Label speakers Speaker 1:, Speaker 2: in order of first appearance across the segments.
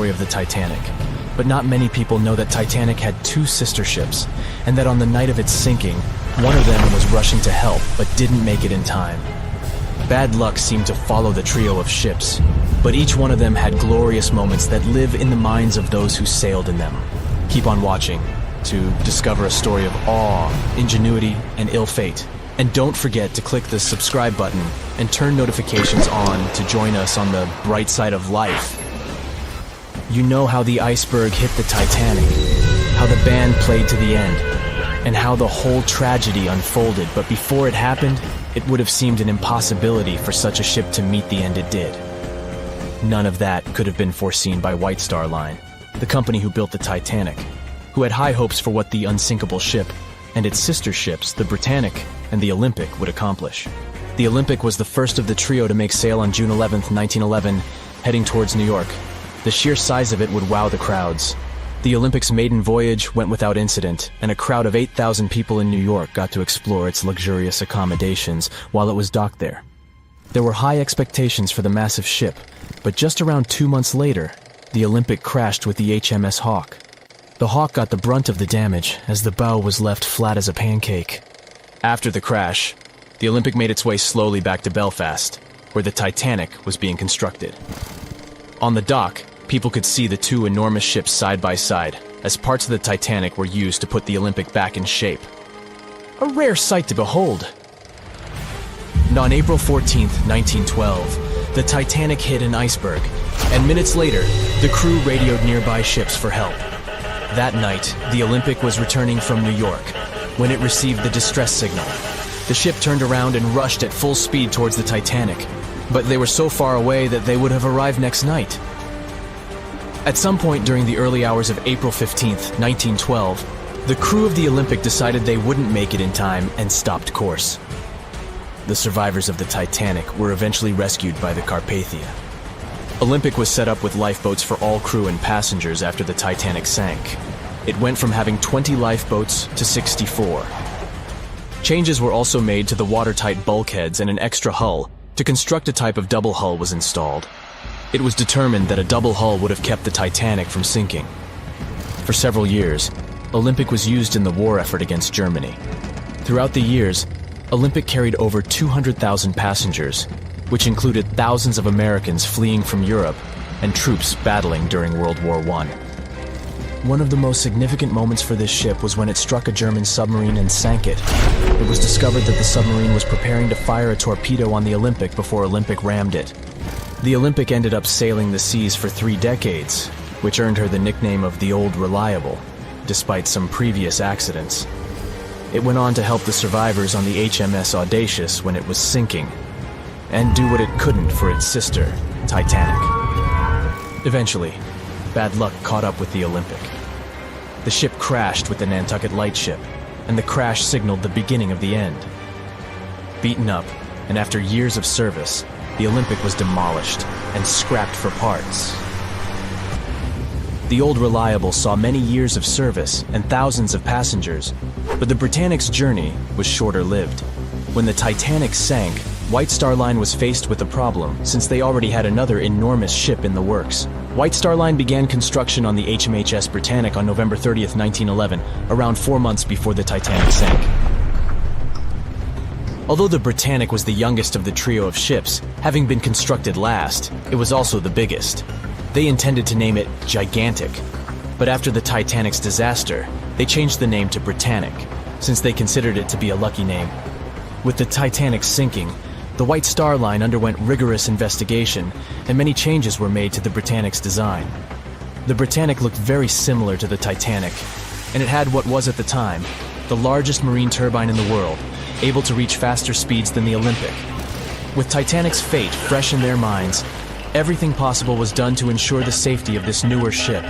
Speaker 1: story of the Titanic, but not many people know that Titanic had two sister ships, and that on the night of its sinking, one of them was rushing to help but didn't make it in time. Bad luck seemed to follow the trio of ships, but each one of them had glorious moments that live in the minds of those who sailed in them. Keep on watching to discover a story of awe, ingenuity, and ill fate. And don't forget to click the subscribe button and turn notifications on to join us on the bright side of life. You know how the iceberg hit the Titanic, how the band played to the end, and how the whole tragedy unfolded, but before it happened, it would have seemed an impossibility for such a ship to meet the end it did. None of that could have been foreseen by White Star Line, the company who built the Titanic, who had high hopes for what the unsinkable ship and its sister ships, the Britannic and the Olympic, would accomplish. The Olympic was the first of the trio to make sail on June 11, 1911, heading towards New York. The sheer size of it would wow the crowds. The Olympic's maiden voyage went without incident, and a crowd of 8,000 people in New York got to explore its luxurious accommodations while it was docked there. There were high expectations for the massive ship, but just around 2 months later, the Olympic crashed with the HMS Hawke. The Hawke got the brunt of the damage, as the bow was left flat as a pancake. After the crash, the Olympic made its way slowly back to Belfast, where the Titanic was being constructed. On the dock, people could see the two enormous ships side by side, as parts of the Titanic were used to put the Olympic back in shape. A rare sight to behold. And on April 14, 1912, the Titanic hit an iceberg, and minutes later, the crew radioed nearby ships for help. That night, the Olympic was returning from New York when it received the distress signal. The ship turned around and rushed at full speed towards the Titanic, but they were so far away that they would have arrived next night. At some point during the early hours of April 15, 1912, the crew of the Olympic decided they wouldn't make it in time and stopped course. The survivors of the Titanic were eventually rescued by the Carpathia. Olympic was set up with lifeboats for all crew and passengers after the Titanic sank. It went from having 20 lifeboats to 64. Changes were also made to the watertight bulkheads, and an extra hull to construct a type of double hull was installed. It was determined that a double hull would have kept the Titanic from sinking. For several years, Olympic was used in the war effort against Germany. Throughout the years, Olympic carried over 200,000 passengers, which included thousands of Americans fleeing from Europe and troops battling during World War I. One of the most significant moments for this ship was when it struck a German submarine and sank it. It was discovered that the submarine was preparing to fire a torpedo on the Olympic before Olympic rammed it. The Olympic ended up sailing the seas for 3 decades, which earned her the nickname of the Old Reliable, despite some previous accidents. It went on to help the survivors on the HMS Audacious when it was sinking, and do what it couldn't for its sister, Titanic. Eventually, bad luck caught up with the Olympic. The ship crashed with the Nantucket Lightship, and the crash signaled the beginning of the end. Beaten up, and after years of service, the Olympic was demolished and scrapped for parts. The Old Reliable saw many years of service and thousands of passengers, but the Britannic's journey was shorter-lived. When the Titanic sank, White Star Line was faced with a problem, since they already had another enormous ship in the works. White Star Line began construction on the HMHS Britannic on November 30, 1911, around 4 months before the Titanic sank. Although the Britannic was the youngest of the trio of ships, having been constructed last, it was also the biggest. They intended to name it Gigantic, but after the Titanic's disaster, they changed the name to Britannic, since they considered it to be a lucky name. With the Titanic sinking, the White Star Line underwent rigorous investigation, and many changes were made to the Britannic's design. The Britannic looked very similar to the Titanic, and it had what was at the time the largest marine turbine in the world, able to reach faster speeds than the Olympic. With Titanic's fate fresh in their minds, everything possible was done to ensure the safety of this newer ship.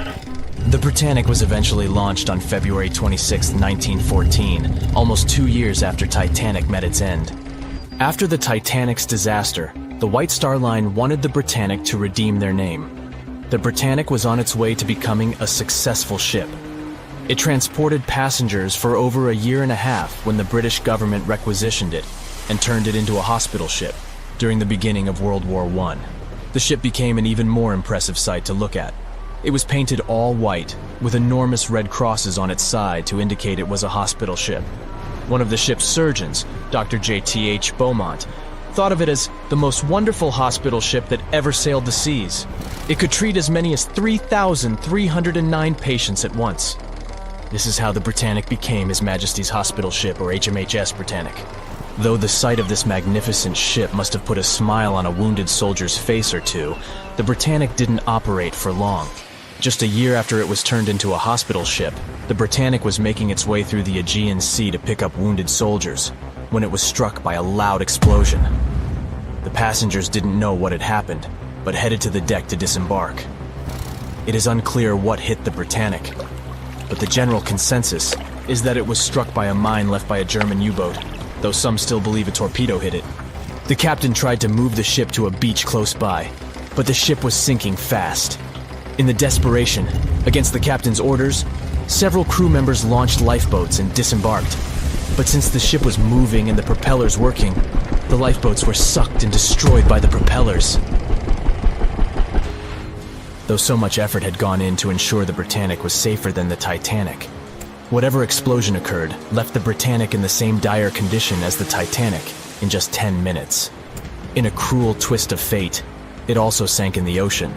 Speaker 1: The Britannic was eventually launched on February 26, 1914, almost 2 years after Titanic met its end. After the Titanic's disaster, the White Star Line wanted the Britannic to redeem their name. The Britannic was on its way to becoming a successful ship. It transported passengers for over a year and a half when the British government requisitioned it and turned it into a hospital ship during the beginning of World War I. The ship became an even more impressive sight to look at. It was painted all white, with enormous red crosses on its side to indicate it was a hospital ship. One of the ship's surgeons, Dr. J.T.H. Beaumont, thought of it as the most wonderful hospital ship that ever sailed the seas. It could treat as many as 3,309 patients at once. This is how the Britannic became His Majesty's Hospital Ship, or HMHS Britannic. Though the sight of this magnificent ship must have put a smile on a wounded soldier's face or two, the Britannic didn't operate for long. Just a year after it was turned into a hospital ship, the Britannic was making its way through the Aegean Sea to pick up wounded soldiers, when it was struck by a loud explosion. The passengers didn't know what had happened, but headed to the deck to disembark. It is unclear what hit the Britannic, but the general consensus is that it was struck by a mine left by a German U-boat, though some still believe a torpedo hit it. The captain tried to move the ship to a beach close by, but the ship was sinking fast. In the desperation, against the captain's orders, several crew members launched lifeboats and disembarked. But since the ship was moving and the propellers working, the lifeboats were sucked and destroyed by the propellers. Though so much effort had gone in to ensure the Britannic was safer than the Titanic, whatever explosion occurred left the Britannic in the same dire condition as the Titanic in just 10 minutes. In a cruel twist of fate, it also sank in the ocean.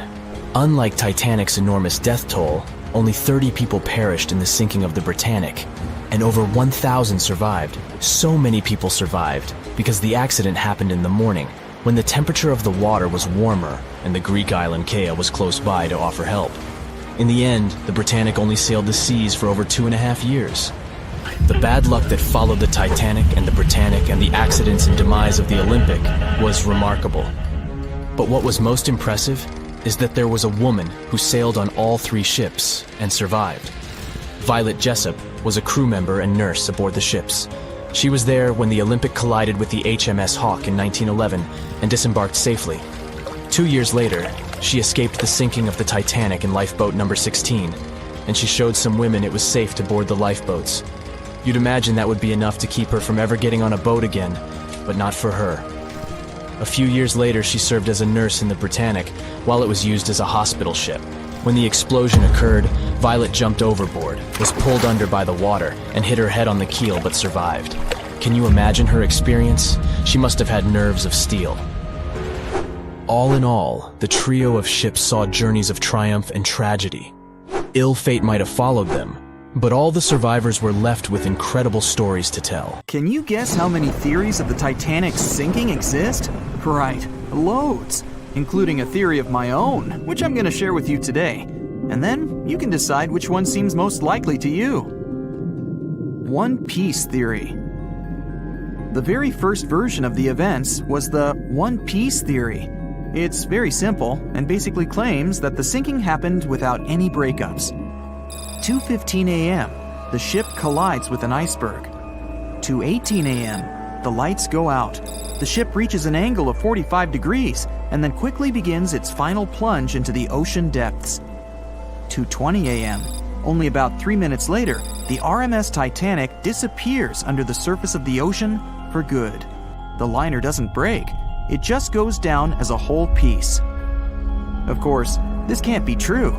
Speaker 1: Unlike Titanic's enormous death toll, only 30 people perished in the sinking of the Britannic, and over 1,000 survived. So many people survived because the accident happened in the morning, when the temperature of the water was warmer and the Greek island Kea was close by to offer help. In the end, the Britannic only sailed the seas for over 2.5 years. The bad luck that followed the Titanic and the Britannic and the accidents and demise of the Olympic was remarkable. But what was most impressive is that there was a woman who sailed on all 3 ships and survived. Violet Jessup was a crew member and nurse aboard the ships. She was there when the Olympic collided with the HMS Hawk in 1911 and disembarked safely. 2 years later, she escaped the sinking of the Titanic in lifeboat number 16, and she showed some women it was safe to board the lifeboats. You'd imagine that would be enough to keep her from ever getting on a boat again, but not for her. A few years later, she served as a nurse in the Britannic while it was used as a hospital ship. When the explosion occurred, Violet jumped overboard, was pulled under by the water, and hit her head on the keel but survived. Can you imagine her experience? She must have had nerves of steel. All in all, the trio of ships saw journeys of triumph and tragedy. Ill fate might have followed them, but all the survivors were left with incredible stories to tell.
Speaker 2: Can you guess how many theories of the Titanic's sinking exist? Right, loads, including a theory of my own, which I'm going to share with you today. And then you can decide which one seems most likely to you. One Piece theory. The very first version of the events was the One Piece theory. It's very simple and basically claims that the sinking happened without any breakups. 2:15 a.m., the ship collides with an iceberg. 2:18 a.m., the lights go out. The ship reaches an angle of 45 degrees and then quickly begins its final plunge into the ocean depths. 2:20 a.m., only about 3 minutes later, the RMS Titanic disappears under the surface of the ocean for good. The liner doesn't break, it just goes down as a whole piece. Of course, this can't be true.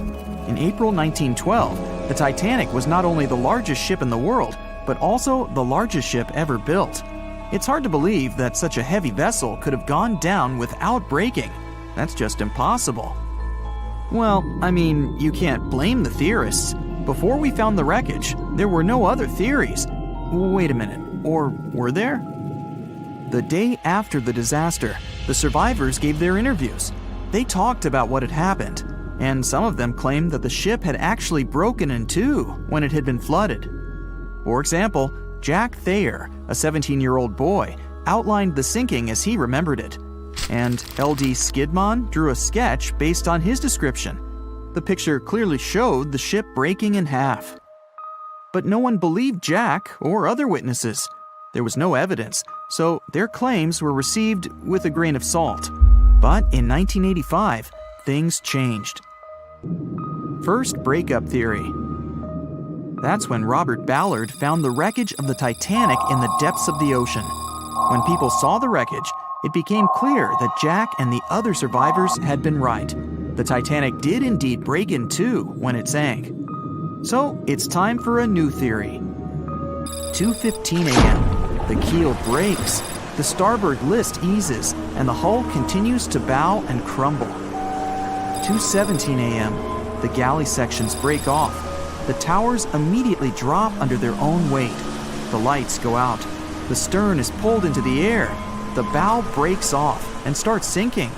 Speaker 2: In April 1912, the Titanic was not only the largest ship in the world, but also the largest ship ever built. It's hard to believe that such a heavy vessel could have gone down without breaking. That's just impossible. Well, I mean, you can't blame the theorists. Before we found the wreckage, there were no other theories. Wait a minute, or were there? The day after the disaster, the survivors gave their interviews. They talked about what had happened, and some of them claimed that the ship had actually broken in two when it had been flooded. For example, Jack Thayer, a 17-year-old boy, outlined the sinking as he remembered it, and L.D. Skidmon drew a sketch based on his description. The picture clearly showed the ship breaking in half. But no one believed Jack or other witnesses. There was no evidence, so their claims were received with a grain of salt. But in 1985, things changed. First, breakup theory. That's when Robert Ballard found the wreckage of the Titanic in the depths of the ocean. When people saw the wreckage, it became clear that Jack and the other survivors had been right. The Titanic did indeed break in two when it sank. So it's time for a new theory. 2:15 a.m. The keel breaks, the starboard list eases, and the hull continues to bow and crumble. 2:17 a.m. The galley sections break off. The towers immediately drop under their own weight. The lights go out. The stern is pulled into the air. The bow breaks off and starts sinking.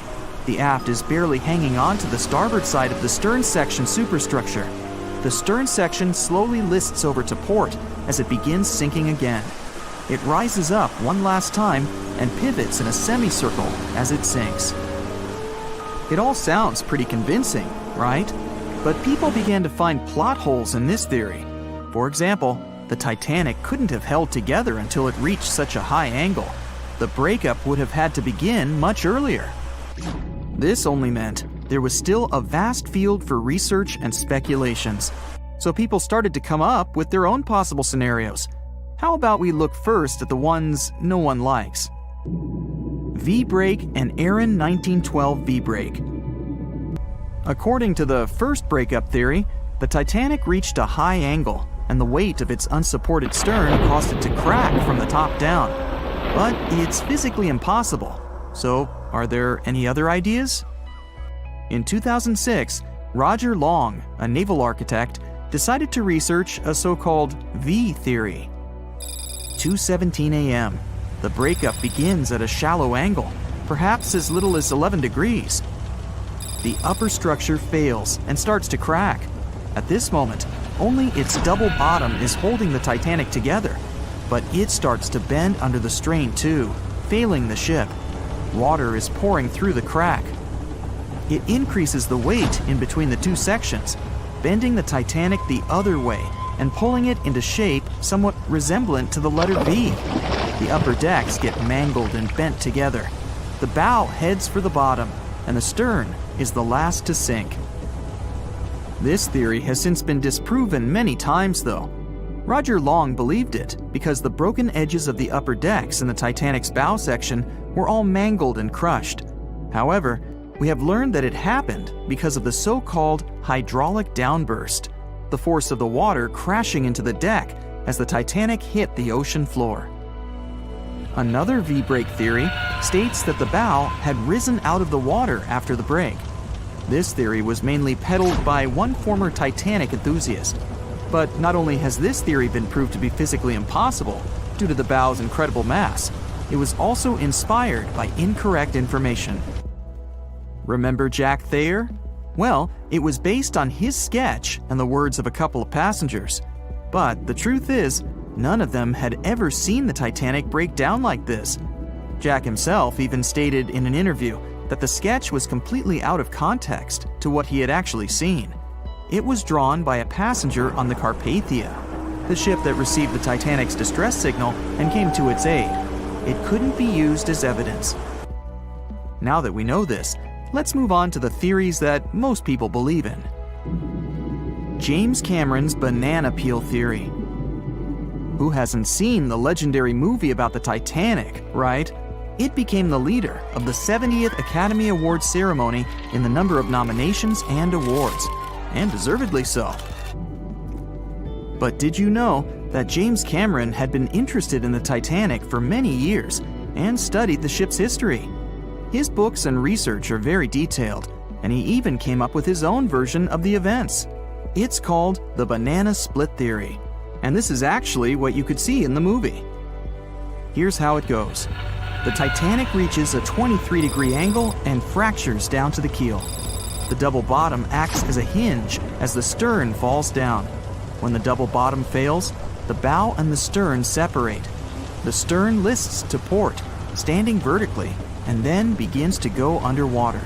Speaker 2: The aft is barely hanging on to the starboard side of the stern section superstructure. The stern section slowly lists over to port as it begins sinking again. It rises up one last time and pivots in a semicircle as it sinks. It all sounds pretty convincing, right? But people began to find plot holes in this theory. For example, the Titanic couldn't have held together until it reached such a high angle. The breakup would have had to begin much earlier. This only meant there was still a vast field for research and speculations. So people started to come up with their own possible scenarios. How about we look first at the ones no one likes? V-brake and Aaron 1912 V-brake. According to the first breakup theory, the Titanic reached a high angle, and the weight of its unsupported stern caused it to crack from the top down. But it's physically impossible. So, are there any other ideas? In 2006, Roger Long, a naval architect, decided to research a so-called V theory. 2:17 a.m. The breakup begins at a shallow angle, perhaps as little as 11 degrees. The upper structure fails and starts to crack. At this moment, only its double bottom is holding the Titanic together, but it starts to bend under the strain too, failing the ship. Water is pouring through the crack. It increases the weight in between the two sections, bending the Titanic the other way and pulling it into shape somewhat resemblant to the letter V. The upper decks get mangled and bent together. The bow heads for the bottom, and the stern is the last to sink. This theory has since been disproven many times, though. Roger Long believed it because the broken edges of the upper decks in the Titanic's bow section were all mangled and crushed. However, we have learned that it happened because of the so-called hydraulic downburst, the force of the water crashing into the deck as the Titanic hit the ocean floor. Another V-brake theory states that the bow had risen out of the water after the break. This theory was mainly peddled by one former Titanic enthusiast. But not only has this theory been proved to be physically impossible due to the bow's incredible mass, it was also inspired by incorrect information. Remember Jack Thayer? Well, it was based on his sketch and the words of a couple of passengers. But the truth is, none of them had ever seen the Titanic break down like this. Jack himself even stated in an interview that the sketch was completely out of context to what he had actually seen. It was drawn by a passenger on the Carpathia, the ship that received the Titanic's distress signal and came to its aid. It couldn't be used as evidence. Now that we know this, let's move on to the theories that most people believe in. James Cameron's banana peel theory. Who hasn't seen the legendary movie about the Titanic, right? It became the leader of the 70th Academy Awards ceremony in the number of nominations and awards, and deservedly so. But did you know that James Cameron had been interested in the Titanic for many years and studied the ship's history? His books and research are very detailed, and he even came up with his own version of the events. It's called the banana split theory, and this is actually what you could see in the movie. Here's how it goes. The Titanic reaches a 23-degree angle and fractures down to the keel. The double bottom acts as a hinge as the stern falls down. When the double bottom fails, the bow and the stern separate. The stern lists to port, standing vertically, and then begins to go underwater.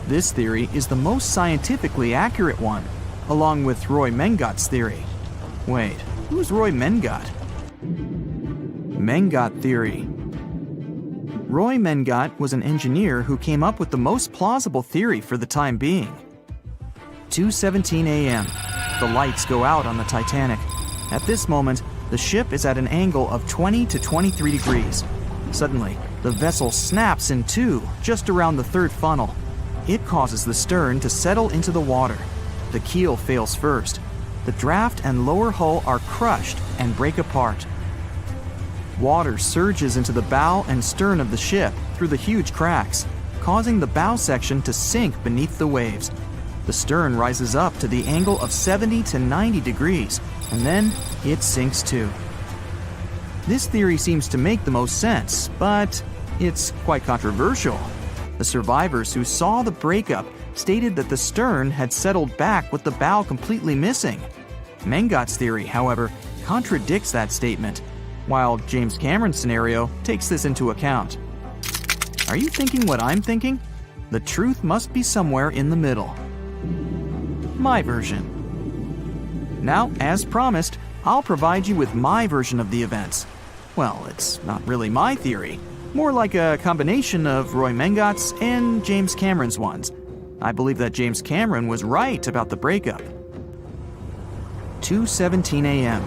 Speaker 2: This theory is the most scientifically accurate one, along with Roy Mengat's theory. Wait, who's Roy Mengat? Mengat theory. Roy Mengat was an engineer who came up with the most plausible theory for the time being. 2:17 a.m. The lights go out on the Titanic. At this moment, the ship is at an angle of 20 to 23 degrees. Suddenly, the vessel snaps in two just around the third funnel. it causes the stern to settle into the water. The keel fails first. The draft and lower hull are crushed and break apart. Water surges into the bow and stern of the ship through the huge cracks, causing the bow section to sink beneath the waves. The stern rises up to the angle of 70 to 90 degrees, and then it sinks too. This theory seems to make the most sense, but it's quite controversial. The survivors who saw the breakup stated that the stern had settled back with the bow completely missing. Mengat's theory, however, contradicts that statement, while James Cameron's scenario takes this into account. Are you thinking what I'm thinking? The truth must be somewhere in the middle. My version. Now, as promised, I'll provide you with my version of the events. Well, it's not really my theory, more like a combination of Roy Mengat's and James Cameron's ones. I believe that James Cameron was right about the breakup. 2:17 a.m.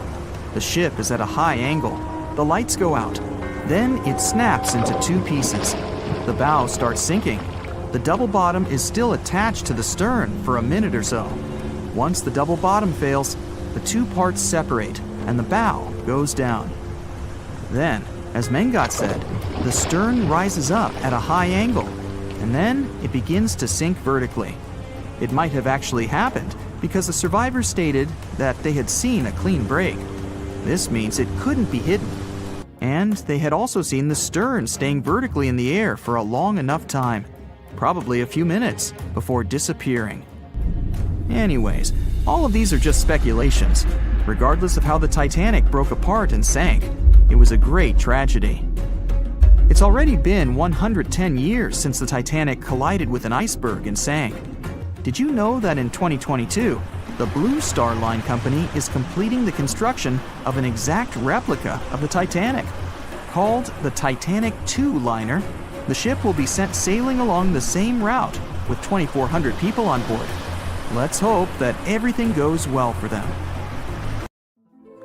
Speaker 2: The ship is at a high angle. The lights go out. Then it snaps into two pieces. The bow starts sinking. The double bottom is still attached to the stern for a minute or so. Once the double bottom fails, the two parts separate and the bow goes down. Then, as Mengat said, the stern rises up at a high angle, and then it begins to sink vertically. It might have actually happened because the survivors stated that they had seen a clean break. This means it couldn't be hidden. And they had also seen the stern staying vertically in the air for a long enough time, probably a few minutes, before disappearing. Anyways, all of these are just speculations. Regardless of how the Titanic broke apart and sank, it was a great tragedy. It's already been 110 years since the Titanic collided with an iceberg and sank. Did you know that in 2022, the Blue Star Line Company is completing the construction of an exact replica of the Titanic? Called the Titanic II liner, the ship will be sent sailing along the same route with 2,400 people on board. Let's hope that everything goes well for them.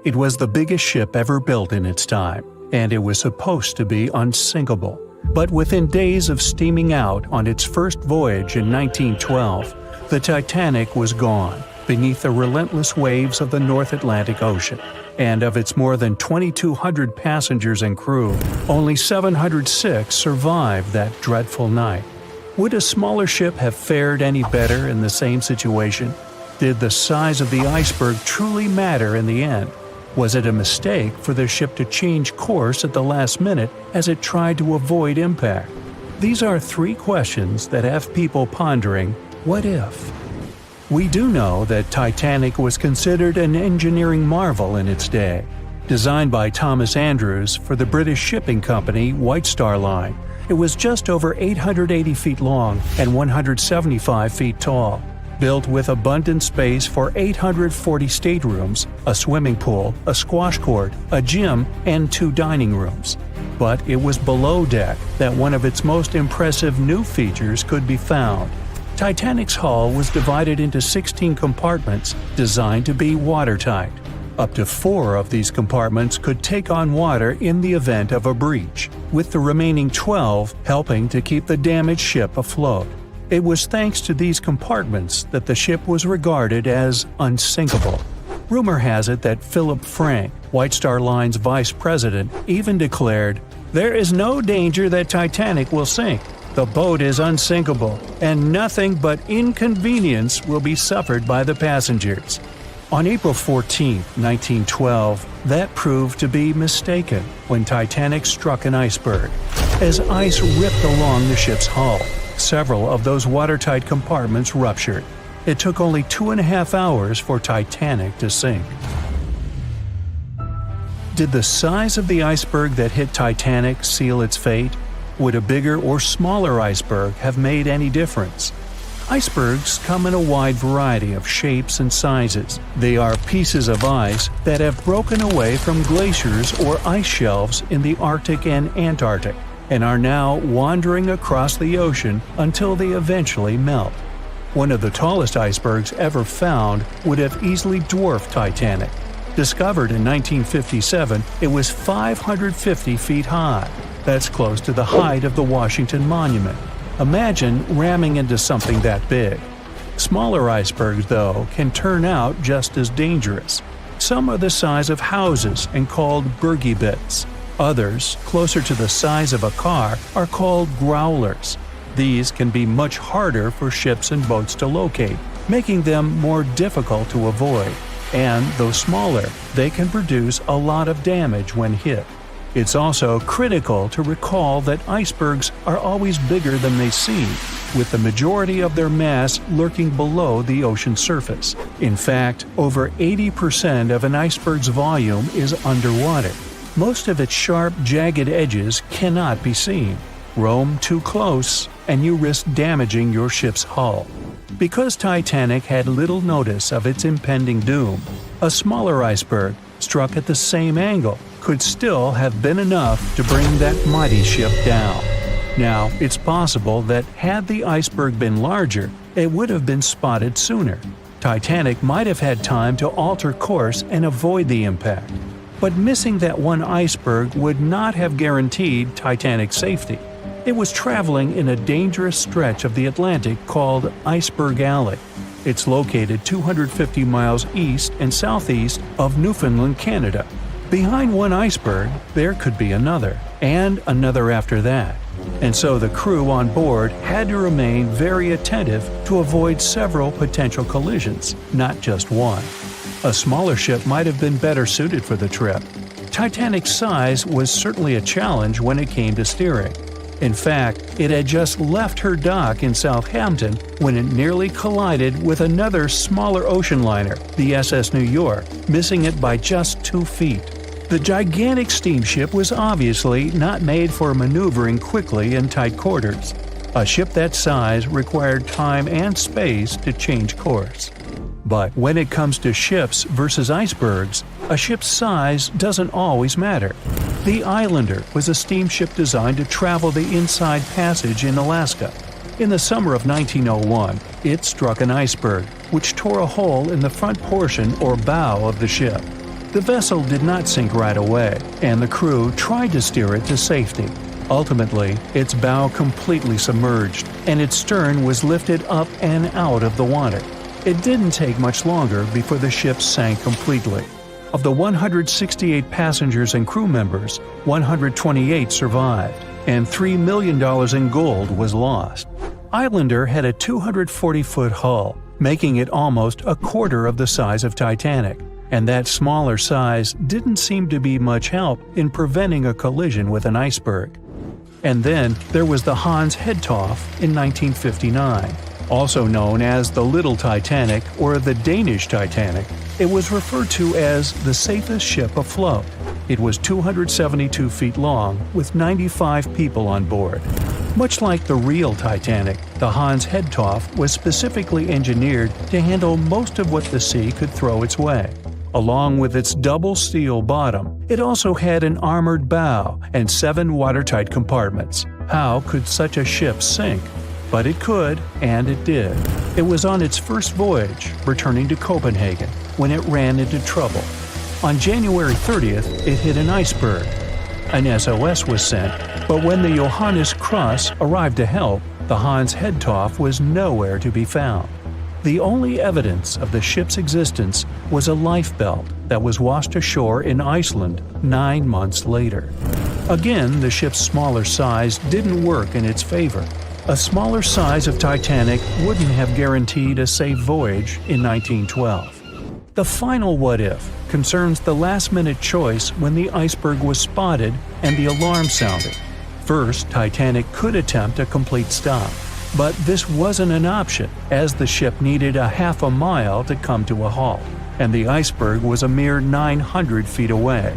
Speaker 3: It was the biggest ship ever built in its time, and it was supposed to be unsinkable. But within days of steaming out on its first voyage in 1912, the Titanic was gone beneath the relentless waves of the North Atlantic Ocean. And of its more than 2,200 passengers and crew, only 706 survived that dreadful night. Would a smaller ship have fared any better in the same situation? Did the size of the iceberg truly matter in the end? Was it a mistake for the ship to change course at the last minute as it tried to avoid impact? These are three questions that have people pondering, what if? We do know that Titanic was considered an engineering marvel in its day. Designed by Thomas Andrews for the British shipping company White Star Line, it was just over 880 feet long and 175 feet tall. Built with abundant space for 840 staterooms, a swimming pool, a squash court, a gym, and 2 dining rooms. But it was below deck that one of its most impressive new features could be found. Titanic's hull was divided into 16 compartments designed to be watertight. Up to 4 of these compartments could take on water in the event of a breach, with the remaining 12 helping to keep the damaged ship afloat. It was thanks to these compartments that the ship was regarded as unsinkable. Rumor has it that Philip Frank, White Star Line's vice president, even declared, "There is no danger that Titanic will sink. The boat is unsinkable, and nothing but inconvenience will be suffered by the passengers." On April 14, 1912, that proved to be mistaken when Titanic struck an iceberg. As ice ripped along the ship's hull, several of those watertight compartments ruptured. It took only 2.5 hours for Titanic to sink. Did the size of the iceberg that hit Titanic seal its fate? Would a bigger or smaller iceberg have made any difference? Icebergs come in a wide variety of shapes and sizes. They are pieces of ice that have broken away from glaciers or ice shelves in the Arctic and Antarctic, and are now wandering across the ocean until they eventually melt. One of the tallest icebergs ever found would have easily dwarfed Titanic. Discovered in 1957, it was 550 feet high. That's close to the height of the Washington Monument. Imagine ramming into something that big. Smaller icebergs, though, can turn out just as dangerous. Some are the size of houses and called bergy bits. Others, closer to the size of a car, are called growlers. These can be much harder for ships and boats to locate, making them more difficult to avoid. And though smaller, they can produce a lot of damage when hit. It's also critical to recall that icebergs are always bigger than they seem, with the majority of their mass lurking below the ocean surface. In fact, over 80% of an iceberg's volume is underwater. Most of its sharp, jagged edges cannot be seen. Roam too close, and you risk damaging your ship's hull. Because Titanic had little notice of its impending doom, a smaller iceberg, struck at the same angle, could still have been enough to bring that mighty ship down. Now, it's possible that had the iceberg been larger, it would have been spotted sooner. Titanic might have had time to alter course and avoid the impact. But missing that one iceberg would not have guaranteed Titanic's safety. It was traveling in a dangerous stretch of the Atlantic called Iceberg Alley. It's located 250 miles east and southeast of Newfoundland, Canada. Behind one iceberg, there could be another, and another after that. And so the crew on board had to remain very attentive to avoid several potential collisions, not just one. A smaller ship might have been better suited for the trip. Titanic's size was certainly a challenge when it came to steering. In fact, it had just left her dock in Southampton when it nearly collided with another smaller ocean liner, the SS New York, missing it by just 2 feet. The gigantic steamship was obviously not made for maneuvering quickly in tight quarters. A ship that size required time and space to change course. But when it comes to ships versus icebergs, a ship's size doesn't always matter. The Islander was a steamship designed to travel the Inside Passage in Alaska. In the summer of 1901, it struck an iceberg, which tore a hole in the front portion or bow of the ship. The vessel did not sink right away, and the crew tried to steer it to safety. Ultimately, its bow completely submerged, and its stern was lifted up and out of the water. It didn't take much longer before the ship sank completely. Of the 168 passengers and crew members, 128 survived, and $3 million in gold was lost. Islander had a 240-foot hull, making it almost a quarter of the size of Titanic, and that smaller size didn't seem to be much help in preventing a collision with an iceberg. And then there was the Hans Hedtoft in 1959. Also known as the Little Titanic or the Danish Titanic, it was referred to as the safest ship afloat. It was 272 feet long with 95 people on board. Much like the real Titanic, the Hans Hedtoft was specifically engineered to handle most of what the sea could throw its way. Along with its double steel bottom, it also had an armored bow and 7 watertight compartments. How could such a ship sink? But it could, and it did. It was on its first voyage, returning to Copenhagen, when it ran into trouble. On January 30th, it hit an iceberg. An SOS was sent, but when the Johannes Cross arrived to help, the Hans Hedtoft was nowhere to be found. The only evidence of the ship's existence was a lifebelt that was washed ashore in Iceland 9 months later. Again, the ship's smaller size didn't work in its favor. A smaller size of Titanic wouldn't have guaranteed a safe voyage in 1912. The final what-if concerns the last-minute choice when the iceberg was spotted and the alarm sounded. First, Titanic could attempt a complete stop, but this wasn't an option as the ship needed a half a mile to come to a halt, and the iceberg was a mere 900 feet away.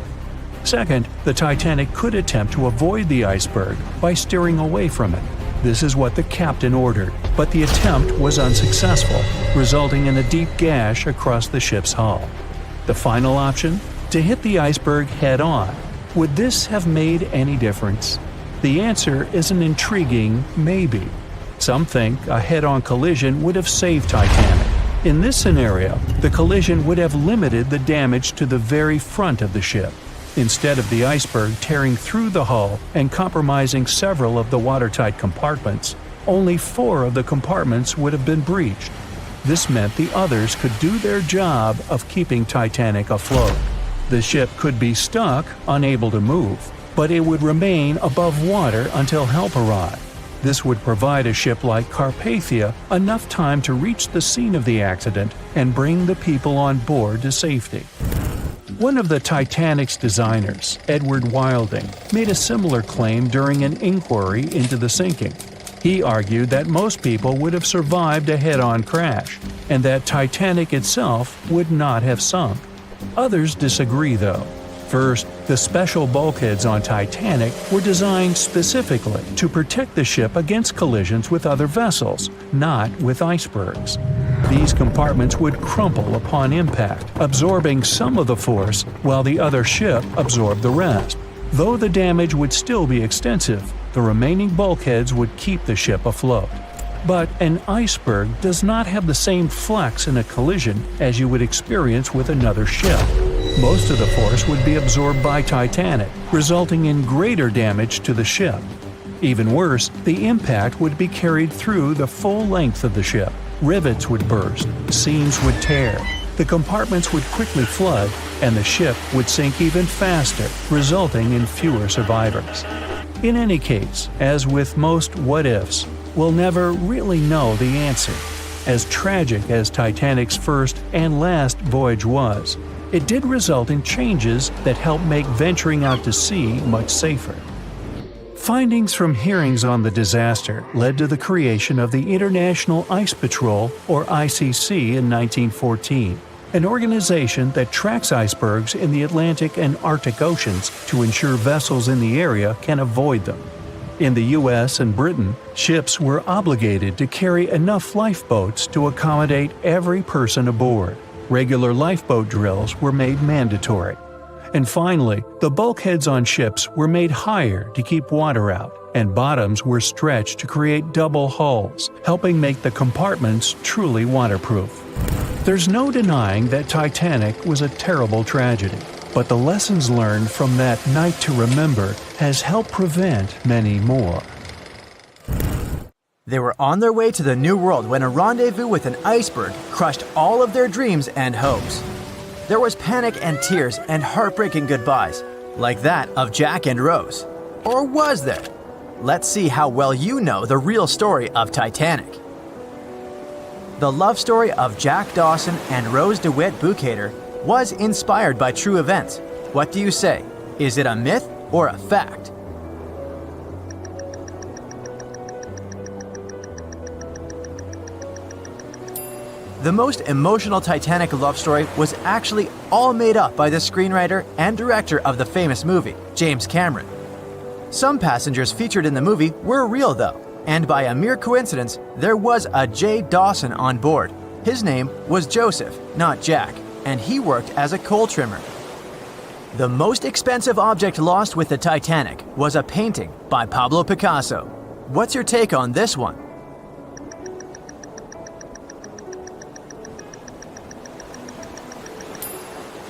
Speaker 3: Second, the Titanic could attempt to avoid the iceberg by steering away from it. This is what the captain ordered, but the attempt was unsuccessful, resulting in a deep gash across the ship's hull. The final option? To hit the iceberg head-on. Would this have made any difference? The answer is an intriguing maybe. Some think a head-on collision would have saved Titanic. In this scenario, the collision would have limited the damage to the very front of the ship. Instead of the iceberg tearing through the hull and compromising several of the watertight compartments, only 4 of the compartments would have been breached. This meant the others could do their job of keeping Titanic afloat. The ship could be stuck, unable to move, but it would remain above water until help arrived. This would provide a ship like Carpathia enough time to reach the scene of the accident and bring the people on board to safety. One of the Titanic's designers, Edward Wilding, made a similar claim during an inquiry into the sinking. He argued that most people would have survived a head-on crash, and that Titanic itself would not have sunk. Others disagree, though. First, the special bulkheads on Titanic were designed specifically to protect the ship against collisions with other vessels, not with icebergs. These compartments would crumple upon impact, absorbing some of the force while the other ship absorbed the rest. Though the damage would still be extensive, the remaining bulkheads would keep the ship afloat. But an iceberg does not have the same flex in a collision as you would experience with another ship. Most of the force would be absorbed by Titanic, resulting in greater damage to the ship. Even worse, the impact would be carried through the full length of the ship. Rivets would burst, seams would tear, the compartments would quickly flood, and the ship would sink even faster, resulting in fewer survivors. In any case, as with most what-ifs, we'll never really know the answer. As tragic as Titanic's first and last voyage was, it did result in changes that helped make venturing out to sea much safer. Findings from hearings on the disaster led to the creation of the International Ice Patrol, or ICC, in 1914, an organization that tracks icebergs in the Atlantic and Arctic Oceans to ensure vessels in the area can avoid them. In the US and Britain, ships were obligated to carry enough lifeboats to accommodate every person aboard. Regular lifeboat drills were made mandatory. And finally, the bulkheads on ships were made higher to keep water out, and bottoms were stretched to create double hulls, helping make the compartments truly waterproof. There's no denying that Titanic was a terrible tragedy, but the lessons learned from that night to remember has helped prevent many more.
Speaker 4: They were on their way to the New World when a rendezvous with an iceberg crushed all of their dreams and hopes. There was panic and tears and heartbreaking goodbyes, like that of Jack and Rose. Or was there? Let's see how well you know the real story of Titanic. The love story of Jack Dawson and Rose DeWitt Bukater was inspired by true events. What do you say? Is it a myth or a fact? The most emotional Titanic love story was actually all made up by the screenwriter and director of the famous movie, James Cameron. Some passengers featured in the movie were real though, and by a mere coincidence, there was a J. Dawson on board. His name was Joseph, not Jack, and he worked as a coal trimmer. The most expensive object lost with the Titanic was a painting by Pablo Picasso. What's your take on this one?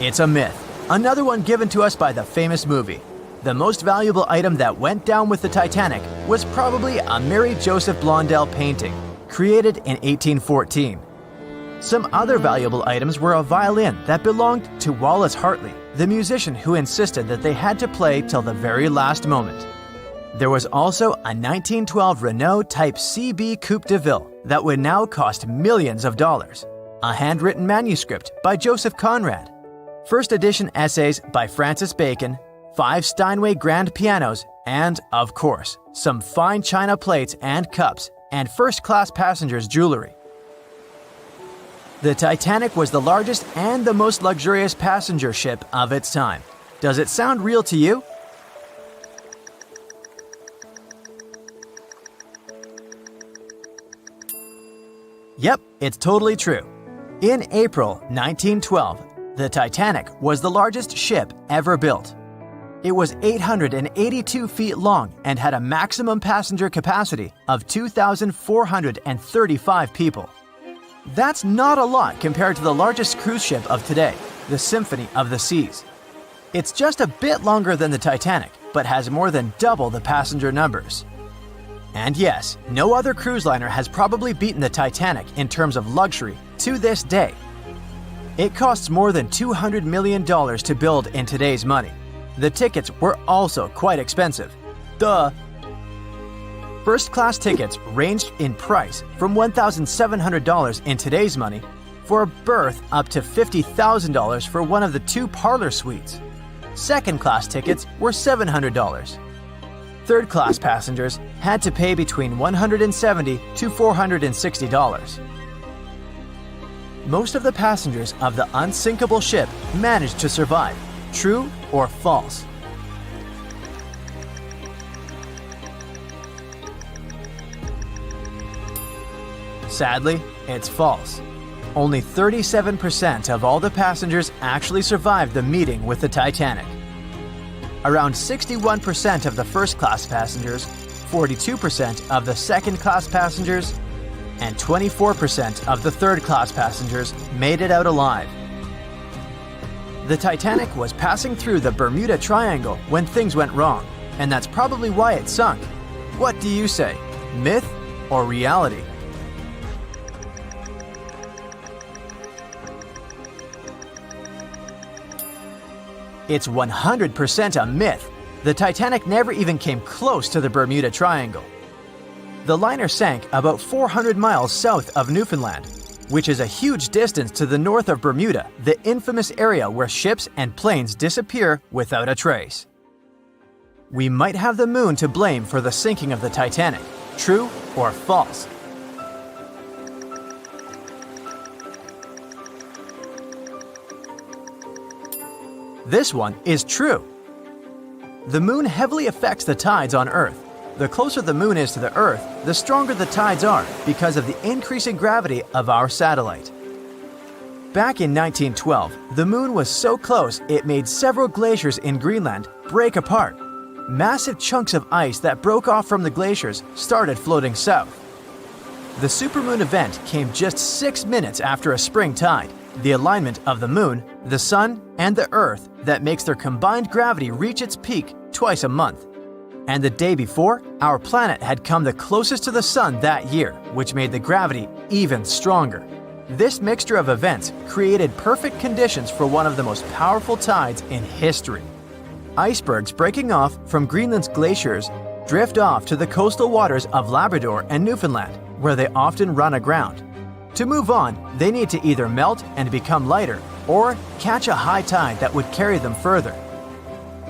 Speaker 4: It's a myth. Another one given to us by the famous movie. The most valuable item that went down with the Titanic was probably a Mary Joseph Blondell painting, created in 1814. Some other valuable items were a violin that belonged to Wallace Hartley, the musician who insisted that they had to play till the very last moment. There was also a 1912 Renault Type CB Coupe de Ville that would now cost millions of dollars, a handwritten manuscript by Joseph Conrad, first edition essays by Francis Bacon, 5 Steinway grand pianos, and, of course, some fine china plates and cups and first-class passengers' jewelry. The Titanic was the largest and the most luxurious passenger ship of its time. Does it sound real to you? Yep, it's totally true. In April 1912, the Titanic was the largest ship ever built. It was 882 feet long and had a maximum passenger capacity of 2,435 people. That's not a lot compared to the largest cruise ship of today, the Symphony of the Seas. It's just a bit longer than the Titanic, but has more than double the passenger numbers. And yes, no other cruise liner has probably beaten the Titanic in terms of luxury to this day. It costs more than $200 million to build in today's money. The tickets were also quite expensive. Duh! First-class tickets ranged in price from $1,700 in today's money for a berth up to $50,000 for one of the 2 parlor suites. Second-class tickets were $700. Third-class passengers had to pay between $170 to $460. Most of the passengers of the unsinkable ship managed to survive. True or false? Sadly, it's false. Only 37% of all the passengers actually survived the meeting with the Titanic. Around 61% of the first-class passengers, 42% of the second-class passengers, and 24% of the third-class passengers made it out alive. The Titanic was passing through the Bermuda Triangle when things went wrong, and that's probably why it sunk. What do you say? Myth or reality? It's 100% a myth. The Titanic never even came close to the Bermuda Triangle. The liner sank about 400 miles south of Newfoundland, which is a huge distance to the north of Bermuda, the infamous area where ships and planes disappear without a trace. We might have the moon to blame for the sinking of the Titanic. True or false? This one is true. The moon heavily affects the tides on Earth. The closer the moon is to the Earth, the stronger the tides are because of the increasing gravity of our satellite. Back in 1912, the moon was so close it made several glaciers in Greenland break apart. Massive chunks of ice that broke off from the glaciers started floating south. The supermoon event came just 6 minutes after a spring tide, the alignment of the moon, the sun, and the Earth that makes their combined gravity reach its peak twice a month. And the day before, our planet had come the closest to the sun that year, which made the gravity even stronger. This mixture of events created perfect conditions for one of the most powerful tides in history. Icebergs breaking off from Greenland's glaciers drift off to the coastal waters of Labrador and Newfoundland, where they often run aground. To move on, they need to either melt and become lighter or catch a high tide that would carry them further.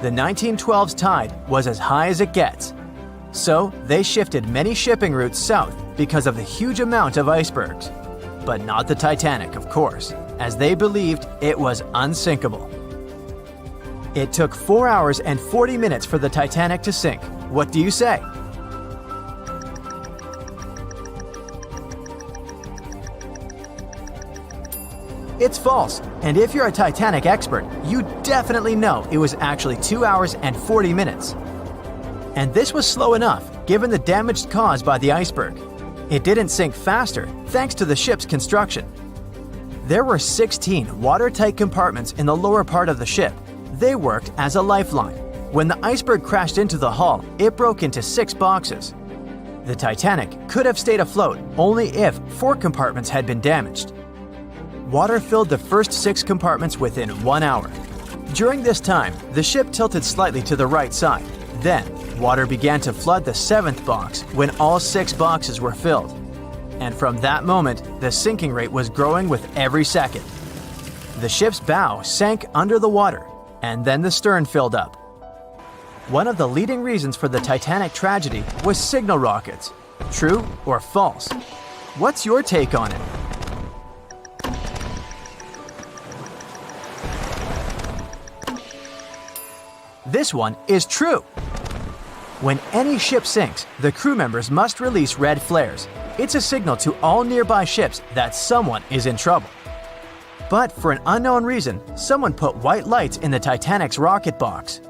Speaker 4: The 1912's tide was as high as it gets. So they shifted many shipping routes south because of the huge amount of icebergs. But not the Titanic, of course, as they believed it was unsinkable. It took 4 hours and 40 minutes for the Titanic to sink. What do you say? It's false, and if you're a Titanic expert, you definitely know it was actually 2 hours and 40 minutes. And this was slow enough, given the damage caused by the iceberg. It didn't sink faster, thanks to the ship's construction. There were 16 watertight compartments in the lower part of the ship. They worked as a lifeline. When the iceberg crashed into the hull, it broke into 6 boxes. The Titanic could have stayed afloat only if 4 compartments had been damaged. Water filled the first 6 compartments within 1 hour. During this time, the ship tilted slightly to the right side. Then, water began to flood the 7th box when all 6 boxes were filled. And from that moment, the sinking rate was growing with every second. The ship's bow sank under the water, and then the stern filled up. One of the leading reasons for the Titanic tragedy was signal rockets. True or false? What's your take on it? This one is true. When any ship sinks, the crew members must release red flares. It's a signal to all nearby ships that someone is in trouble. But for an unknown reason, someone put white lights in the Titanic's rocket box.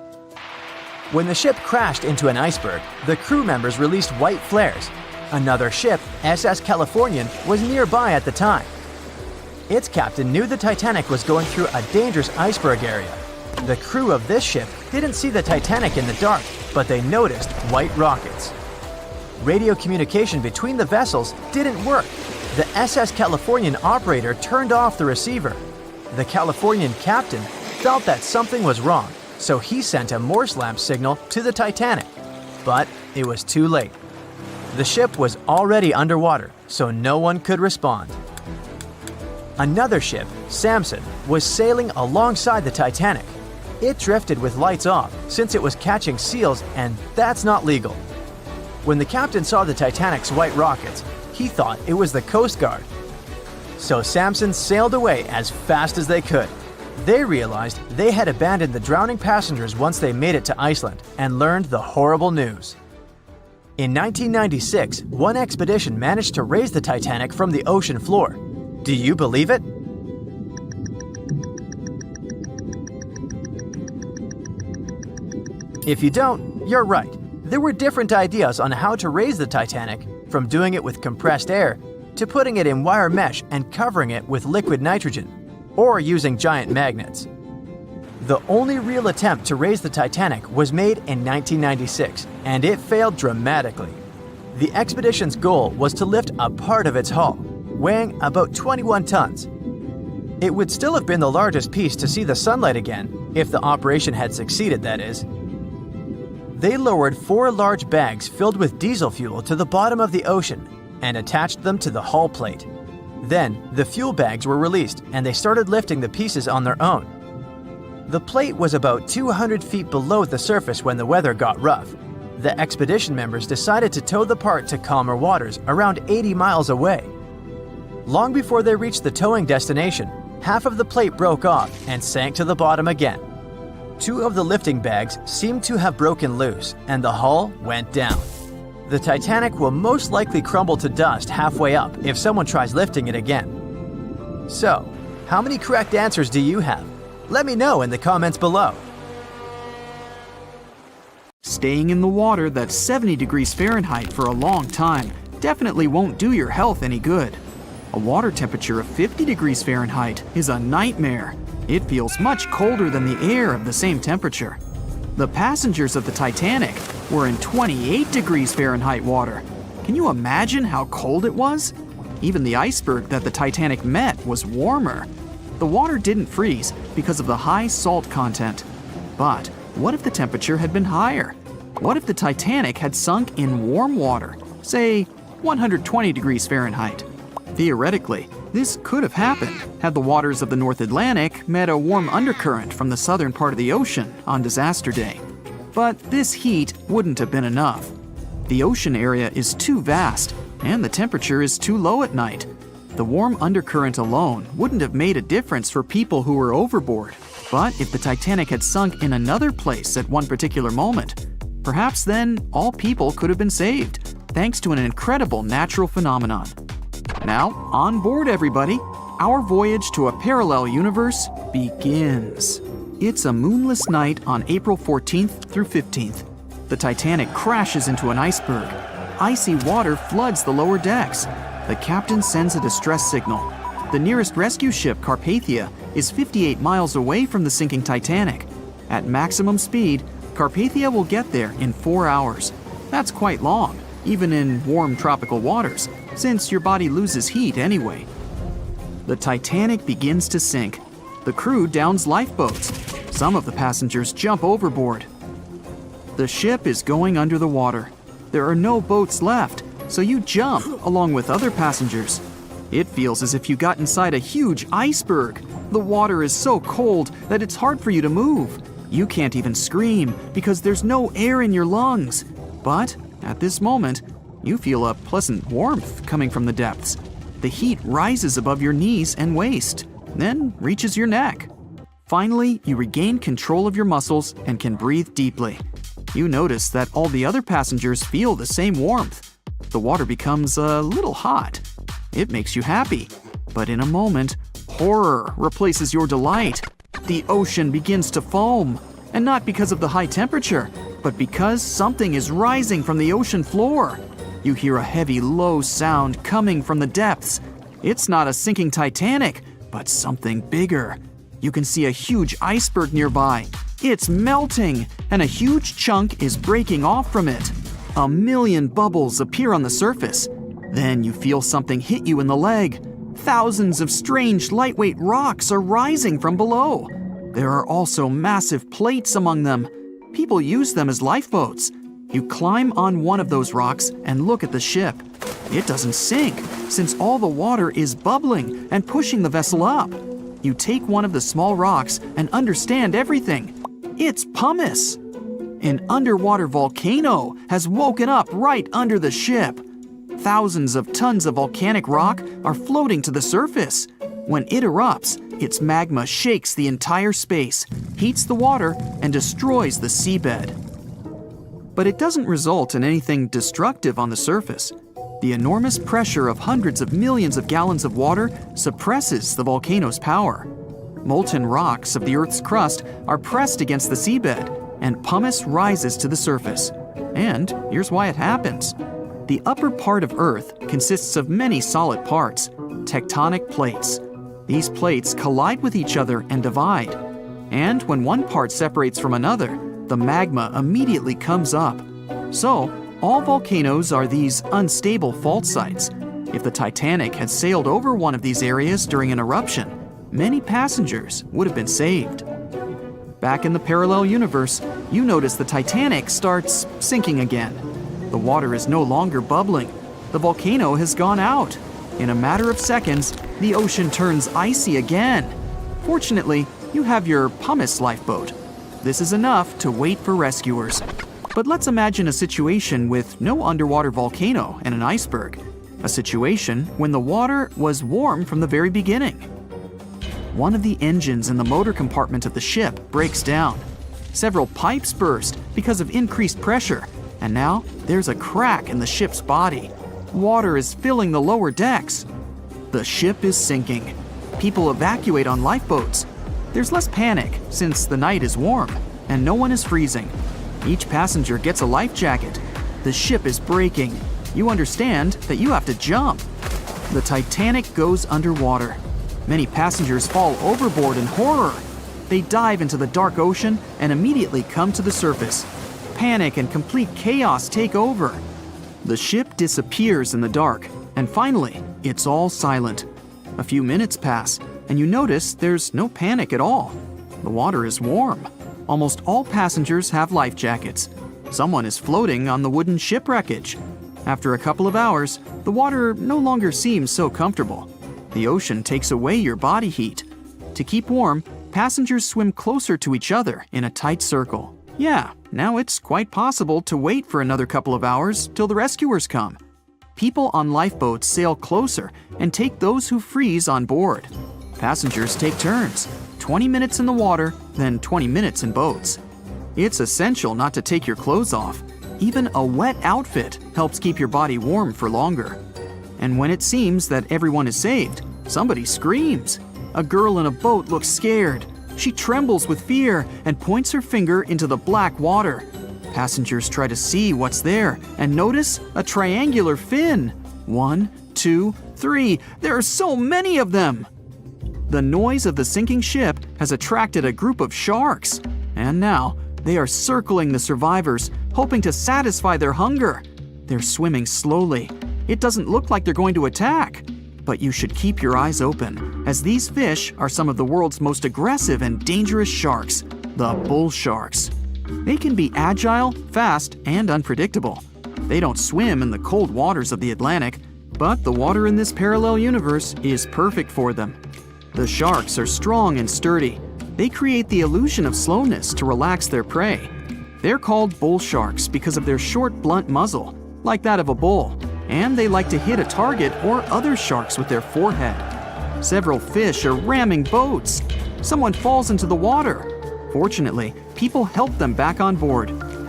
Speaker 4: When the ship crashed into an iceberg, the crew members released white flares. Another ship, SS Californian, was nearby at the time. Its captain knew the Titanic was going through a dangerous iceberg area. The crew of this ship didn't see the Titanic in the dark, but they noticed white rockets. radio communication between the vessels didn't work. The SS Californian operator turned off the receiver. The Californian captain felt that something was wrong, so he sent a Morse lamp signal to the Titanic. But it was too late. The ship was already underwater, so no one could respond. Another ship, Samson, was sailing alongside the Titanic. It drifted with lights off since it was catching seals, and that's not legal. When the captain saw the Titanic's white rockets, he thought it was the Coast Guard. So Samson sailed away as fast as they could. They realized they had abandoned the drowning passengers once they made it to Iceland and learned the horrible news. In 1996, one expedition managed to raise the Titanic from the ocean floor. Do you believe it? If you don't, you're right. There were different ideas on how to raise the Titanic, from doing it with compressed air to putting it in wire mesh and covering it with liquid nitrogen, or using giant magnets. The only real attempt to raise the Titanic was made in 1996, and it failed dramatically. The expedition's goal was to lift a part of its hull, weighing about 21 tons. It would still have been the largest piece to see the sunlight again, if the operation had succeeded, that is. They lowered 4 large bags filled with diesel fuel to the bottom of the ocean and attached them to the hull plate. Then, the fuel bags were released and they started lifting the pieces on their own. The plate was about 200 feet below the surface when the weather got rough. The expedition members decided to tow the part to calmer waters around 80 miles away. Long before they reached the towing destination, half of the plate broke off and sank to the bottom again. 2 of the lifting bags seemed to have broken loose and the hull went down. The Titanic will most likely crumble to dust halfway up if someone tries lifting it again. So, how many correct answers do you have? Let me know in the comments below.
Speaker 2: Staying in the water that's 70 degrees Fahrenheit for a long time definitely won't do your health any good. A water temperature of 50 degrees Fahrenheit is a nightmare. It feels much colder than the air of the same temperature. The passengers of the Titanic were in 28 degrees Fahrenheit water. Can you imagine how cold it was? Even the iceberg that the Titanic met was warmer. The water didn't freeze because of the high salt content. But what if the temperature had been higher? What if the Titanic had sunk in warm water, say 120 degrees Fahrenheit? Theoretically, this could have happened had the waters of the North Atlantic met a warm undercurrent from the southern part of the ocean on disaster day. But this heat wouldn't have been enough. The ocean area is too vast, and the temperature is too low at night. The warm undercurrent alone wouldn't have made a difference for people who were overboard. But if the Titanic had sunk in another place at one particular moment, perhaps then all people could have been saved, thanks to an incredible natural phenomenon. Now, on board everybody, our voyage to a parallel universe begins. It's a moonless night on April 14th through 15th. The Titanic crashes into an iceberg. Icy water floods the lower decks. The captain sends a distress signal. The nearest rescue ship, Carpathia, is 58 miles away from the sinking Titanic. At maximum speed, Carpathia will get there in 4 hours. That's quite long, even in warm tropical waters, since your body loses heat anyway. The Titanic begins to sink. The crew downs lifeboats. Some of the passengers jump overboard. The ship is going under the water. There are no boats left, so you jump along with other passengers. It feels as if you got inside a huge iceberg. The water is so cold that it's hard for you to move. You can't even scream because there's no air in your lungs. But at this moment, you feel a pleasant warmth coming from the depths. The heat rises above your knees and waist, then reaches your neck. Finally, you regain control of your muscles and can breathe deeply. You notice that all the other passengers feel the same warmth. The water becomes a little hot. It makes you happy. But in a moment, horror replaces your delight. The ocean begins to foam. And not because of the high temperature, but because something is rising from the ocean floor. You hear a heavy, low sound coming from the depths. It's not a sinking Titanic, but something bigger. You can see a huge iceberg nearby. It's melting, and a huge chunk is breaking off from it. A million bubbles appear on the surface. Then you feel something hit you in the leg. Thousands of strange lightweight rocks are rising from below. There are also massive plates among them. People use them as lifeboats. You climb on one of those rocks and look at the ship. It doesn't sink, since all the water is bubbling and pushing the vessel up. You take one of the small rocks and understand everything. It's pumice. An underwater volcano has woken up right under the ship. Thousands of tons of volcanic rock are floating to the surface. When it erupts, its magma shakes the entire space, heats the water, and destroys the seabed. But it doesn't result in anything destructive on the surface. The enormous pressure of hundreds of millions of gallons of water suppresses the volcano's power. Molten rocks of the Earth's crust are pressed against the seabed, and pumice rises to the surface. And here's why it happens. The upper part of Earth consists of many solid parts, tectonic plates. These plates collide with each other and divide. And when one part separates from another, the magma immediately comes up. So, all volcanoes are these unstable fault sites. If the Titanic had sailed over one of these areas during an eruption, many passengers would have been saved. Back in the parallel universe, you notice the Titanic starts sinking again. The water is no longer bubbling. The volcano has gone out. In a matter of seconds, the ocean turns icy again. Fortunately, you have your pumice lifeboat. This is enough to wait for rescuers. But let's imagine a situation with no underwater volcano and an iceberg. A situation when the water was warm from the very beginning. One of the engines in the motor compartment of the ship breaks down. Several pipes burst because of increased pressure, and now there's a crack in the ship's body. Water is filling the lower decks. The ship is sinking. People evacuate on lifeboats. There's less panic since the night is warm and no one is freezing. Each passenger gets a life jacket. The ship is breaking. You understand that you have to jump. The Titanic goes underwater. Many passengers fall overboard in horror. They dive into the dark ocean and immediately come to the surface. Panic and complete chaos take over. The ship disappears in the dark, and finally, it's all silent. A few minutes pass, and you notice there's no panic at all. The water is warm. Almost all passengers have life jackets. Someone is floating on the wooden ship wreckage. After a couple of hours, the water no longer seems so comfortable. The ocean takes away your body heat. To keep warm, passengers swim closer to each other in a tight circle. Yeah, now it's quite possible to wait for another couple of hours till the rescuers come. People on lifeboats sail closer and take those who freeze on board. Passengers take turns, 20 minutes in the water, then 20 minutes in boats. It's essential not to take your clothes off. Even a wet outfit helps keep your body warm for longer. And when it seems that everyone is saved, somebody screams. A girl in a boat looks scared. She trembles with fear and points her finger into the black water. Passengers try to see what's there and notice a triangular fin. 1, 2, 3. There are so many of them. The noise of the sinking ship has attracted a group of sharks. And now they are circling the survivors, hoping to satisfy their hunger. They're swimming slowly. It doesn't look like they're going to attack. But you should keep your eyes open, as these fish are some of the world's most aggressive and dangerous sharks, the bull sharks. They can be agile, fast, and unpredictable. They don't swim in the cold waters of the Atlantic, but the water in this parallel universe is perfect for them. The sharks are strong and sturdy. They create the illusion of slowness to relax their prey. They're called bull sharks because of their short, blunt muzzle, like that of a bull, and they like to hit a target or other sharks with their forehead. Several fish are ramming boats. Someone falls into the water. Fortunately, people help them back on board.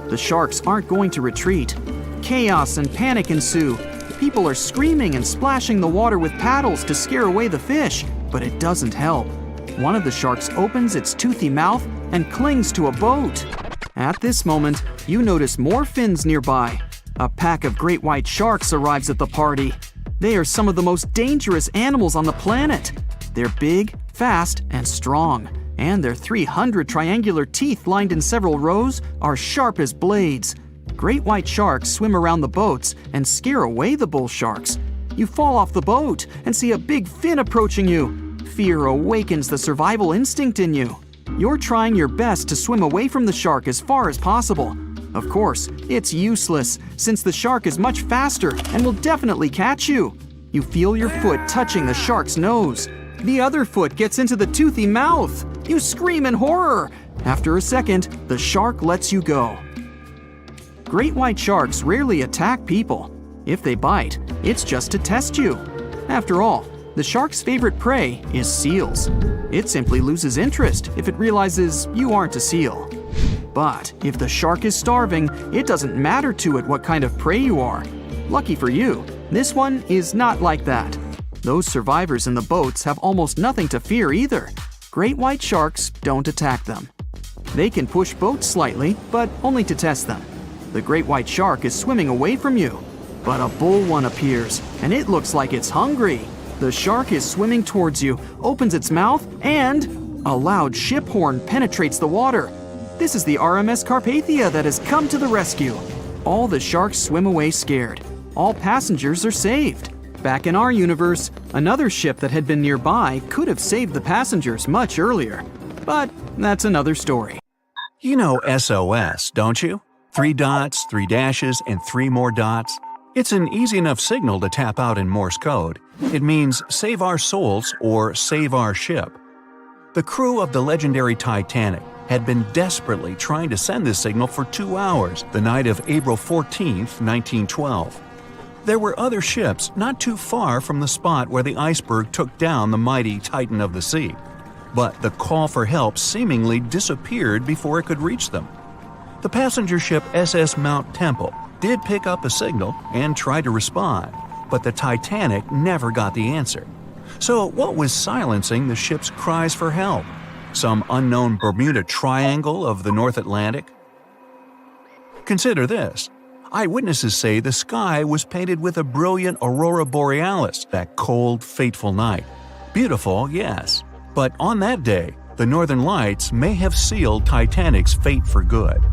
Speaker 2: The sharks aren't going to retreat. Chaos and panic ensue. People are screaming and splashing the water with paddles to scare away the fish, but it doesn't help. One of the sharks opens its toothy mouth and clings to a boat. At this moment, you notice more fins nearby. A pack of great white sharks arrives at the party. They are some of the most dangerous animals on the planet. They're big, fast, and strong, and their 300 triangular teeth lined in several rows are sharp as blades. Great white sharks swim around the boats and scare away the bull sharks. You fall off the boat and see a big fin approaching you. Fear awakens the survival instinct in you. You're trying your best to swim away from the shark as far as possible. Of course, it's useless, since the shark is much faster and will definitely catch you. You feel your foot touching the shark's nose. The other foot gets into the toothy mouth. You scream in horror. After a second, the shark lets you go. Great white sharks rarely attack people. If they bite, it's just to test you. After all, the shark's favorite prey is seals. It simply loses interest if it realizes you aren't a seal. But if the shark is starving, it doesn't matter to it what kind of prey you are. Lucky for you, this one is not like that. Those survivors in the boats have almost nothing to fear either. Great white sharks don't attack them. They can push boats slightly, but only to test them. The great white shark is swimming away from you. But a bull one appears, and it looks like it's hungry. The shark is swimming towards you, opens its mouth, and a loud ship horn penetrates the water. This is the RMS Carpathia that has come to the rescue. All the sharks swim away scared. All passengers are saved. Back in our universe, another ship that had been nearby could have saved the passengers much earlier. But that's another story.
Speaker 3: You know SOS, don't you? 3 dots, 3 dashes, and 3 more dots. It's an easy enough signal to tap out in Morse code. It means save our souls or save our ship. The crew of the legendary Titanic had been desperately trying to send this signal for 2 hours the night of April 14, 1912. There were other ships not too far from the spot where the Iceberg took down the mighty Titan of the sea. But the call for help seemingly disappeared before it could reach them. The passenger ship SS Mount Temple did pick up a signal and try to respond, but the Titanic never got the answer. So what was silencing the ship's cries for help? Some unknown Bermuda Triangle of the North Atlantic? Consider this. Eyewitnesses say the sky was painted with a brilliant aurora borealis that cold, fateful night. Beautiful, yes, but on that day, the northern lights may have sealed Titanic's fate for good.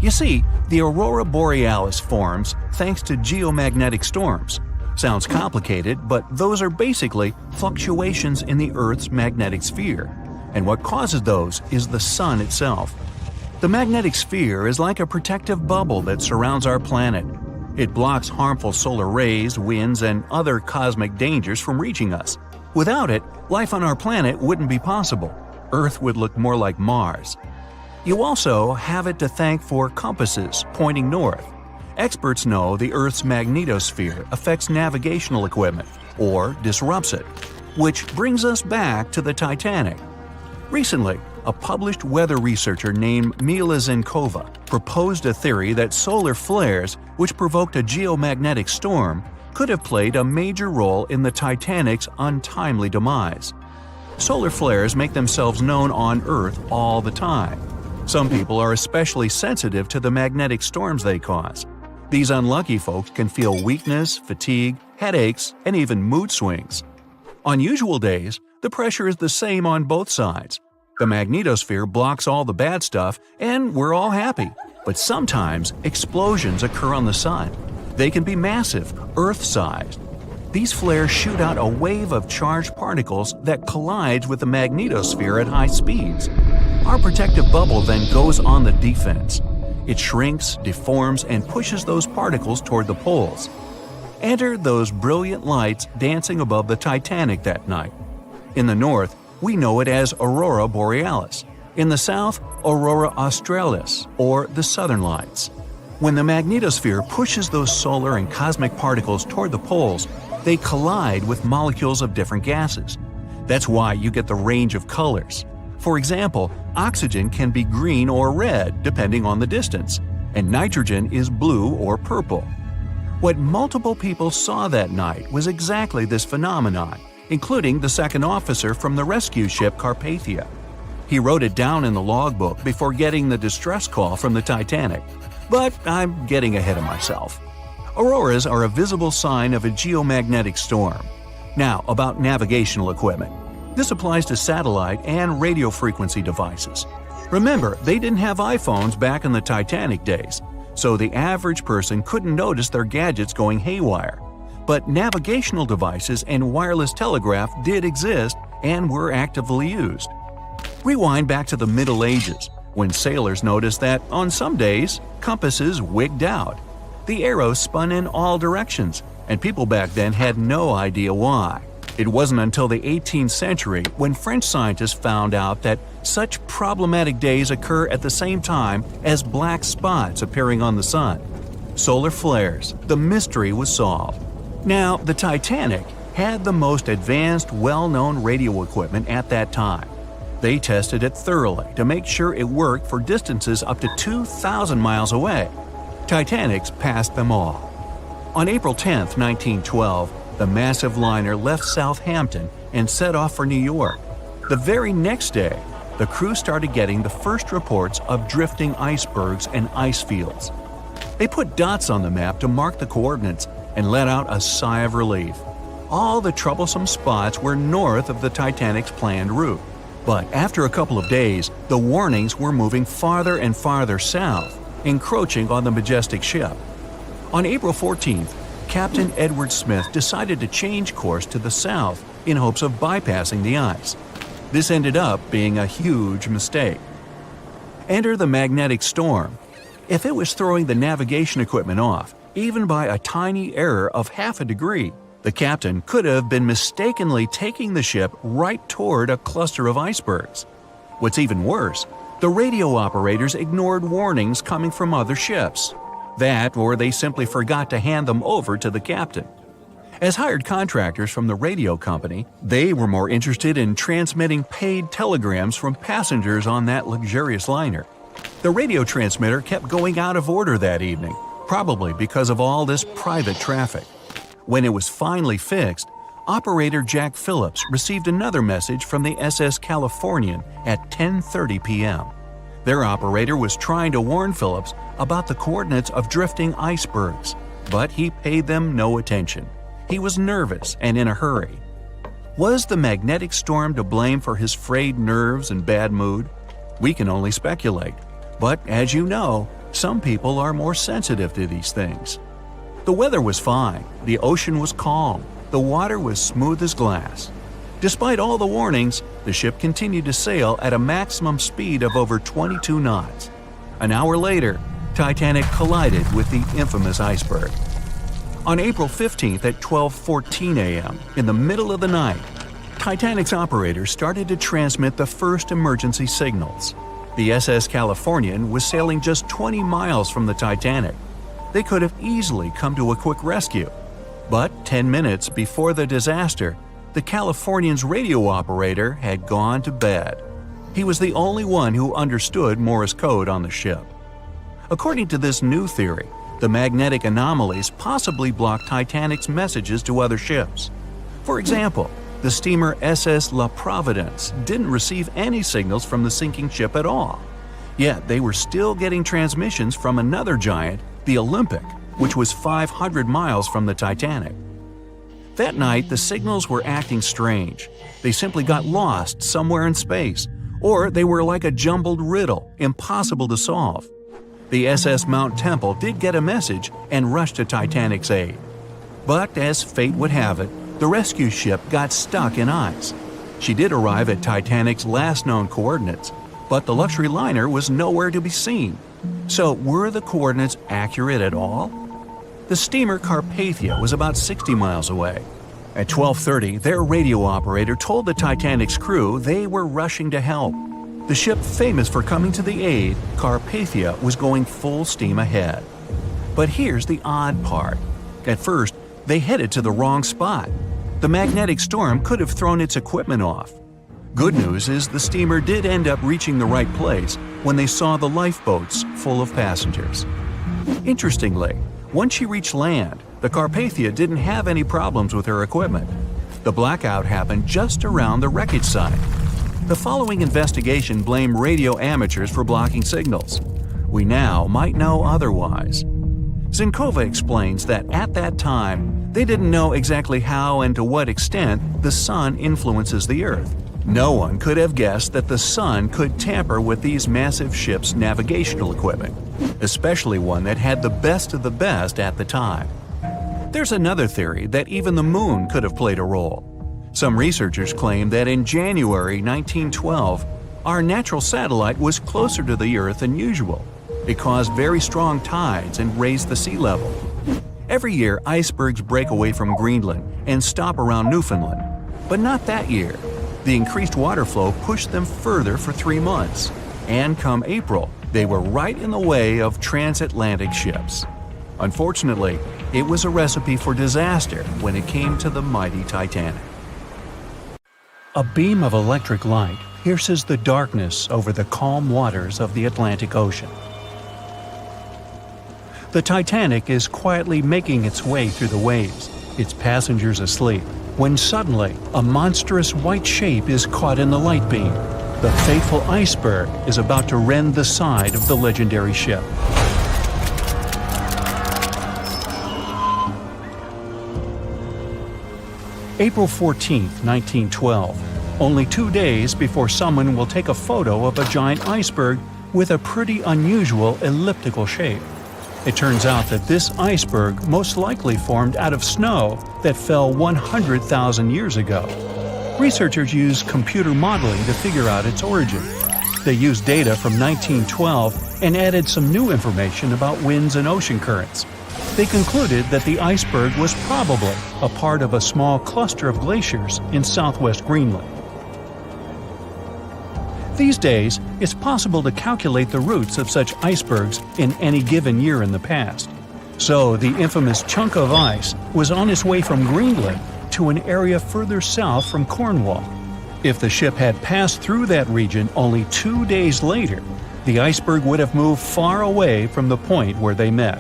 Speaker 3: You see, the aurora borealis forms thanks to geomagnetic storms. Sounds complicated, but those are basically fluctuations in the Earth's magnetic sphere. And what causes those is the sun itself. The magnetic sphere is like a protective bubble that surrounds our planet. It blocks harmful solar rays, winds, and other cosmic dangers from reaching us. Without it, life on our planet wouldn't be possible. Earth would look more like Mars. You also have it to thank for compasses pointing north. Experts know the Earth's magnetosphere affects navigational equipment, or disrupts it. Which brings us back to the Titanic. Recently, a published weather researcher named Mila Zenkova proposed a theory that solar flares, which provoked a geomagnetic storm, could have played a major role in the Titanic's untimely demise. Solar flares make themselves known on Earth all the time. Some people are especially sensitive to the magnetic storms they cause. These unlucky folks can feel weakness, fatigue, headaches, and even mood swings. On usual days, the pressure is the same on both sides. The magnetosphere blocks all the bad stuff, and we're all happy. But sometimes, explosions occur on the sun. They can be massive, Earth-sized. These flares shoot out a wave of charged particles that collides with the magnetosphere at high speeds. Our protective bubble then goes on the defense. It shrinks, deforms, and pushes those particles toward the poles. Enter those brilliant lights dancing above the Titanic that night. In the north, we know it as Aurora Borealis. In the south, Aurora Australis, or the Southern Lights. When the magnetosphere pushes those solar and cosmic particles toward the poles, they collide with molecules of different gases. That's why you get the range of colors. For example, oxygen can be green or red depending on the distance, and nitrogen is blue or purple. What multiple people saw that night was exactly this phenomenon, including the second officer from the rescue ship Carpathia. He wrote it down in the logbook before getting the distress call from the Titanic. But I'm getting ahead of myself. Auroras are a visible sign of a geomagnetic storm. Now, about navigational equipment. This applies to satellite and radio frequency devices. Remember, they didn't have iPhones back in the Titanic days. so the average person couldn't notice their gadgets going haywire. But navigational devices and wireless telegraph did exist and were actively used. Rewind back to the Middle Ages, when sailors noticed that, on some days, compasses wigged out. The arrows spun in all directions, and people back then had no idea why. It wasn't until the 18th century when French scientists found out that such problematic days occur at the same time as black spots appearing on the sun. Solar flares. The mystery was solved. Now, the Titanic had the most advanced, well-known radio equipment at that time. They tested it thoroughly to make sure it worked for distances up to 2,000 miles away. Titanics passed them all. On April 10, 1912, the massive liner left Southampton and set off for New York. The very next day, the crew started getting the first reports of drifting icebergs and ice fields. They put dots on the map to mark the coordinates and let out a sigh of relief. All the troublesome spots were north of the Titanic's planned route. But after a couple of days, the warnings were moving farther and farther south, encroaching on the majestic ship. On April 14th, Captain Edward Smith decided to change course to the south in hopes of bypassing the ice. This ended up being a huge mistake. Enter the magnetic storm. If it was throwing the navigation equipment off, even by a tiny error of half a degree, the captain could have been mistakenly taking the ship right toward a cluster of icebergs. What's even worse, the radio operators ignored warnings coming from other ships. That, or they simply forgot to hand them over to the captain. As hired contractors from the radio company, they were more interested in transmitting paid telegrams from passengers on that luxurious liner. The radio transmitter kept going out of order that evening, probably because of all this private traffic. When it was finally fixed, operator Jack Phillips received another message from the SS Californian at 10:30 p.m. Their operator was trying to warn Phillips about the coordinates of drifting icebergs, but he paid them no attention. He was nervous and in a hurry. Was the magnetic storm to blame for his frayed nerves and bad mood? We can only speculate. But as you know, some people are more sensitive to these things. The weather was fine, the ocean was calm, the water was smooth as glass. Despite all the warnings, the ship continued to sail at a maximum speed of over 22 knots. An hour later, Titanic collided with the infamous iceberg. On April 15th at 12:14 a.m., in the middle of the night, Titanic's operators started to transmit the first emergency signals. The SS Californian was sailing just 20 miles from the Titanic. They could have easily come to a quick rescue. But 10 minutes before the disaster, the Californian's radio operator had gone to bed. He was the only one who understood Morse code on the ship. According to this new theory, the magnetic anomalies possibly blocked Titanic's messages to other ships. For example, the steamer SS La Providence didn't receive any signals from the sinking ship at all. Yet they were still getting transmissions from another giant, the Olympic, which was 500 miles from the Titanic. That night, the signals were acting strange. They simply got lost somewhere in space, or they were like a jumbled riddle, impossible to solve. The SS Mount Temple did get a message and rushed to Titanic's aid. But as fate would have it, the rescue ship got stuck in ice. She did arrive at Titanic's last known coordinates, but the luxury liner was nowhere to be seen. So were the coordinates accurate at all? The steamer Carpathia was about 60 miles away. At 12:30, their radio operator told the Titanic's crew they were rushing to help. The ship famous for coming to the aid, Carpathia, was going full steam ahead. But here's the odd part. At first, they headed to the wrong spot. The magnetic storm could have thrown its equipment off. Good news is the steamer did end up reaching the right place when they saw the lifeboats full of passengers. Interestingly, once she reached land, the Carpathia didn't have any problems with her equipment. The blackout happened just around the wreckage site. The following investigation blamed radio amateurs for blocking signals. We now might know otherwise. Zinkova explains that at that time, they didn't know exactly how and to what extent the sun influences the Earth. No one could have guessed that the sun could tamper with these massive ships' navigational equipment. especially one that had the best of the best at the time. There's another theory that even the moon could have played a role. Some researchers claim that in January 1912, our natural satellite was closer to the Earth than usual. It caused very strong tides and raised the sea level. Every year, icebergs break away from Greenland and stop around Newfoundland. But not that year. The increased water flow pushed them further for 3 months. And come April, they were right in the way of transatlantic ships. Unfortunately, it was a recipe for disaster when it came to the mighty Titanic. A beam of electric light pierces the darkness over the calm waters of the Atlantic Ocean. The Titanic is quietly making its way through the waves, its passengers asleep, when suddenly a monstrous white shape is caught in the light beam. The fateful iceberg is about to rend the side of the legendary ship. April 14, 1912, only 2 days before someone will take a photo of a giant iceberg with a pretty unusual elliptical shape. It turns out that this iceberg most likely formed out of snow that fell 100,000 years ago. Researchers used computer modeling to figure out its origin. They used data from 1912 and added some new information about winds and ocean currents. They concluded that the iceberg was probably a part of a small cluster of glaciers in southwest Greenland. These days, it's possible to calculate the routes of such icebergs in any given year in the past. So the infamous chunk of ice was on its way from Greenland to an area further south from Cornwall. If the ship had passed through that region only 2 days later, the iceberg would have moved far away from the point where they met.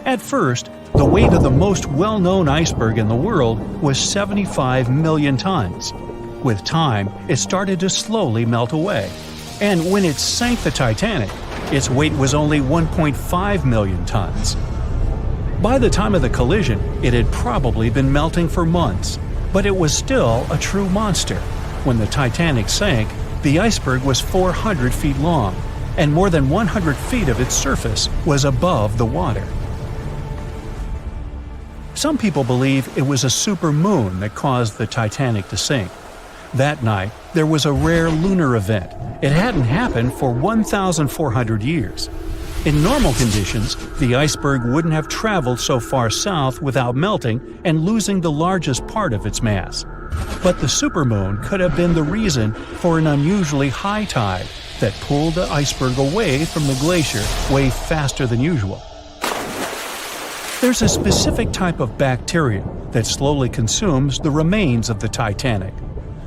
Speaker 3: At first, the weight of the most well-known iceberg in the world was 75 million tons. With time, it started to slowly melt away. And when it sank the Titanic, its weight was only 1.5 million tons. By the time of the collision, it had probably been melting for months, but it was still a true monster. When the Titanic sank, the iceberg was 400 feet long, and more than 100 feet of its surface was above the water. Some people believe it was a supermoon that caused the Titanic to sink. That night, there was a rare lunar event. It hadn't happened for 1,400 years. In normal conditions, the iceberg wouldn't have traveled so far south without melting and losing the largest part of its mass. But the supermoon could have been the reason for an unusually high tide that pulled the iceberg away from the glacier way faster than usual. There's a specific type of bacteria that slowly consumes the remains of the Titanic.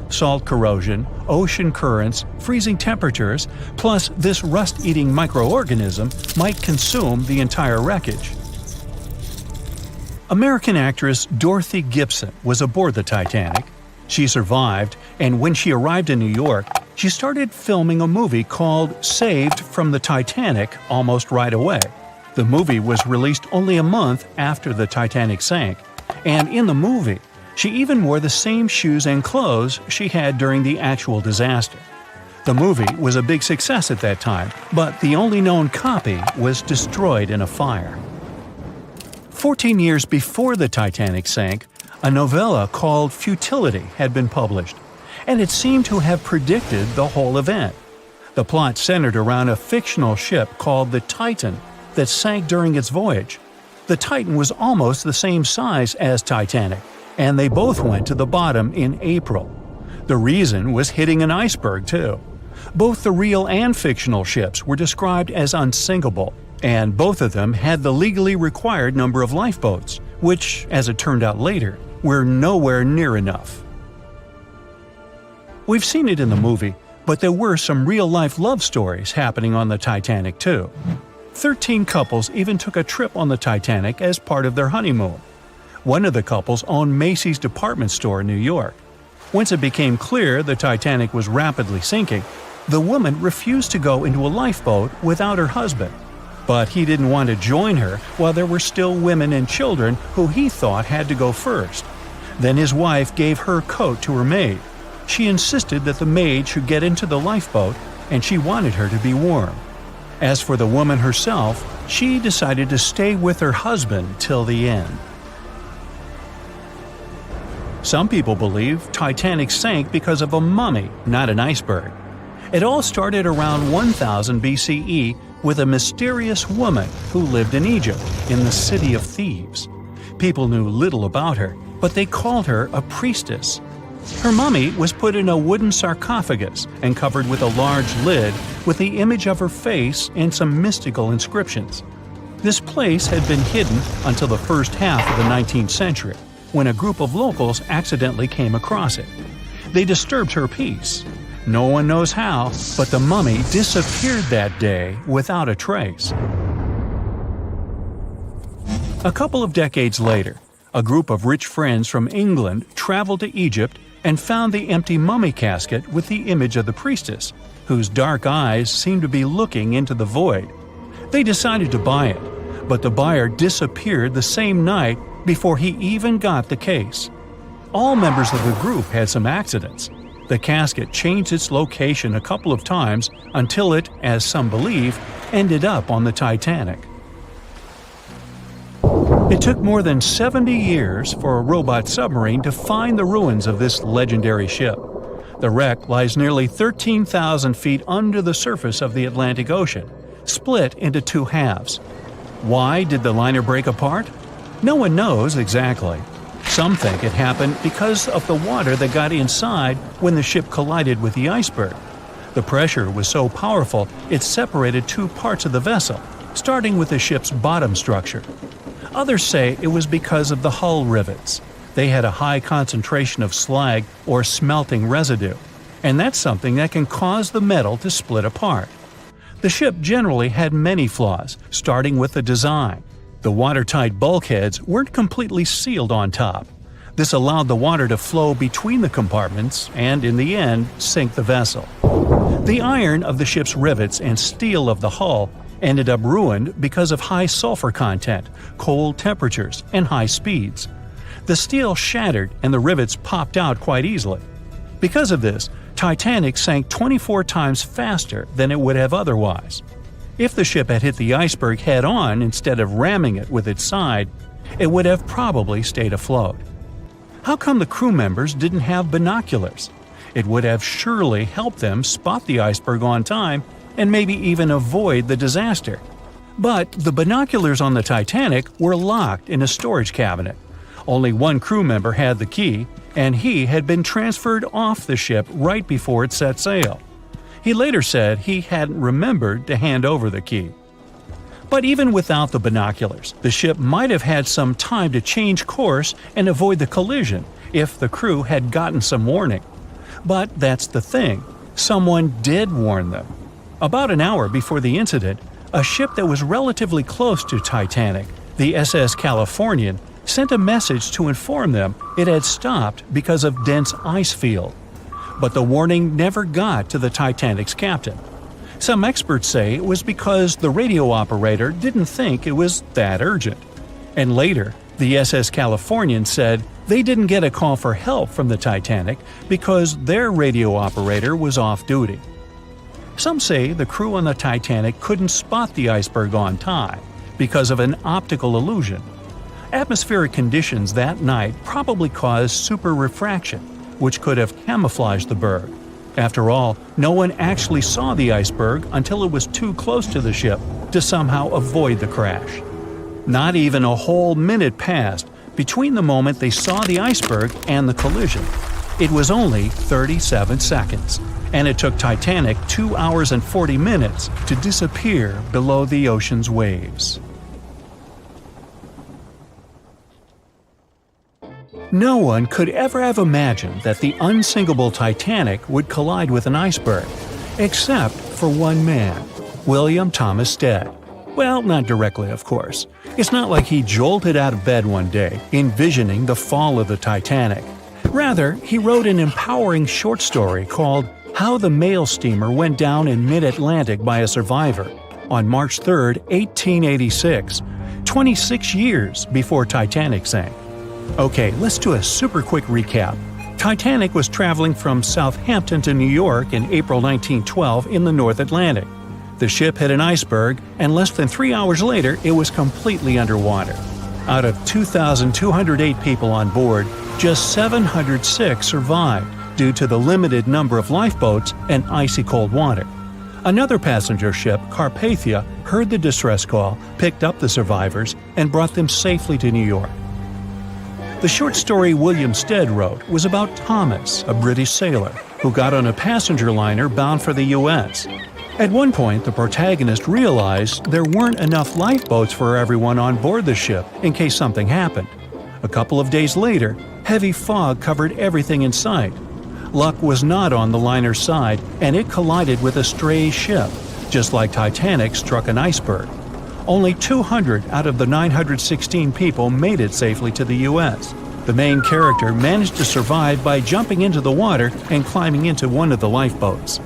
Speaker 3: Salt corrosion, ocean currents, freezing temperatures, plus this rust-eating microorganism might consume the entire wreckage. American actress Dorothy Gibson was aboard the Titanic. She survived, and when she arrived in New York, she started filming a movie called Saved from the Titanic almost right away. The movie was released only a month after the Titanic sank, and in the movie, she even wore the same shoes and clothes she had during the actual disaster. The movie was a big success at that time, but the only known copy was destroyed in a fire. 14 years before the Titanic sank, a novella called Futility had been published, and it seemed to have predicted the whole event. The plot centered around a fictional ship called the Titan that sank during its voyage. The Titan was almost the same size as Titanic, and they both went to the bottom in April. The reason was hitting an iceberg, too. Both the real and fictional ships were described as unsinkable, and both of them had the legally required number of lifeboats, which, as it turned out later, were nowhere near enough. We've seen it in the movie, but there were some real-life love stories happening on the Titanic, too. 13 couples even took a trip on the Titanic as part of their honeymoon. One of the couples owned Macy's department store in New York. Once it became clear the Titanic was rapidly sinking, the woman refused to go into a lifeboat without her husband. But he didn't want to join her while there were still women and children who he thought had to go first. Then his wife gave her coat to her maid. She insisted that the maid should get into the lifeboat, and she wanted her to be warm. As for the woman herself, she decided to stay with her husband till the end. Some people believe Titanic sank because of a mummy, not an iceberg. It all started around 1000 BCE with a mysterious woman who lived in Egypt, in the City of Thieves. People knew little about her, but they called her a priestess. Her mummy was put in a wooden sarcophagus and covered with a large lid with the image of her face and some mystical inscriptions. This place had been hidden until the first half of the 19th century, when a group of locals accidentally came across it. They disturbed her peace. No one knows how, but the mummy disappeared that day without a trace. A couple of decades later, a group of rich friends from England traveled to Egypt and found the empty mummy casket with the image of the priestess, whose dark eyes seemed to be looking into the void. They decided to buy it, but the buyer disappeared the same night before he even got the case. All members of the group had some accidents. The casket changed its location a couple of times until it, as some believe, ended up on the Titanic. It took more than 70 years for a robot submarine to find the ruins of this legendary ship. The wreck lies nearly 13,000 feet under the surface of the Atlantic Ocean, split into two halves. Why did the liner break apart? No one knows exactly. Some think it happened because of the water that got inside when the ship collided with the iceberg. The pressure was so powerful it separated two parts of the vessel, starting with the ship's bottom structure. Others say it was because of the hull rivets. They had a high concentration of slag or smelting residue, and that's something that can cause the metal to split apart. The ship generally had many flaws, starting with the design. The watertight bulkheads weren't completely sealed on top. This allowed the water to flow between the compartments and, in the end, sink the vessel. The iron of the ship's rivets and steel of the hull ended up ruined because of high sulfur content, cold temperatures, and high speeds. The steel shattered and the rivets popped out quite easily. Because of this, Titanic sank 24 times faster than it would have otherwise. If the ship had hit the iceberg head-on instead of ramming it with its side, it would have probably stayed afloat. How come the crew members didn't have binoculars? It would have surely helped them spot the iceberg on time and maybe even avoid the disaster. But the binoculars on the Titanic were locked in a storage cabinet. Only one crew member had the key, and he had been transferred off the ship right before it set sail. He later said he hadn't remembered to hand over the key. But even without the binoculars, the ship might have had some time to change course and avoid the collision if the crew had gotten some warning. But that's the thing, someone did warn them. About an hour before the incident, a ship that was relatively close to Titanic, the SS Californian, sent a message to inform them it had stopped because of dense ice field. But the warning never got to the Titanic's captain. Some experts say it was because the radio operator didn't think it was that urgent. And later, the SS Californian said they didn't get a call for help from the Titanic because their radio operator was off duty. Some say the crew on the Titanic couldn't spot the iceberg on time because of an optical illusion. Atmospheric conditions that night probably caused super refraction, which could have camouflaged the berg. After all, no one actually saw the iceberg until it was too close to the ship to somehow avoid the crash. Not even a whole minute passed between the moment they saw the iceberg and the collision. It was only 37 seconds, and it took Titanic 2 hours and 40 minutes to disappear below the ocean's waves. No one could ever have imagined that the unsinkable Titanic would collide with an iceberg, except for one man, William Thomas Stead. Well, not directly, of course. It's not like he jolted out of bed one day, envisioning the fall of the Titanic. Rather, he wrote an empowering short story called How the Mail Steamer Went Down in Mid-Atlantic by a Survivor on March 3, 1886, 26 years before Titanic sank. Okay, let's do a super quick recap. Titanic was traveling from Southampton to New York in April 1912 in the North Atlantic. The ship hit an iceberg, and less than 3 hours later, it was completely underwater. Out of 2,208 people on board, just 706 survived due to the limited number of lifeboats and icy cold water. Another passenger ship, Carpathia, heard the distress call, picked up the survivors, and brought them safely to New York. The short story William Stead wrote was about Thomas, a British sailor, who got on a passenger liner bound for the U.S. At one point, the protagonist realized there weren't enough lifeboats for everyone on board the ship in case something happened. A couple of days later, heavy fog covered everything in sight. Luck was not on the liner's side, and it collided with a stray ship, just like Titanic struck an iceberg. Only 200 out of the 916 people made it safely to the U.S. The main character managed to survive by jumping into the water and climbing into one of the lifeboats.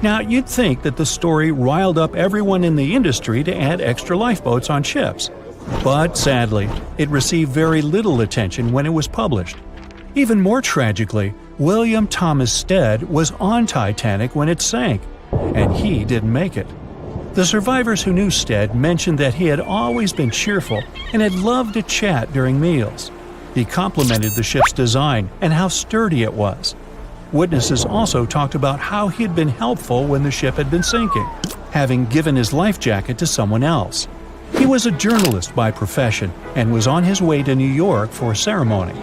Speaker 3: Now, you'd think that the story riled up everyone in the industry to add extra lifeboats on ships. But sadly, it received very little attention when it was published. Even more tragically, William Thomas Stead was on Titanic when it sank, and he didn't make it. The survivors who knew Stead mentioned that he had always been cheerful and had loved to chat during meals. He complimented the ship's design and how sturdy it was. Witnesses also talked about how he had been helpful when the ship had been sinking, having given his life jacket to someone else. He was a journalist by profession and was on his way to New York for a ceremony.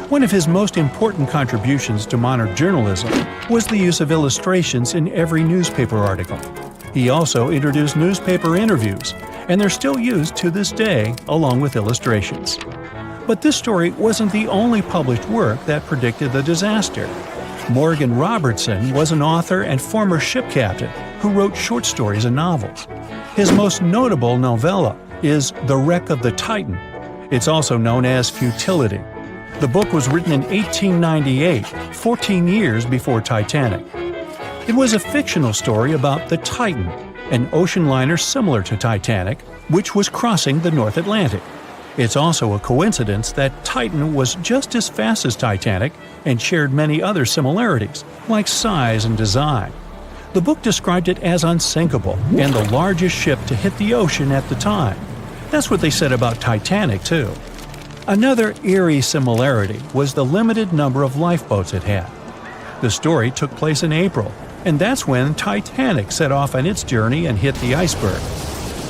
Speaker 3: One of his most important contributions to modern journalism was the use of illustrations in every newspaper article. He also introduced newspaper interviews, and they're still used to this day along with illustrations. But this story wasn't the only published work that predicted the disaster. Morgan Robertson was an author and former ship captain who wrote short stories and novels. His most notable novella is The Wreck of the Titan. It's also known as Futility. The book was written in 1898, 14 years before Titanic. It was a fictional story about the Titan, an ocean liner similar to Titanic, which was crossing the North Atlantic. It's also a coincidence that Titan was just as fast as Titanic and shared many other similarities, like size and design. The book described it as unsinkable and the largest ship to hit the ocean at the time. That's what they said about Titanic, too. Another eerie similarity was the limited number of lifeboats it had. The story took place in April, and that's when Titanic set off on its journey and hit the iceberg.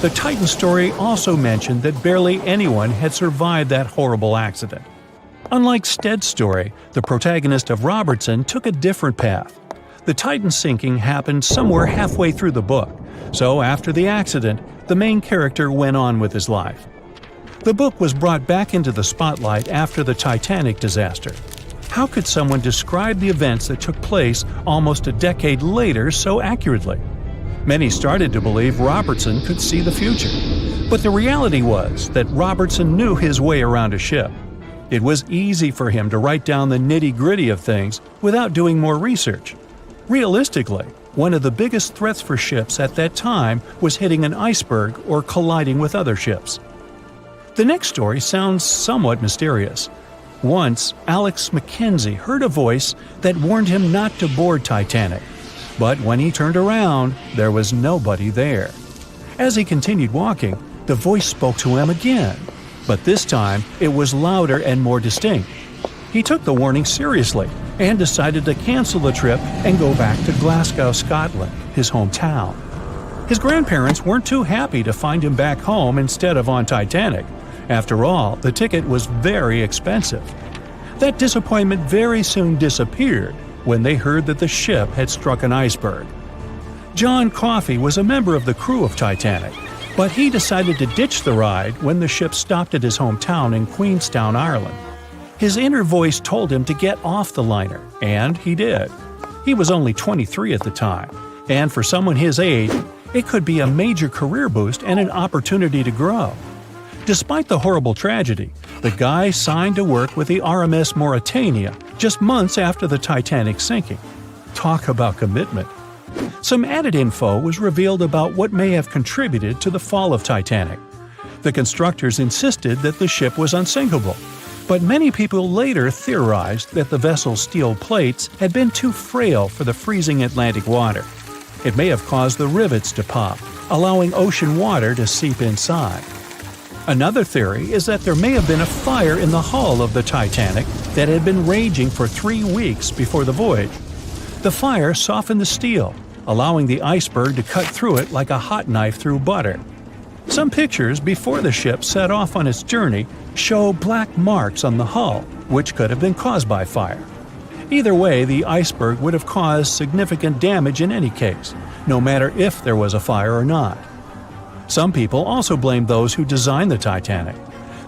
Speaker 3: The Titan story also mentioned that barely anyone had survived that horrible accident. Unlike Stead's story, the protagonist of Robertson took a different path. The Titan sinking happened somewhere halfway through the book, so after the accident, the main character went on with his life. The book was brought back into the spotlight after the Titanic disaster. How could someone describe the events that took place almost a decade later so accurately? Many started to believe Robertson could see the future. But the reality was that Robertson knew his way around a ship. It was easy for him to write down the nitty-gritty of things without doing more research. Realistically, one of the biggest threats for ships at that time was hitting an iceberg or colliding with other ships. The next story sounds somewhat mysterious. Once, Alex Mackenzie heard a voice that warned him not to board Titanic. But when he turned around, there was nobody there. As he continued walking, the voice spoke to him again, but this time it was louder and more distinct. He took the warning seriously and decided to cancel the trip and go back to Glasgow, Scotland, his hometown. His grandparents weren't too happy to find him back home instead of on Titanic. After all, the ticket was very expensive. That disappointment very soon disappeared when they heard that the ship had struck an iceberg. John Coffey was a member of the crew of Titanic, but he decided to ditch the ride when the ship stopped at his hometown in Queenstown, Ireland. His inner voice told him to get off the liner, and he did. He was only 23 at the time, and for someone his age, it could be a major career boost and an opportunity to grow. Despite the horrible tragedy, the guy signed to work with the RMS Mauritania just months after the Titanic sinking. Talk about commitment. Some added info was revealed about what may have contributed to the fall of Titanic. The constructors insisted that the ship was unsinkable, but many people later theorized that the vessel's steel plates had been too frail for the freezing Atlantic water. It may have caused the rivets to pop, allowing ocean water to seep inside. Another theory is that there may have been a fire in the hull of the Titanic that had been raging for 3 weeks before the voyage. The fire softened the steel, allowing the iceberg to cut through it like a hot knife through butter. Some pictures before the ship set off on its journey show black marks on the hull, which could have been caused by fire. Either way, the iceberg would have caused significant damage in any case, no matter if there was a fire or not. Some people also blame those who designed the Titanic.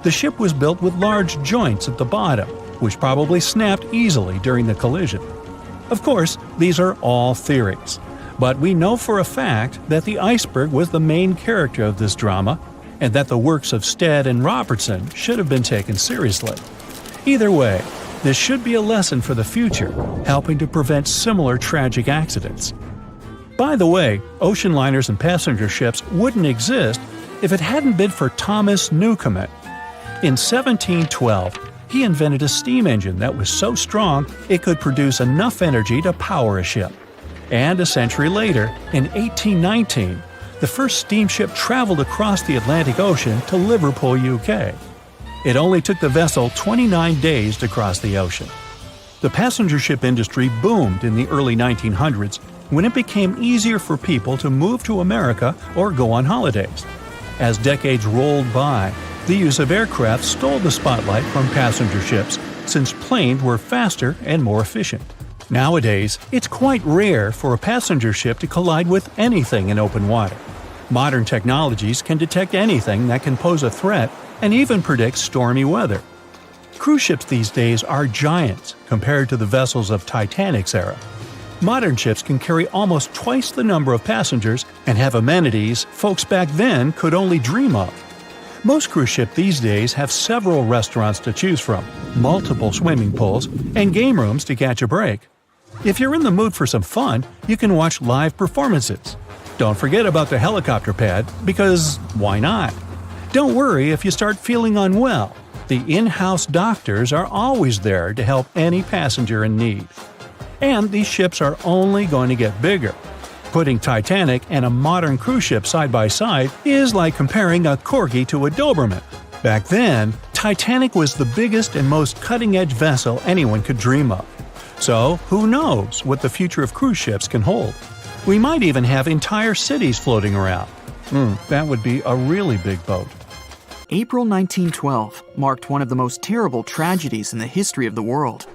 Speaker 3: The ship was built with large joints at the bottom, which probably snapped easily during the collision. Of course, these are all theories, but we know for a fact that the iceberg was the main character of this drama, and that the works of Stead and Robertson should have been taken seriously. Either way, this should be a lesson for the future, helping to prevent similar tragic accidents. By the way, ocean liners and passenger ships wouldn't exist if it hadn't been for Thomas Newcomen. In 1712, he invented a steam engine that was so strong it could produce enough energy to power a ship. And a century later, in 1819, the first steamship traveled across the Atlantic Ocean to Liverpool, UK. It only took the vessel 29 days to cross the ocean. The passenger ship industry boomed in the early 1900s when it became easier for people to move to America or go on holidays. As decades rolled by, the use of aircraft stole the spotlight from passenger ships, since planes were faster and more efficient. Nowadays, it's quite rare for a passenger ship to collide with anything in open water. Modern technologies can detect anything that can pose a threat and even predict stormy weather. Cruise ships these days are giants compared to the vessels of Titanic's era. Modern ships can carry almost twice the number of passengers and have amenities folks back then could only dream of. Most cruise ships these days have several restaurants to choose from, multiple swimming pools, and game rooms to catch a break. If you're in the mood for some fun, you can watch live performances. Don't forget about the helicopter pad, because why not? Don't worry if you start feeling unwell. The in-house doctors are always there to help any passenger in need. And these ships are only going to get bigger. Putting Titanic and a modern cruise ship side by side is like comparing a Corgi to a Doberman. Back then, Titanic was the biggest and most cutting-edge vessel anyone could dream of. So, who knows what the future of cruise ships can hold? We might even have entire cities floating around. That would be a really big boat.
Speaker 2: April 1912 marked one of the most terrible tragedies in the history of the world.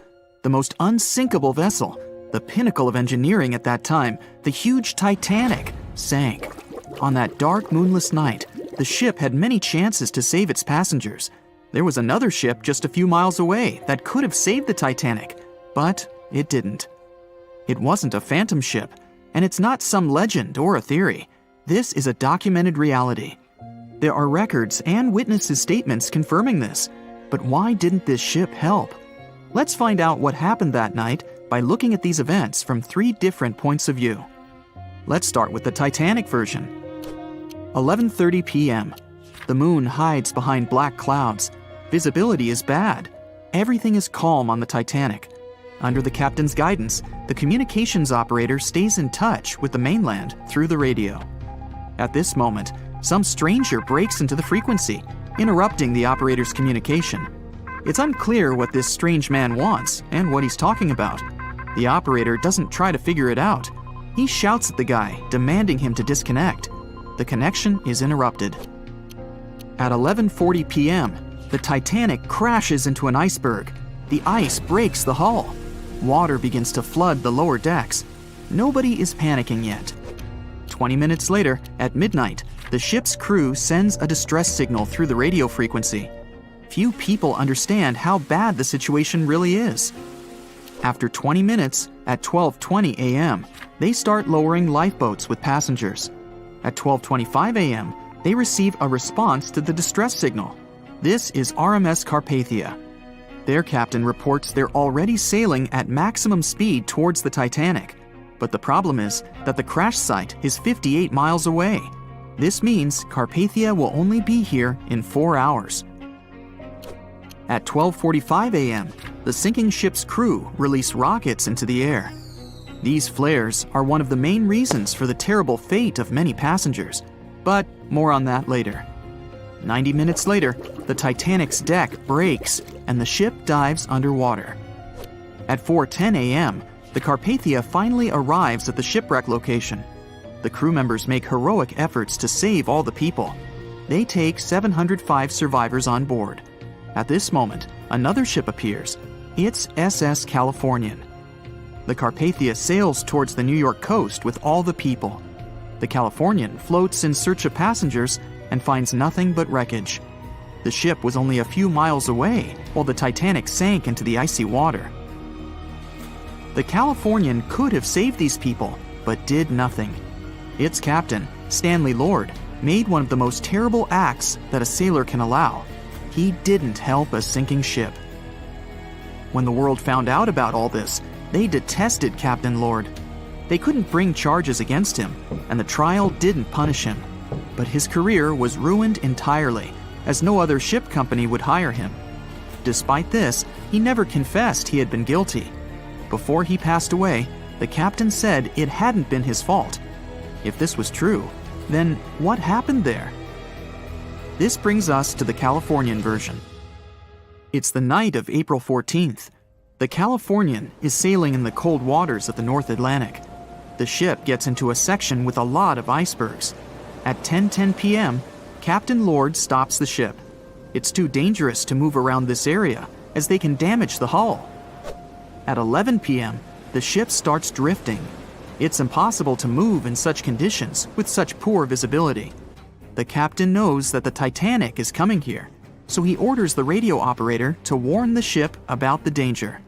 Speaker 2: The most unsinkable vessel, the pinnacle of engineering at that time, the huge Titanic, sank. On that dark, moonless night, the ship had many chances to save its passengers. There was another ship just a few miles away that could have saved the Titanic, but it didn't. It wasn't a phantom ship, and it's not some legend or a theory. This is a documented reality. There are records and witnesses' statements confirming this, but why didn't this ship help? Let's find out what happened that night by looking at these events from 3 different points of view. Let's start with the Titanic version. 11:30 p.m. The moon hides behind black clouds. Visibility is bad. Everything is calm on the Titanic. Under the captain's guidance, the communications operator stays in touch with the mainland through the radio. At this moment, some stranger breaks into the frequency, interrupting the operator's communication. It's unclear what this strange man wants and what he's talking about. The operator doesn't try to figure it out. He shouts at the guy, demanding him to disconnect. The connection is interrupted. At 11:40 p.m., the Titanic crashes into an iceberg. The ice breaks the hull. Water begins to flood the lower decks. Nobody is panicking yet. 20 minutes later, at midnight, the ship's crew sends a distress signal through the radio frequency. Few people understand how bad the situation really is. After 20 minutes, at 12:20 a.m., they start lowering lifeboats with passengers. At 12:25 a.m., they receive a response to the distress signal. This is RMS Carpathia. Their captain reports they're already sailing at maximum speed towards the Titanic. But the problem is that the crash site is 58 miles away. This means Carpathia will only be here in 4 hours. At 12:45 a.m., the sinking ship's crew release rockets into the air. These flares are one of the main reasons for the terrible fate of many passengers, but more on that later. 90 minutes later, the Titanic's deck breaks and the ship dives underwater. At 4:10 a.m., the Carpathia finally arrives at the shipwreck location. The crew members make heroic efforts to save all the people. They take 705 survivors on board. At this moment, another ship appears. It's SS Californian. The Carpathia sails towards the New York coast with all the people. The Californian floats in search of passengers and finds nothing but wreckage. The ship was only a few miles away while the Titanic sank into the icy water. The Californian could have saved these people, but did nothing. Its captain, Stanley Lord, made one of the most terrible acts that a sailor can allow. He didn't help a sinking ship. When the world found out about all this, they detested Captain Lord. They couldn't bring charges against him, and the trial didn't punish him. But his career was ruined entirely, as no other ship company would hire him. Despite this, he never confessed he had been guilty. Before he passed away, the captain said it hadn't been his fault. If this was true, then what happened there? This brings us to the Californian version. It's the night of April 14th. The Californian is sailing in the cold waters of the North Atlantic. The ship gets into a section with a lot of icebergs. At 10:10 p.m., Captain Lord stops the ship. It's too dangerous to move around this area, as they can damage the hull. At 11 p.m., the ship starts drifting. It's impossible to move in such conditions with such poor visibility. The captain knows that the Titanic is coming here, so he orders the radio operator to warn the ship about the danger.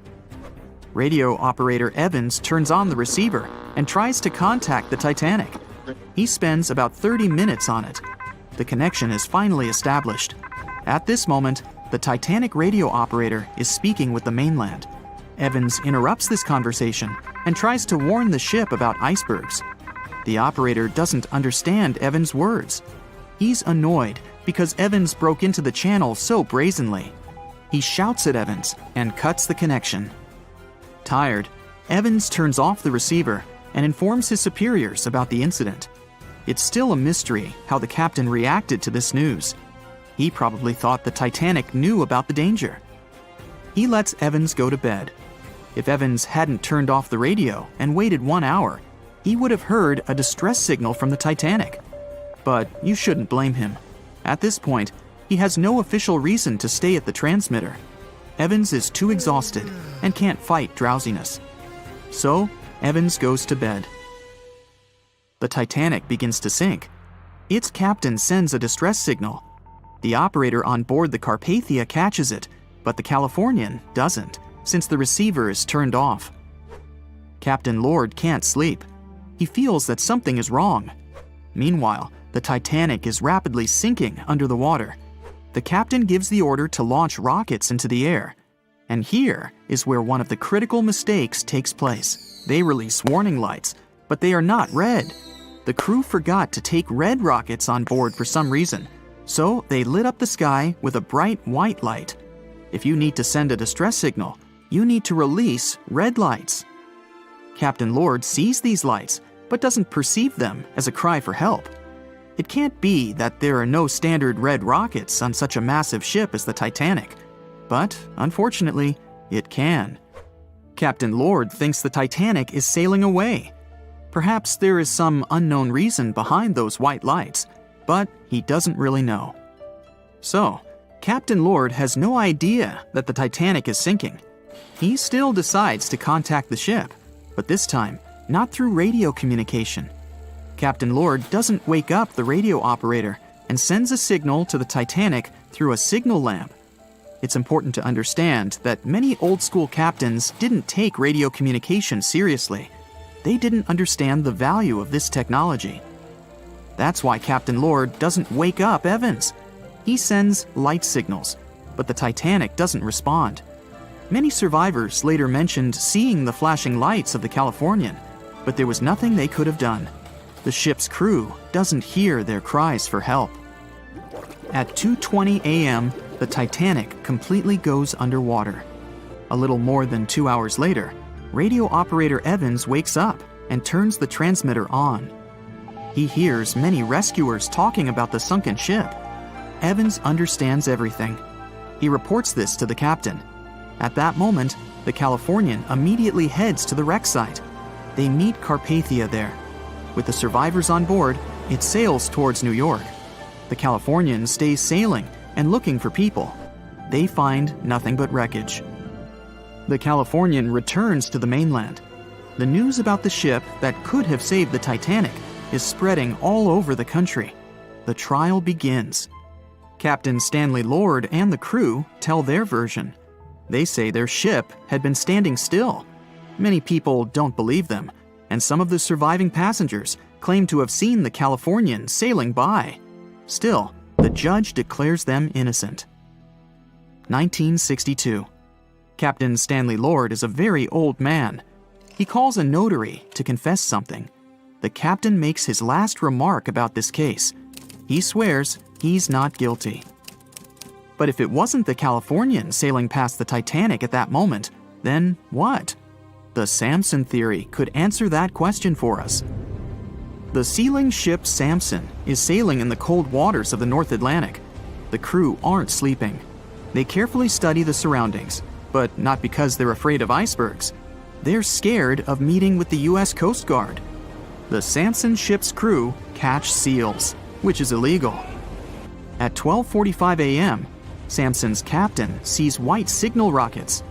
Speaker 2: Radio operator Evans turns on the receiver and tries to contact the Titanic. He spends about 30 minutes on it. The connection is finally established. At this moment, the Titanic radio operator is speaking with the mainland. Evans interrupts this conversation and tries to warn the ship about icebergs. The operator doesn't understand Evans' words. He's annoyed because Evans broke into the channel so brazenly. He shouts at Evans and cuts the connection. Tired, Evans turns off the receiver and informs his superiors about the incident. It's still a mystery how the captain reacted to this news. He probably thought the Titanic knew about the danger. He lets Evans go to bed. If Evans hadn't turned off the radio and waited 1 hour, he would have heard a distress signal from the Titanic. But you shouldn't blame him. At this point, he has no official reason to stay at the transmitter. Evans is too exhausted and can't fight drowsiness. So, Evans goes to bed. The Titanic begins to sink. Its captain sends a distress signal. The operator on board the Carpathia catches it, but the Californian doesn't, since the receiver is turned off. Captain Lord can't sleep. He feels that something is wrong. Meanwhile, the Titanic is rapidly sinking under the water. The captain gives the order to launch rockets into the air. And here is where one of the critical mistakes takes place. They release warning lights, but they are not red. The crew forgot to take red rockets on board for some reason, so they lit up the sky with a bright white light. If you need to send a distress signal, you need to release red lights. Captain Lord sees these lights, but doesn't perceive them as a cry for help. It can't be that there are no standard red rockets on such a massive ship as the Titanic. But, unfortunately, it can. Captain Lord thinks the Titanic is sailing away. Perhaps there is some unknown reason behind those white lights, but he doesn't really know. So, Captain Lord has no idea that the Titanic is sinking. He still decides to contact the ship, but this time, not through radio communication. Captain Lord doesn't wake up the radio operator and sends a signal to the Titanic through a signal lamp. It's important to understand that many old-school captains didn't take radio communication seriously. They didn't understand the value of this technology. That's why Captain Lord doesn't wake up Evans. He sends light signals, but the Titanic doesn't respond. Many survivors later mentioned seeing the flashing lights of the Californian, but there was nothing they could have done. The ship's crew doesn't hear their cries for help. At 2:20 a.m., the Titanic completely goes underwater. A little more than 2 hours later, radio operator Evans wakes up and turns the transmitter on. He hears many rescuers talking about the sunken ship. Evans understands everything. He reports this to the captain. At that moment, the Californian immediately heads to the wreck site. They meet Carpathia there. With the survivors on board, it sails towards New York. The Californian stays sailing and looking for people. They find nothing but wreckage. The Californian returns to the mainland. The news about the ship that could have saved the Titanic is spreading all over the country. The trial begins. Captain Stanley Lord and the crew tell their version. They say their ship had been standing still. Many people don't believe them, and some of the surviving passengers claim to have seen the Californian sailing by. Still, the judge declares them innocent. 1962. Captain Stanley Lord is a very old man. He calls a notary to confess something. The captain makes his last remark about this case. He swears he's not guilty. But if it wasn't the Californian sailing past the Titanic at that moment, then what? The Samson theory could answer that question for us. The sealing ship Samson is sailing in the cold waters of the North Atlantic. The crew aren't sleeping. They carefully study the surroundings, but not because they're afraid of icebergs. They're scared of meeting with the U.S. Coast Guard. The Samson ship's crew catch seals, which is illegal. At 12:45 a.m., Samson's captain sees white signal rockets.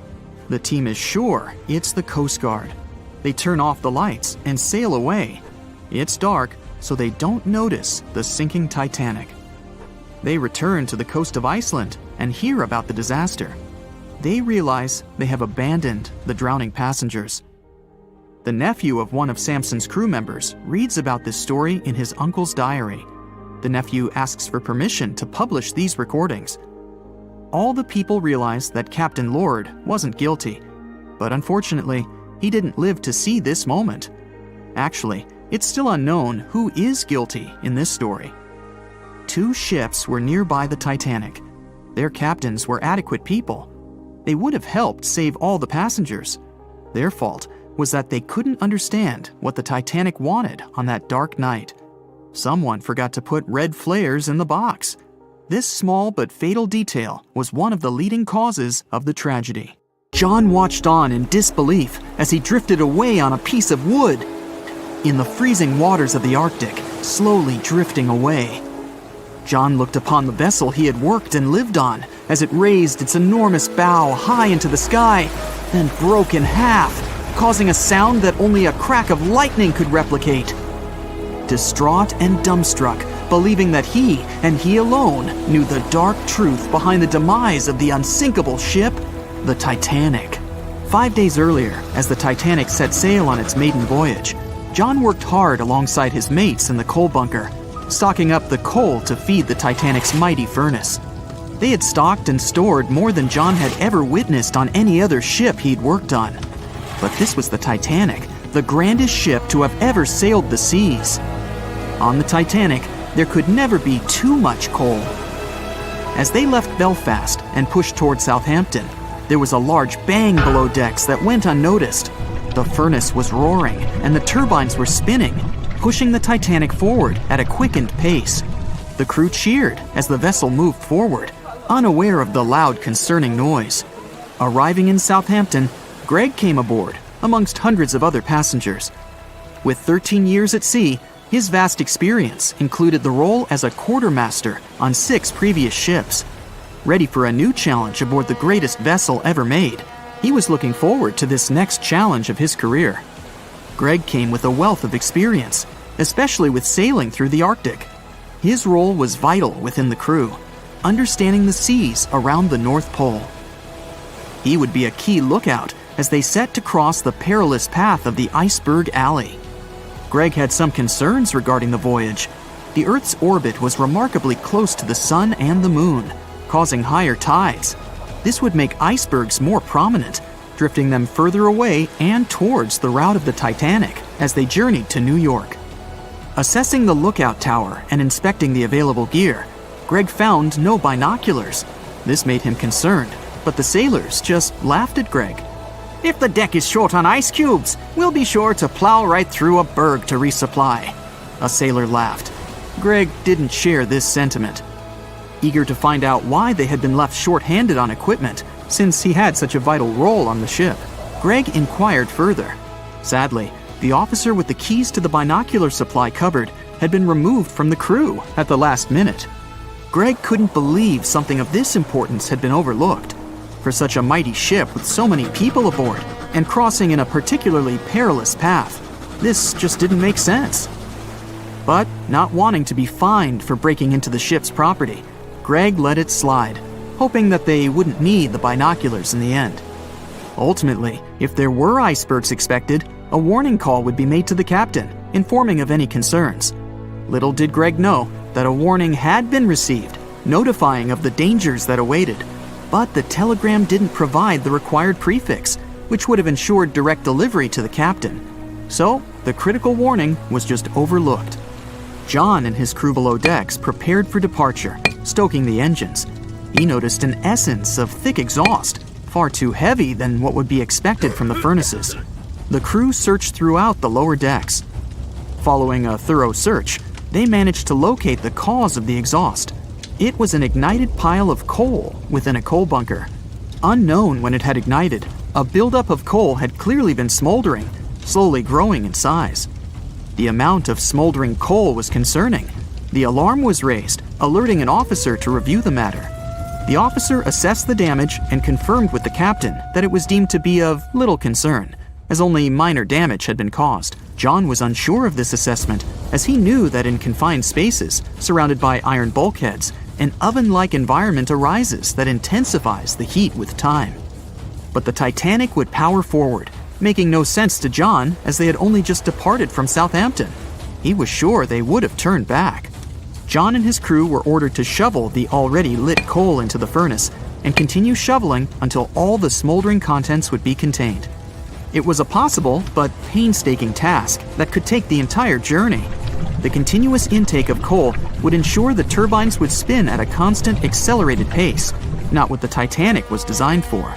Speaker 2: The team is sure it's the Coast Guard. They turn off the lights and sail away. It's dark, so they don't notice the sinking Titanic. They return to the coast of Iceland and hear about the disaster. They realize they have abandoned the drowning passengers. The nephew of one of Samson's crew members reads about this story in his uncle's diary. The nephew asks for permission to publish these recordings. All the people realize that Captain Lord wasn't guilty, but unfortunately, he didn't live to see this moment. Actually, it's still unknown who is guilty in this story. 2 ships were nearby the Titanic. Their captains were adequate people. They would have helped save all the passengers. Their fault was that they couldn't understand what the Titanic wanted on that dark night. Someone forgot to put red flares in the box. This small but fatal detail was one of the leading causes of the tragedy. John watched on in disbelief as he drifted away on a piece of wood. In the freezing waters of the Arctic, slowly drifting away. John looked upon the vessel he had worked and lived on as it raised its enormous bow high into the sky, then broke in half, causing a sound that only a crack of lightning could replicate. Distraught and dumbstruck, believing that he, and he alone, knew the dark truth behind the demise of the unsinkable ship, the Titanic. 5 days earlier, as the Titanic set sail on its maiden voyage, John worked hard alongside his mates in the coal bunker, stocking up the coal to feed the Titanic's mighty furnace. They had stocked and stored more than John had ever witnessed on any other ship he'd worked on. But this was the Titanic, the grandest ship to have ever sailed the seas. On the Titanic, there could never be too much coal. As they left Belfast and pushed toward Southampton, there was a large bang below decks that went unnoticed. The furnace was roaring and the turbines were spinning, pushing the Titanic forward at a quickened pace. The crew cheered as the vessel moved forward, unaware of the loud, concerning noise. Arriving in Southampton, Greg came aboard, amongst hundreds of other passengers. With 13 years at sea, his vast experience included the role as a quartermaster on 6 previous ships. Ready for a new challenge aboard the greatest vessel ever made, he was looking forward to this next challenge of his career. Greg came with a wealth of experience, especially with sailing through the Arctic. His role was vital within the crew, understanding the seas around the North Pole. He would be a key lookout as they set to cross the perilous path of the Iceberg Alley. Greg had some concerns regarding the voyage. The Earth's orbit was remarkably close to the sun and the moon, causing higher tides. This would make icebergs more prominent, drifting them further away and towards the route of the Titanic as they journeyed to New York. Assessing the lookout tower and inspecting the available gear, Greg found no binoculars. This made him concerned, but the sailors just laughed at Greg. If the deck is short on ice cubes, we'll be sure to plow right through a berg to resupply." A sailor laughed. Greg didn't share this sentiment. Eager to find out why they had been left short-handed on equipment, since he had such a vital role on the ship, Greg inquired further. Sadly, the officer with the keys to the binocular supply cupboard had been removed from the crew at the last minute. Greg couldn't believe something of this importance had been overlooked. For such a mighty ship with so many people aboard and crossing in a particularly perilous path, this just didn't make sense. But not wanting to be fined for breaking into the ship's property, Greg let it slide, hoping that they wouldn't need the binoculars in the end. Ultimately, if there were icebergs expected, a warning call would be made to the captain, informing of any concerns. Little did Greg know that a warning had been received, notifying of the dangers that awaited, but the telegram didn't provide the required prefix, which would have ensured direct delivery to the captain. So, the critical warning was just overlooked. John and his crew below decks prepared for departure, stoking the engines. He noticed an essence of thick exhaust, far too heavy than what would be expected from the furnaces. The crew searched throughout the lower decks. Following a thorough search, they managed to locate the cause of the exhaust. It was an ignited pile of coal within a coal bunker. Unknown when it had ignited, a buildup of coal had clearly been smoldering, slowly growing in size. The amount of smoldering coal was concerning. The alarm was raised, alerting an officer to review the matter. The officer assessed the damage and confirmed with the captain that it was deemed to be of little concern, as only minor damage had been caused. John was unsure of this assessment, as he knew that in confined spaces, surrounded by iron bulkheads, an oven-like environment arises that intensifies the heat with time. But the Titanic would power forward, making no sense to John as they had only just departed from Southampton. He was sure they would have turned back. John and his crew were ordered to shovel the already lit coal into the furnace and continue shoveling until all the smoldering contents would be contained. It was a possible but painstaking task that could take the entire journey. The continuous intake of coal would ensure the turbines would spin at a constant, accelerated pace, not what the Titanic was designed for.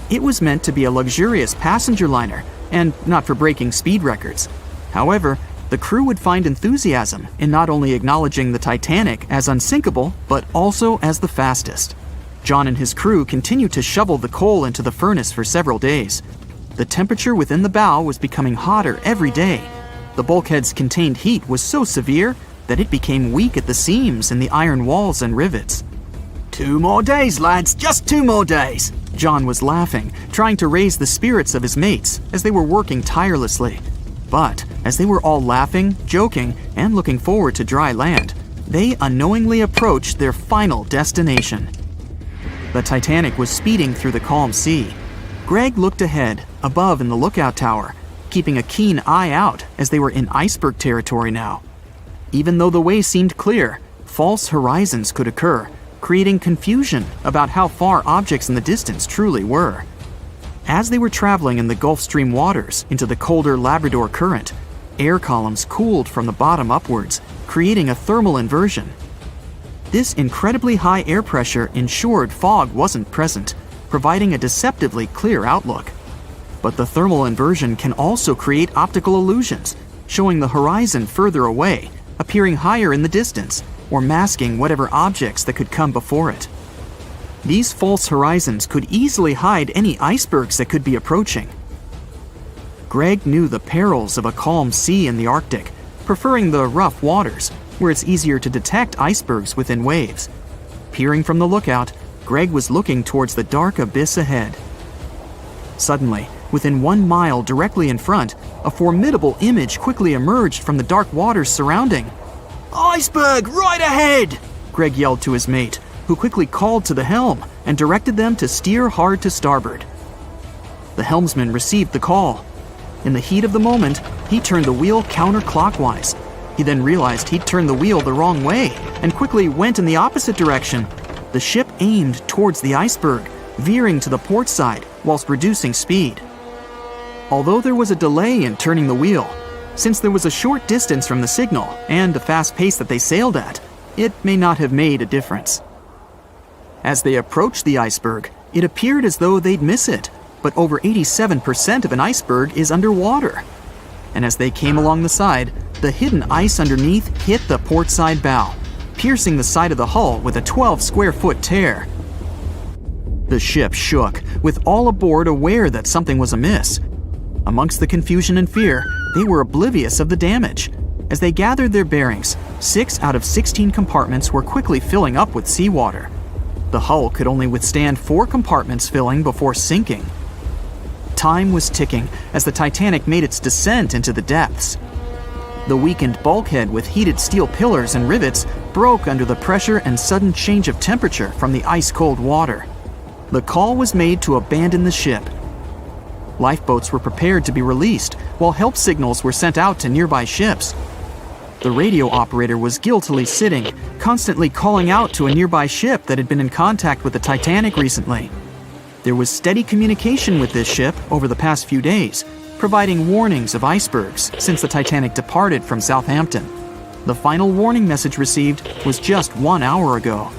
Speaker 2: It was meant to be a luxurious passenger liner and not for breaking speed records. However, the crew would find enthusiasm in not only acknowledging the Titanic as unsinkable, but also as the fastest. John and his crew continued to shovel the coal into the furnace for several days. The temperature within the bow was becoming hotter every day. The bulkhead's contained heat was so severe that it became weak at the seams in the iron walls and rivets. "2 more days, lads, just 2 more days!" John was laughing, trying to raise the spirits of his mates as they were working tirelessly. But as they were all laughing, joking, and looking forward to dry land, they unknowingly approached their final destination. The Titanic was speeding through the calm sea. Greg looked ahead, above in the lookout tower, keeping a keen eye out as they were in iceberg territory now. Even though the way seemed clear, false horizons could occur, creating confusion about how far objects in the distance truly were. As they were traveling in the Gulf Stream waters into the colder Labrador Current, air columns cooled from the bottom upwards, creating a thermal inversion. This incredibly high air pressure ensured fog wasn't present, providing a deceptively clear outlook. But the thermal inversion can also create optical illusions, showing the horizon further away, appearing higher in the distance, or masking whatever objects that could come before it. These false horizons could easily hide any icebergs that could be approaching. Greg knew the perils of a calm sea in the Arctic, preferring the rough waters, where it's easier to detect icebergs within waves. Peering from the lookout, Greg was looking towards the dark abyss ahead. Suddenly, within 1 mile directly in front, a formidable image quickly emerged from the dark waters surrounding. "Iceberg, right ahead!" Greg yelled to his mate, who quickly called to the helm and directed them to steer hard to starboard. The helmsman received the call. In the heat of the moment, he turned the wheel counterclockwise. He then realized he'd turned the wheel the wrong way and quickly went in the opposite direction. The ship aimed towards the iceberg, veering to the port side whilst reducing speed. Although there was a delay in turning the wheel, since there was a short distance from the signal and the fast pace that they sailed at, it may not have made a difference. As they approached the iceberg, it appeared as though they'd miss it. but over 87% of an iceberg is underwater. And as they came along the side, the hidden ice underneath hit the port side bow, piercing the side of the hull with a 12-square-foot tear. The ship shook, with all aboard aware that something was amiss. Amongst the confusion and fear, they were oblivious of the damage. As they gathered their bearings, 6 out of 16 compartments were quickly filling up with seawater. The hull could only withstand 4 compartments filling before sinking. Time was ticking as the Titanic made its descent into the depths. The weakened bulkhead with heated steel pillars and rivets broke under the pressure and sudden change of temperature from the ice-cold water. The call was made to abandon the ship. Lifeboats were prepared to be released, while help signals were sent out to nearby ships. The radio operator was guiltily sitting, constantly calling out to a nearby ship that had been in contact with the Titanic recently. There was steady communication with this ship over the past few days, providing warnings of icebergs since the Titanic departed from Southampton. The final warning message received was just 1 hour ago.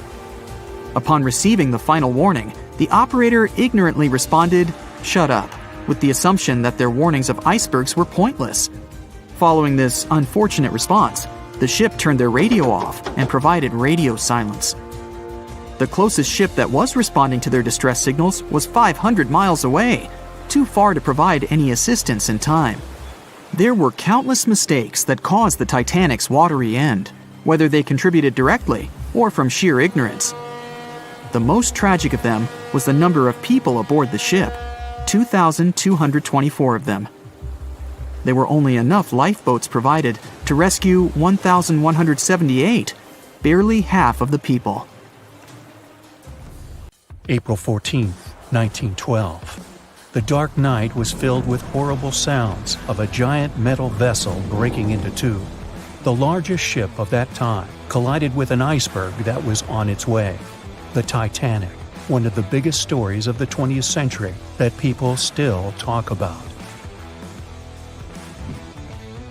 Speaker 2: Upon receiving the final warning, the operator ignorantly responded, "Shut up," with the assumption that their warnings of icebergs were pointless. Following this unfortunate response, the ship turned their radio off and provided radio silence. The closest ship that was responding to their distress signals was 500 miles away, too far to provide any assistance in time. There were countless mistakes that caused the Titanic's watery end, whether they contributed directly or from sheer ignorance. The most tragic of them was the number of people aboard the ship, 2,224 of them. There were only enough lifeboats provided to rescue 1,178, barely half of the people.
Speaker 3: April 14, 1912. The dark night was filled with horrible sounds of a giant metal vessel breaking into two. The largest ship of that time collided with an iceberg that was on its way. The Titanic, one of the biggest stories of the 20th century that people still talk about.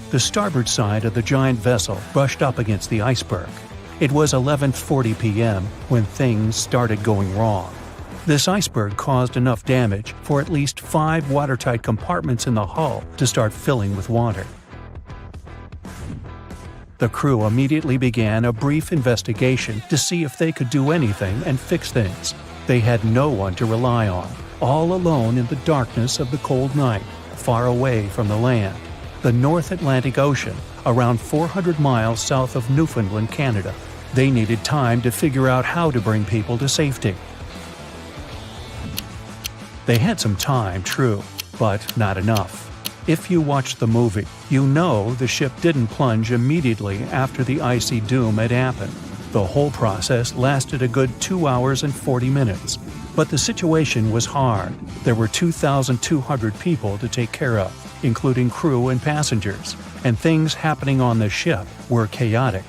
Speaker 3: The starboard side of the giant vessel brushed up against the iceberg. It was 11:40 p.m. when things started going wrong. This iceberg caused enough damage for at least 5 watertight compartments in the hull to start filling with water. The crew immediately began a brief investigation to see if they could do anything and fix things. They had no one to rely on, all alone in the darkness of the cold night, far away from the land. The North Atlantic Ocean, around 400 miles south of Newfoundland, Canada. They needed time to figure out how to bring people to safety. They had some time, true, but not enough. If you watched the movie, you know the ship didn't plunge immediately after the icy doom had happened. The whole process lasted a good 2 hours and 40 minutes. But the situation was hard. There were 2,200 people to take care of, including crew and passengers, and things happening on the ship were chaotic.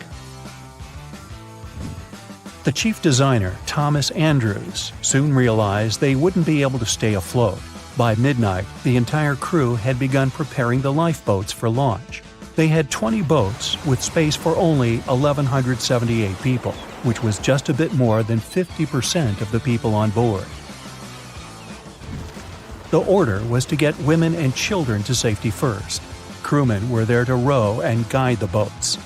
Speaker 3: The chief designer, Thomas Andrews, soon realized they wouldn't be able to stay afloat. By midnight, the entire crew had begun preparing the lifeboats for launch. They had 20 boats with space for only 1,178 people, which was just a bit more than 50% of the people on board. The order was to get women and children to safety first. Crewmen were there to row and guide the boats.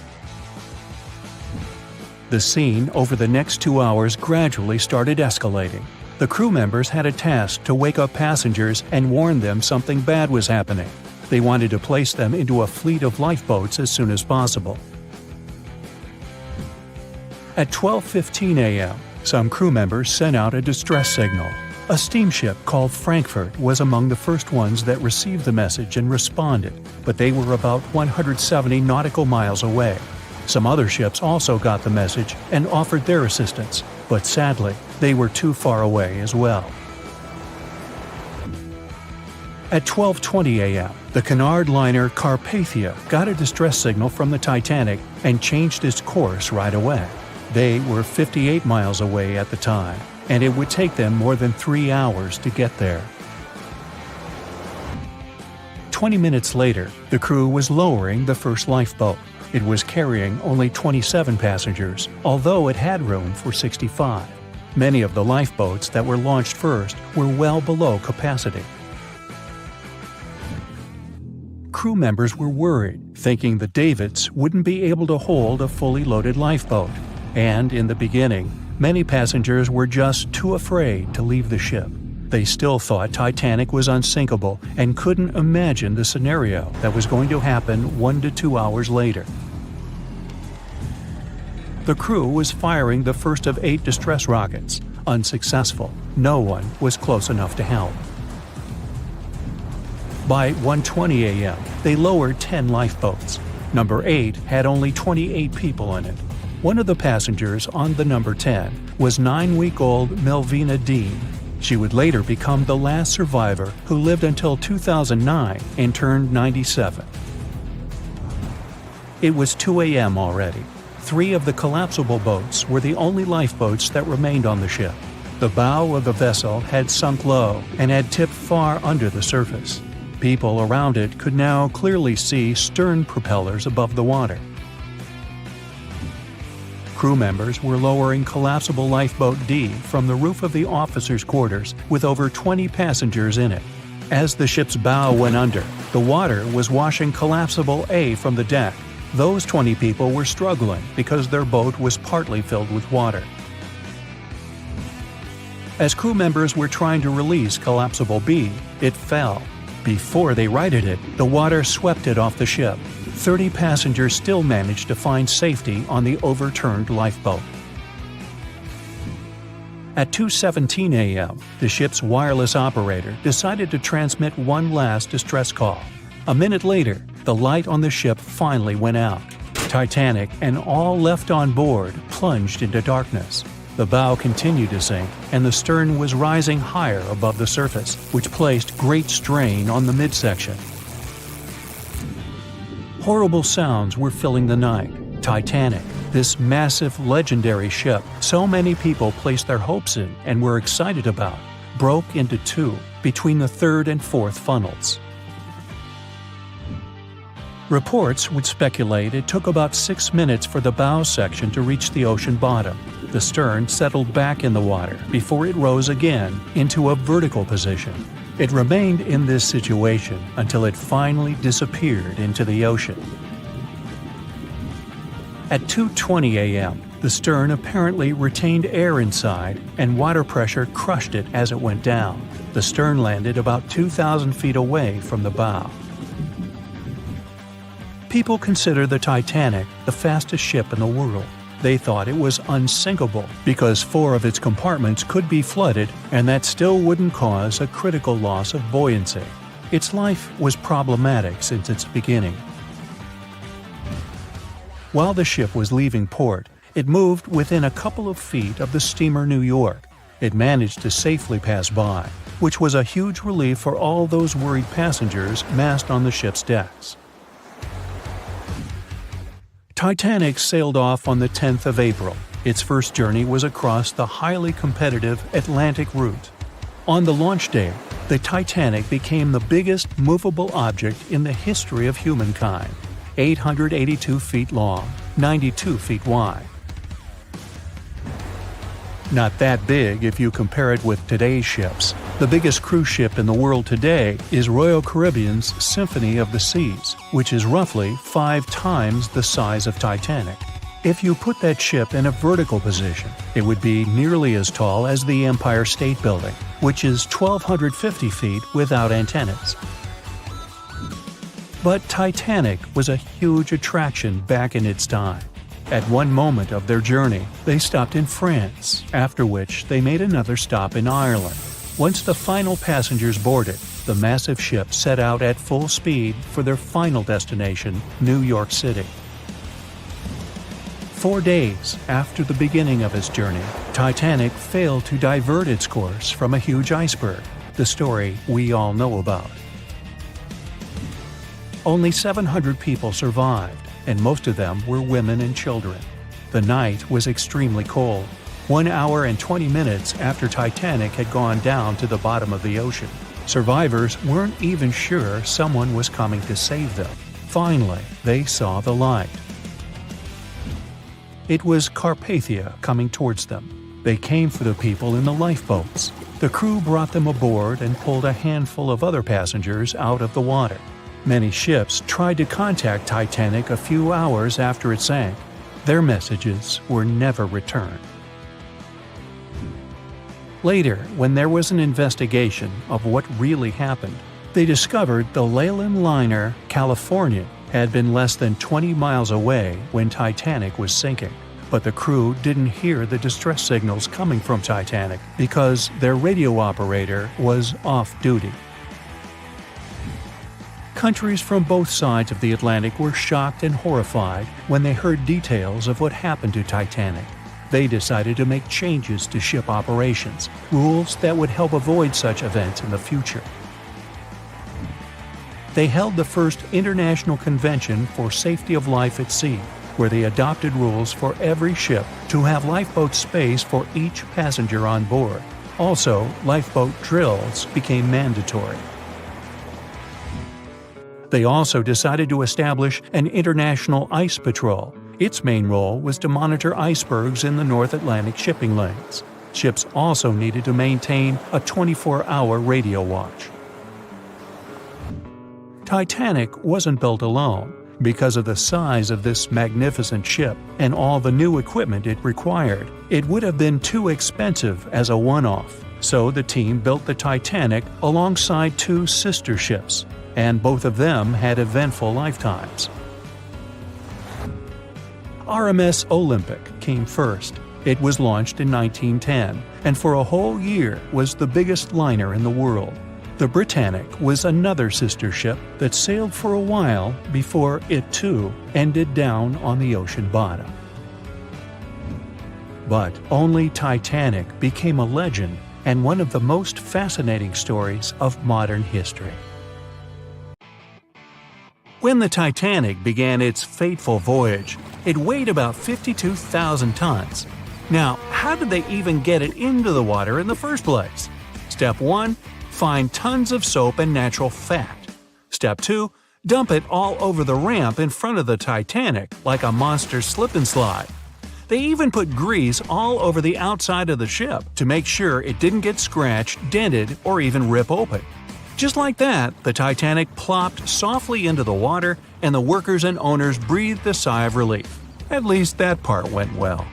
Speaker 3: The scene over the next 2 hours gradually started escalating. The crew members had a task to wake up passengers and warn them something bad was happening. They wanted to place them into a fleet of lifeboats as soon as possible. At 12:15 a.m., some crew members sent out a distress signal. A steamship called Frankfurt was among the first ones that received the message and responded, but they were about 170 nautical miles away. Some other ships also got the message and offered their assistance, but sadly, they were too far away as well. At 12:20 a.m., the Cunard liner Carpathia got a distress signal from the Titanic and changed its course right away. They were 58 miles away at the time, and it would take them more than 3 hours to get there. 20 minutes later, the crew was lowering the first lifeboat. It was carrying only 27 passengers, although it had room for 65. Many of the lifeboats that were launched first were well below capacity. crew members were worried, thinking the davits wouldn't be able to hold a fully loaded lifeboat. And in the beginning, many passengers were just too afraid to leave the ship. They still thought Titanic was unsinkable and couldn't imagine the scenario that was going to happen 1 to 2 hours later. The crew was firing the first of 8 distress rockets. Unsuccessful. No one was close enough to help. By 1:20 a.m., they lowered 10 lifeboats. Number 8 had only 28 people in it. One of the passengers on the number 10 was 9-week-old Melvina Dean. She would later become the last survivor who lived until 2009 and turned 97. It was 2 a.m. already. 3 of the collapsible boats were the only lifeboats that remained on the ship. The bow of the vessel had sunk low and had tipped far under the surface. People around it could now clearly see stern propellers above the water. Crew members were lowering collapsible lifeboat D from the roof of the officers' quarters with over 20 passengers in it. As the ship's bow went under, the water was washing collapsible A from the deck. Those 20 people were struggling because their boat was partly filled with water. As crew members were trying to release collapsible B, it fell. Before they righted it, the water swept it off the ship. 30 passengers still managed to find safety on the overturned lifeboat. At 2:17 a.m., the ship's wireless operator decided to transmit one last distress call. A minute later, the light on the ship finally went out. Titanic and all left on board plunged into darkness. The bow continued to sink, and the stern was rising higher above the surface, which placed great strain on the midsection. Horrible sounds were filling the night. Titanic, this massive, legendary ship so many people placed their hopes in and were excited about, broke into 2 between the 3rd and 4th funnels. Reports would speculate it took about 6 minutes for the bow section to reach the ocean bottom. The stern settled back in the water before it rose again into a vertical position. It remained in this situation until it finally disappeared into the ocean. At 2:20 a.m., the stern apparently retained air inside, and water pressure crushed it as it went down. The stern landed about 2,000 feet away from the bow. People consider the Titanic the fastest ship in the world. They thought it was unsinkable because 4 of its compartments could be flooded, and that still wouldn't cause a critical loss of buoyancy. Its life was problematic since its beginning. While the ship was leaving port, it moved within a couple of feet of the steamer New York. It managed to safely pass by, which was a huge relief for all those worried passengers massed on the ship's decks. Titanic sailed off on the 10th of April. Its first journey was across the highly competitive Atlantic route. On the launch day, the Titanic became the biggest movable object in the history of humankind, 882 feet long, 92 feet wide. Not that big if you compare it with today's ships. The biggest cruise ship in the world today is Royal Caribbean's Symphony of the Seas, which is roughly 5 times the size of Titanic. If you put that ship in a vertical position, it would be nearly as tall as the Empire State Building, which is 1,250 feet without antennas. But Titanic was a huge attraction back in its time. At one moment of their journey, they stopped in France, after which they made another stop in Ireland. Once the final passengers boarded, the massive ship set out at full speed for their final destination, New York City. 4 days after the beginning of its journey, Titanic failed to divert its course from a huge iceberg, the story we all know about. Only 700 people survived, and most of them were women and children. The night was extremely cold, 1 hour and 20 minutes after Titanic had gone down to the bottom of the ocean. Survivors weren't even sure someone was coming to save them. Finally, they saw the light. It was Carpathia coming towards them. They came for the people in the lifeboats. The crew brought them aboard and pulled a handful of other passengers out of the water. Many ships tried to contact Titanic a few hours after it sank. Their messages were never returned. Later, when there was an investigation of what really happened, they discovered the Leyland liner California had been less than 20 miles away when Titanic was sinking. But the crew didn't hear the distress signals coming from Titanic because their radio operator was off duty. Countries from both sides of the Atlantic were shocked and horrified when they heard details of what happened to Titanic. They decided to make changes to ship operations, rules that would help avoid such events in the future. They held the first International Convention for Safety of Life at Sea, where they adopted rules for every ship to have lifeboat space for each passenger on board. Also, lifeboat drills became mandatory. They also decided to establish an international ice patrol. Its main role was to monitor icebergs in the North Atlantic shipping lanes. Ships also needed to maintain a 24-hour radio watch. Titanic wasn't built alone. Because of the size of this magnificent ship and all the new equipment it required, it would have been too expensive as a one-off. So the team built the Titanic alongside two sister ships, and both of them had eventful lifetimes. RMS Olympic came first. It was launched in 1910, and for a whole year was the biggest liner in the world. The Britannic was another sister ship that sailed for a while before it too ended down on the ocean bottom. But only Titanic became a legend and one of the most fascinating stories of modern history. When the Titanic began its fateful voyage, it weighed about 52,000 tons. Now, how did they even get it into the water in the first place? Step 1. Find tons of soap and natural fat. Step 2. Dump it all over the ramp in front of the Titanic like a monster slip and slide. They even put grease all over the outside of the ship to make sure it didn't get scratched, dented, or even rip open. Just like that, the Titanic plopped softly into the water and the workers and owners breathed a sigh of relief. At least that part went well.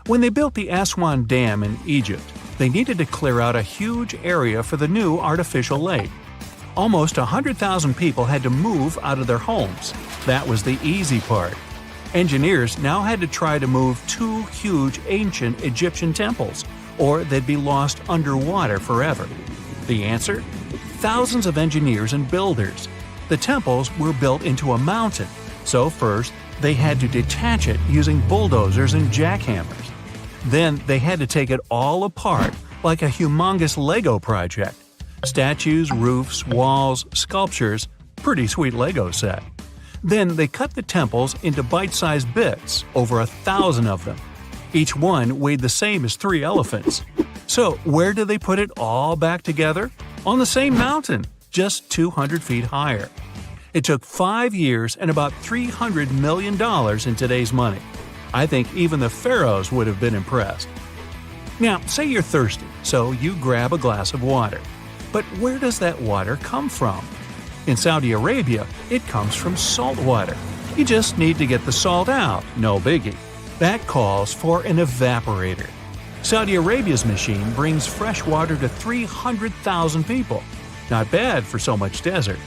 Speaker 3: When they built the Aswan Dam in Egypt, they needed to clear out a huge area for the new artificial lake. Almost 100,000 people had to move out of their homes. That was the easy part. Engineers now had to try to move two huge ancient Egyptian temples, or they'd be lost underwater forever. The answer? Thousands of engineers and builders. The temples were built into a mountain, so first they had to detach it using bulldozers and jackhammers. Then they had to take it all apart like a humongous Lego project. Statues, roofs, walls, sculptures, pretty sweet Lego set. Then they cut the temples into bite-sized bits, over 1,000 of them. Each one weighed the same as 3 elephants. So where did they put it all back together? On the same mountain, just 200 feet higher. It took 5 years and about $300 million in today's money. I think even the pharaohs would have been impressed. Now, say you're thirsty, so you grab a glass of water. But where does that water come from? In Saudi Arabia, it comes from salt water. You just need to get the salt out, no biggie. That calls for an evaporator. Saudi Arabia's machine brings fresh water to 300,000 people. Not bad for so much desert.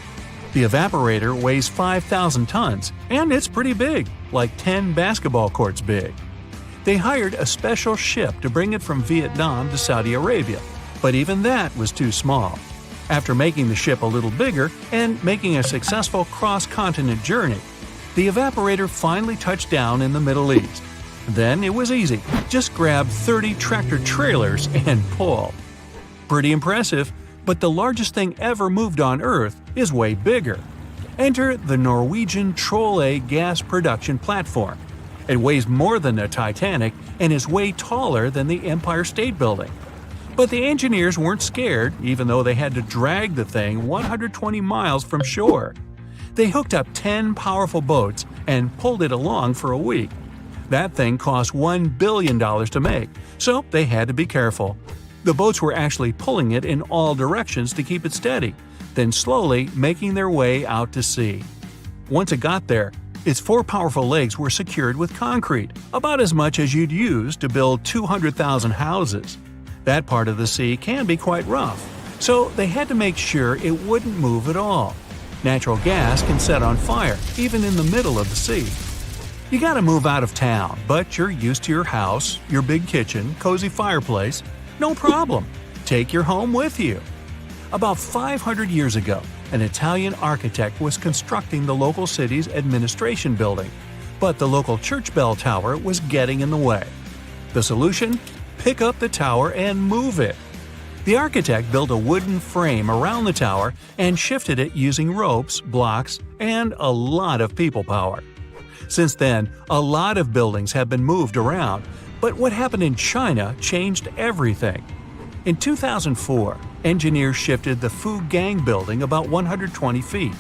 Speaker 3: The evaporator weighs 5,000 tons, and it's pretty big, like 10 basketball courts big. They hired a special ship to bring it from Vietnam to Saudi Arabia, but even that was too small. After making the ship a little bigger and making a successful cross-continent journey, the evaporator finally touched down in the Middle East. Then it was easy. Just grab 30 tractor trailers and pull. Pretty impressive, but the largest thing ever moved on Earth is way bigger. Enter the Norwegian Troll gas production platform. It weighs more than the Titanic and is way taller than the Empire State Building. But the engineers weren't scared, even though they had to drag the thing 120 miles from shore. They hooked up 10 powerful boats and pulled it along for a week. That thing cost $1 billion to make, so they had to be careful. The boats were actually pulling it in all directions to keep it steady. then slowly making their way out to sea. Once it got there, its 4 powerful legs were secured with concrete, about as much as you'd use to build 200,000 houses. That part of the sea can be quite rough, so they had to make sure it wouldn't move at all. Natural gas can set on fire, even in the middle of the sea. You gotta move out of town, but you're used to your house, your big kitchen, cozy fireplace. No problem. Take your home with you. About 500 years ago, an Italian architect was constructing the local city's administration building, but the local church bell tower was getting in the way. The solution? Pick up the tower and move it. The architect built a wooden frame around the tower and shifted it using ropes, blocks, and a lot of people power. Since then, a lot of buildings have been moved around, but what happened in China changed everything. In 2004, engineers shifted the Fugang building about 120 feet.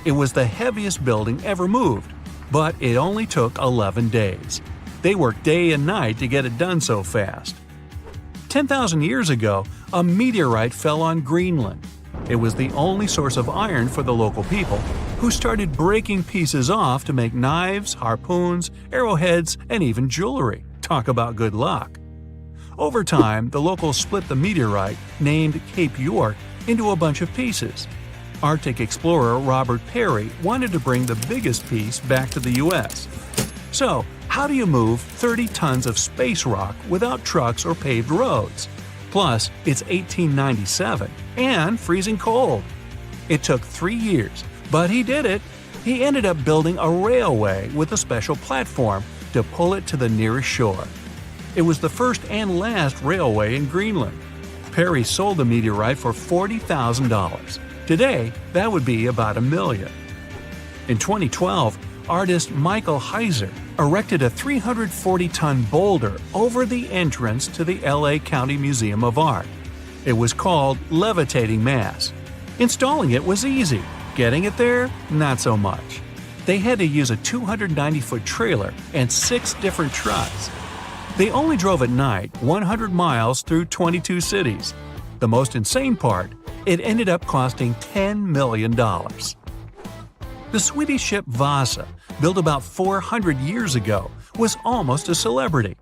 Speaker 3: It was the heaviest building ever moved, but it only took 11 days. They worked day and night to get it done so fast. 10,000 years ago, a meteorite fell on Greenland. It was the only source of iron for the local people, who started breaking pieces off to make knives, harpoons, arrowheads, and even jewelry. Talk about good luck. Over time, the locals split the meteorite, named Cape York, into a bunch of pieces. Arctic explorer Robert Peary wanted to bring the biggest piece back to the U.S. So, how do you move 30 tons of space rock without trucks or paved roads? Plus, it's 1897 and freezing cold. It took 3 years, but he did it. He ended up building a railway with a special platform to pull it to the nearest shore. It was the first and last railway in Greenland. Perry sold the meteorite for $40,000. Today, that would be about $1 million. In 2012, artist Michael Heiser erected a 340-ton boulder over the entrance to the LA County Museum of Art. It was called Levitating Mass. Installing it was easy. Getting it there, not so much. They had to use a 290-foot trailer and 6 different trucks. They only drove at night 100 miles through 22 cities. The most insane part, it ended up costing $10 million. The Swedish ship Vasa, built about 400 years ago, was almost a celebrity.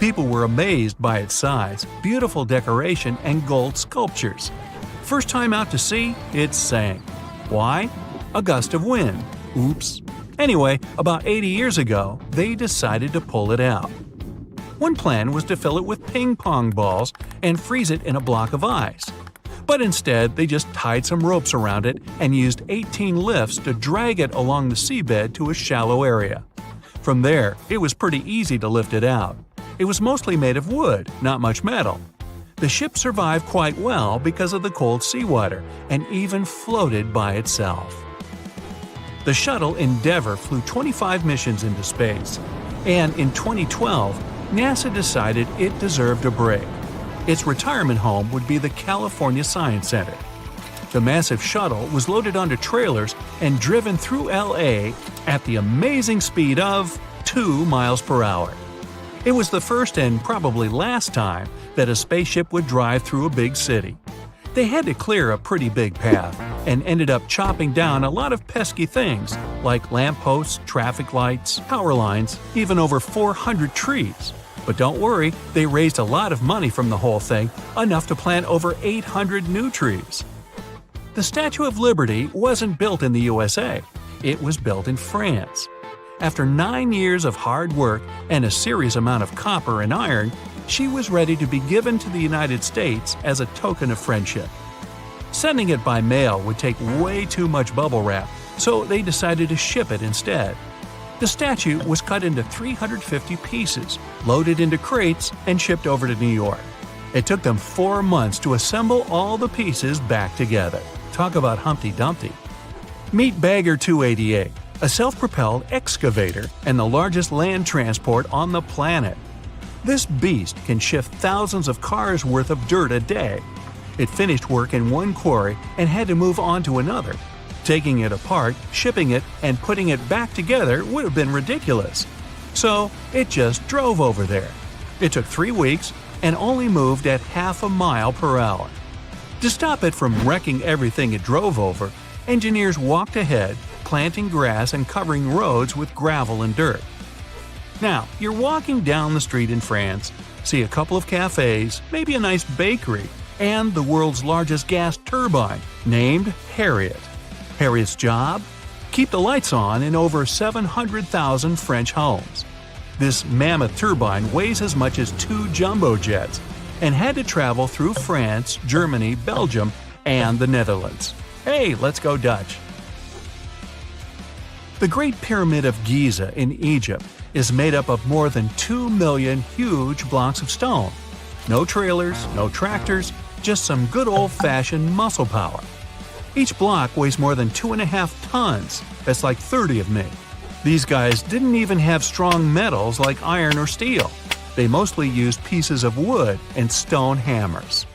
Speaker 3: People were amazed by its size, beautiful decoration, and gold sculptures. First time out to sea, it sank. Why? A gust of wind. Oops. Anyway, about 80 years ago, they decided to pull it out. One plan was to fill it with ping pong balls and freeze it in a block of ice. But instead, they just tied some ropes around it and used 18 lifts to drag it along the seabed to a shallow area. From there, it was pretty easy to lift it out. It was mostly made of wood, not much metal. The ship survived quite well because of the cold seawater and even floated by itself. The shuttle Endeavour flew 25 missions into space, and in 2012, NASA decided it deserved a break. Its retirement home would be the California Science Center. The massive shuttle was loaded onto trailers and driven through LA at the amazing speed of 2 miles per hour. It was the first and probably last time that a spaceship would drive through a big city. They had to clear a pretty big path and ended up chopping down a lot of pesky things like lampposts, traffic lights, power lines, even over 400 trees. But don't worry, they raised a lot of money from the whole thing, enough to plant over 800 new trees. The Statue of Liberty wasn't built in the USA. It was built in France. After 9 years of hard work and a serious amount of copper and iron, she was ready to be given to the United States as a token of friendship. Sending it by mail would take way too much bubble wrap, so they decided to ship it instead. The statue was cut into 350 pieces, loaded into crates, and shipped over to New York. It took them 4 months to assemble all the pieces back together. Talk about Humpty Dumpty. Meet Bagger 288, a self-propelled excavator and the largest land transport on the planet. This beast can shift thousands of cars worth of dirt a day. It finished work in one quarry and had to move on to another. Taking it apart, shipping it, and putting it back together would have been ridiculous. So it just drove over there. It took 3 weeks and only moved at half a mile per hour. To stop it from wrecking everything it drove over, engineers walked ahead, planting grass and covering roads with gravel and dirt. Now, you're walking down the street in France, see a couple of cafes, maybe a nice bakery, and the world's largest gas turbine, named Harriet. Harriet's job? Keep the lights on in over 700,000 French homes. This mammoth turbine weighs as much as 2 jumbo jets and had to travel through France, Germany, Belgium, and the Netherlands. Hey, let's go Dutch! The Great Pyramid of Giza in Egypt is made up of more than 2 million huge blocks of stone. No trailers, no tractors, just some good old-fashioned muscle power. Each block weighs more than 2.5 tons. That's like 30 of me. These guys didn't even have strong metals like iron or steel. They mostly used pieces of wood and stone hammers.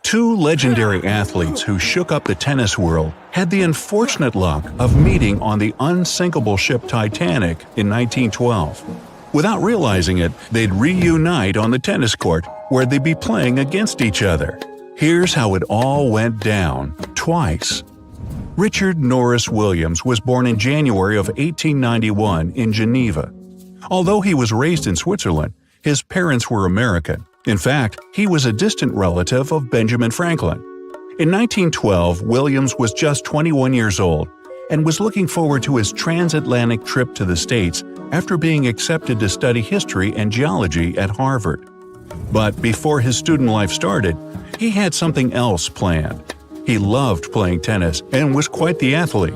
Speaker 3: 2 legendary athletes who shook up the tennis world had the unfortunate luck of meeting on the unsinkable ship Titanic in 1912. Without realizing it, they'd reunite on the tennis court where they'd be playing against each other. Here's how it all went down, twice. Richard Norris Williams was born in January of 1891 in Geneva. Although he was raised in Switzerland, his parents were American. In fact, he was a distant relative of Benjamin Franklin. In 1912, Williams was just 21 years old and was looking forward to his transatlantic trip to the States after being accepted to study history and geology at Harvard. But before his student life started, he had something else planned. He loved playing tennis and was quite the athlete.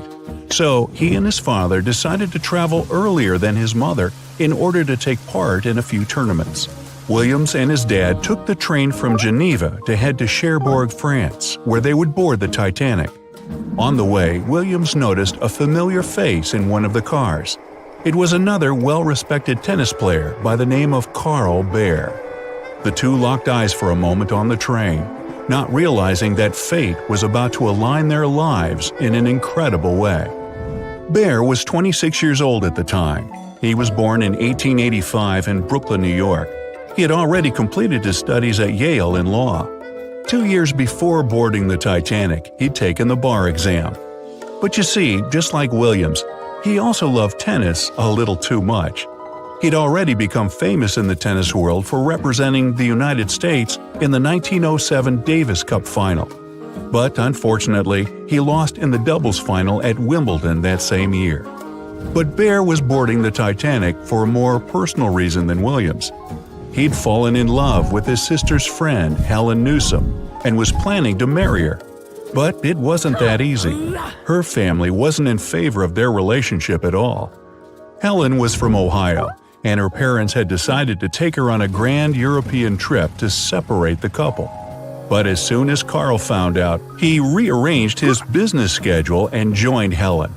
Speaker 3: So he and his father decided to travel earlier than his mother in order to take part in a few tournaments. Williams and his dad took the train from Geneva to head to Cherbourg, France, where they would board the Titanic. On the way, Williams noticed a familiar face in one of the cars. It was another well-respected tennis player by the name of Carl Bear. The two locked eyes for a moment on the train, not realizing that fate was about to align their lives in an incredible way. Bear was 26 years old at the time. He was born in 1885 in Brooklyn, New York. He had already completed his studies at Yale in law. 2 years before boarding the Titanic, he'd taken the bar exam. But you see, just like Williams, he also loved tennis a little too much. He'd already become famous in the tennis world for representing the United States in the 1907 Davis Cup final. But unfortunately, he lost in the doubles final at Wimbledon that same year. But Bear was boarding the Titanic for a more personal reason than Williams. He'd fallen in love with his sister's friend, Helen Newsom, and was planning to marry her. But it wasn't that easy. Her family wasn't in favor of their relationship at all. Helen was from Ohio, and her parents had decided to take her on a grand European trip to separate the couple. But as soon as Carl found out, he rearranged his business schedule and joined Helen.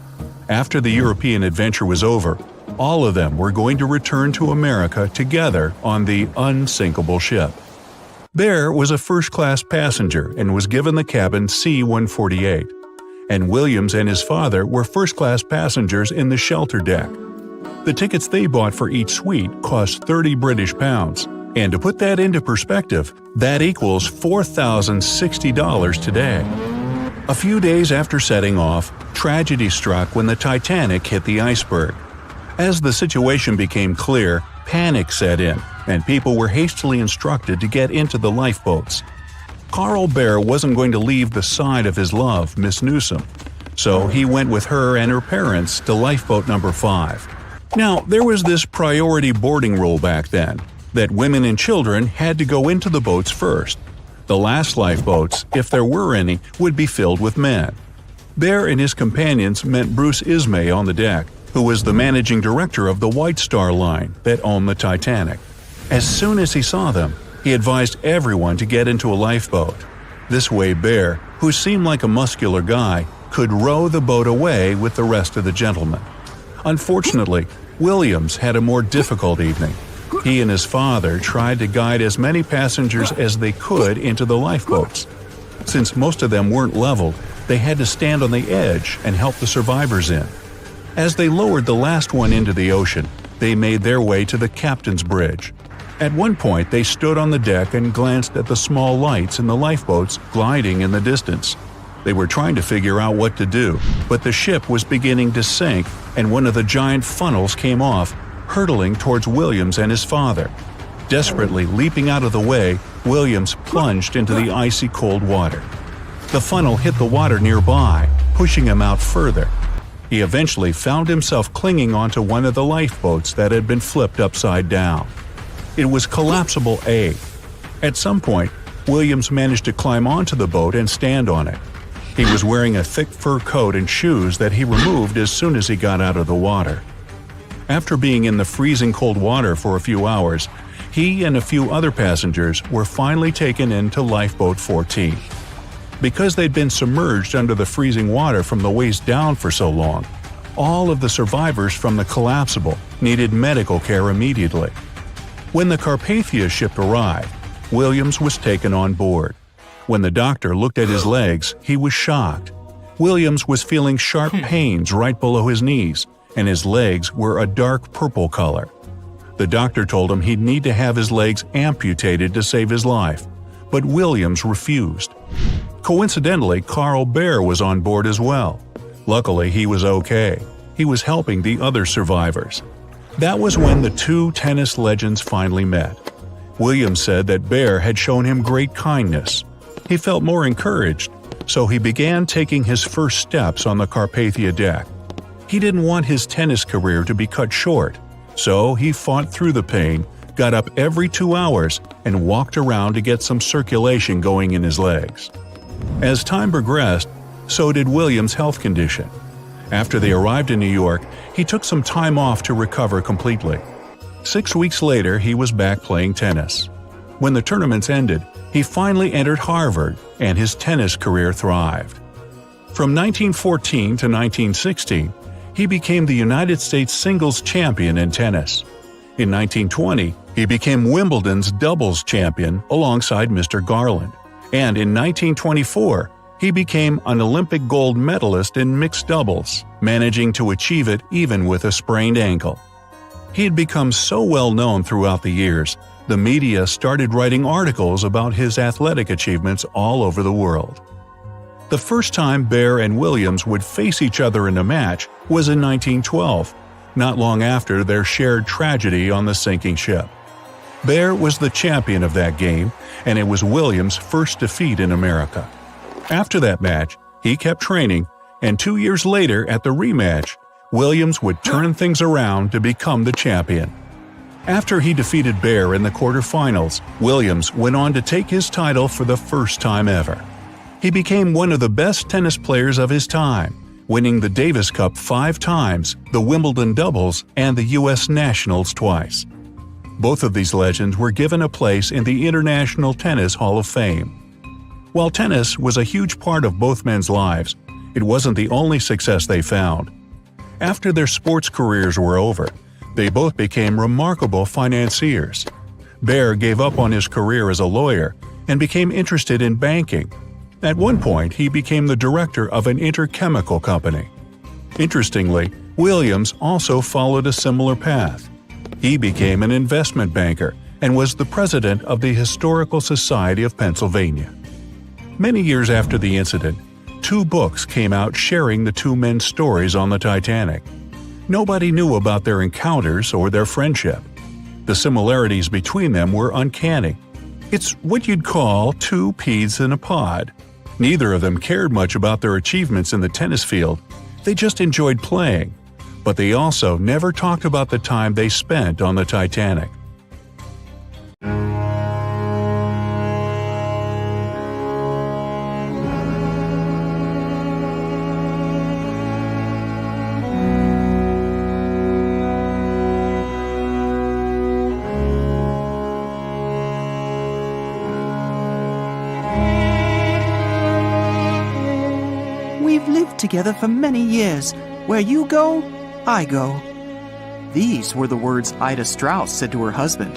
Speaker 3: After the European adventure was over, all of them were going to return to America together on the unsinkable ship. Bear was a first-class passenger and was given the cabin C-148, and Williams and his father were first-class passengers in the shelter deck. The tickets they bought for each suite cost 30 British pounds, and to put that into perspective, that equals $4,060 today. A few days after setting off, tragedy struck when the Titanic hit the iceberg. As the situation became clear, panic set in, and people were hastily instructed to get into the lifeboats. Carl Bear wasn't going to leave the side of his love, Miss Newsom, so he went with her and her parents to lifeboat number 5. Now, there was this priority boarding rule back then, that women and children had to go into the boats first. The last lifeboats, if there were any, would be filled with men. Bear and his companions met Bruce Ismay on the deck, who was the managing director of the White Star Line that owned the Titanic. As soon as he saw them, he advised everyone to get into a lifeboat. This way Bear, who seemed like a muscular guy, could row the boat away with the rest of the gentlemen. Unfortunately, Williams had a more difficult evening. He and his father tried to guide as many passengers as they could into the lifeboats. Since most of them weren't leveled, they had to stand on the edge and help the survivors in. As they lowered the last one into the ocean, they made their way to the captain's bridge. At one point, they stood on the deck and glanced at the small lights in the lifeboats gliding in the distance. They were trying to figure out what to do, but the ship was beginning to sink and one of the giant funnels came off, hurtling towards Williams and his father. Desperately leaping out of the way, Williams plunged into the icy cold water. The funnel hit the water nearby, pushing him out further. He eventually found himself clinging onto one of the lifeboats that had been flipped upside down. It was collapsible A. At some point, Williams managed to climb onto the boat and stand on it. He was wearing a thick fur coat and shoes that he removed as soon as he got out of the water. After being in the freezing cold water for a few hours, he and a few other passengers were finally taken into Lifeboat 14. Because they'd been submerged under the freezing water from the waist down for so long, all of the survivors from the collapsible needed medical care immediately. When the Carpathia ship arrived, Williams was taken on board. When the doctor looked at his legs, he was shocked. Williams was feeling sharp pains right below his knees, and his legs were a dark purple color. The doctor told him he'd need to have his legs amputated to save his life, but Williams refused. Coincidentally, Carl Baer was on board as well. Luckily, he was okay. He was helping the other survivors. That was when the two tennis legends finally met. Williams said that Baer had shown him great kindness. He felt more encouraged, so he began taking his first steps on the Carpathia deck. He didn't want his tennis career to be cut short, so he fought through the pain, got up every 2 hours, and walked around to get some circulation going in his legs. As time progressed, so did Williams' health condition. After they arrived in New York, he took some time off to recover completely. 6 weeks later, he was back playing tennis. When the tournaments ended, he finally entered Harvard, and his tennis career thrived. From 1914 to 1916, he became the United States singles champion in tennis. In 1920, he became Wimbledon's doubles champion alongside Mr. Garland. And in 1924, he became an Olympic gold medalist in mixed doubles, managing to achieve it even with a sprained ankle. He had become so well known throughout the years, the media started writing articles about his athletic achievements all over the world. The first time Baer and Williams would face each other in a match was in 1912, not long after their shared tragedy on the sinking ship. Baer was the champion of that game, and it was Williams' first defeat in America. After that match, he kept training, and 2 years later at the rematch, Williams would turn things around to become the champion. After he defeated Baer in the quarterfinals, Williams went on to take his title for the first time ever. He became one of the best tennis players of his time, winning the Davis Cup 5 times, the Wimbledon doubles, and the U.S. Nationals twice. Both of these legends were given a place in the International Tennis Hall of Fame. While tennis was a huge part of both men's lives, it wasn't the only success they found. After their sports careers were over, they both became remarkable financiers. Baer gave up on his career as a lawyer and became interested in banking. At one point, he became the director of an interchemical company. Interestingly, Williams also followed a similar path. He became an investment banker and was the president of the Historical Society of Pennsylvania. Many years after the incident, 2 books came out sharing the two men's stories on the Titanic. Nobody knew about their encounters or their friendship. The similarities between them were uncanny. It's what you'd call 2 peas in a pod. Neither of them cared much about their achievements in the tennis field. They just enjoyed playing. But they also never talked about the time they spent on the Titanic.
Speaker 2: We've lived together for many years. Where you go, I go. These were the words Ida Strauss said to her husband.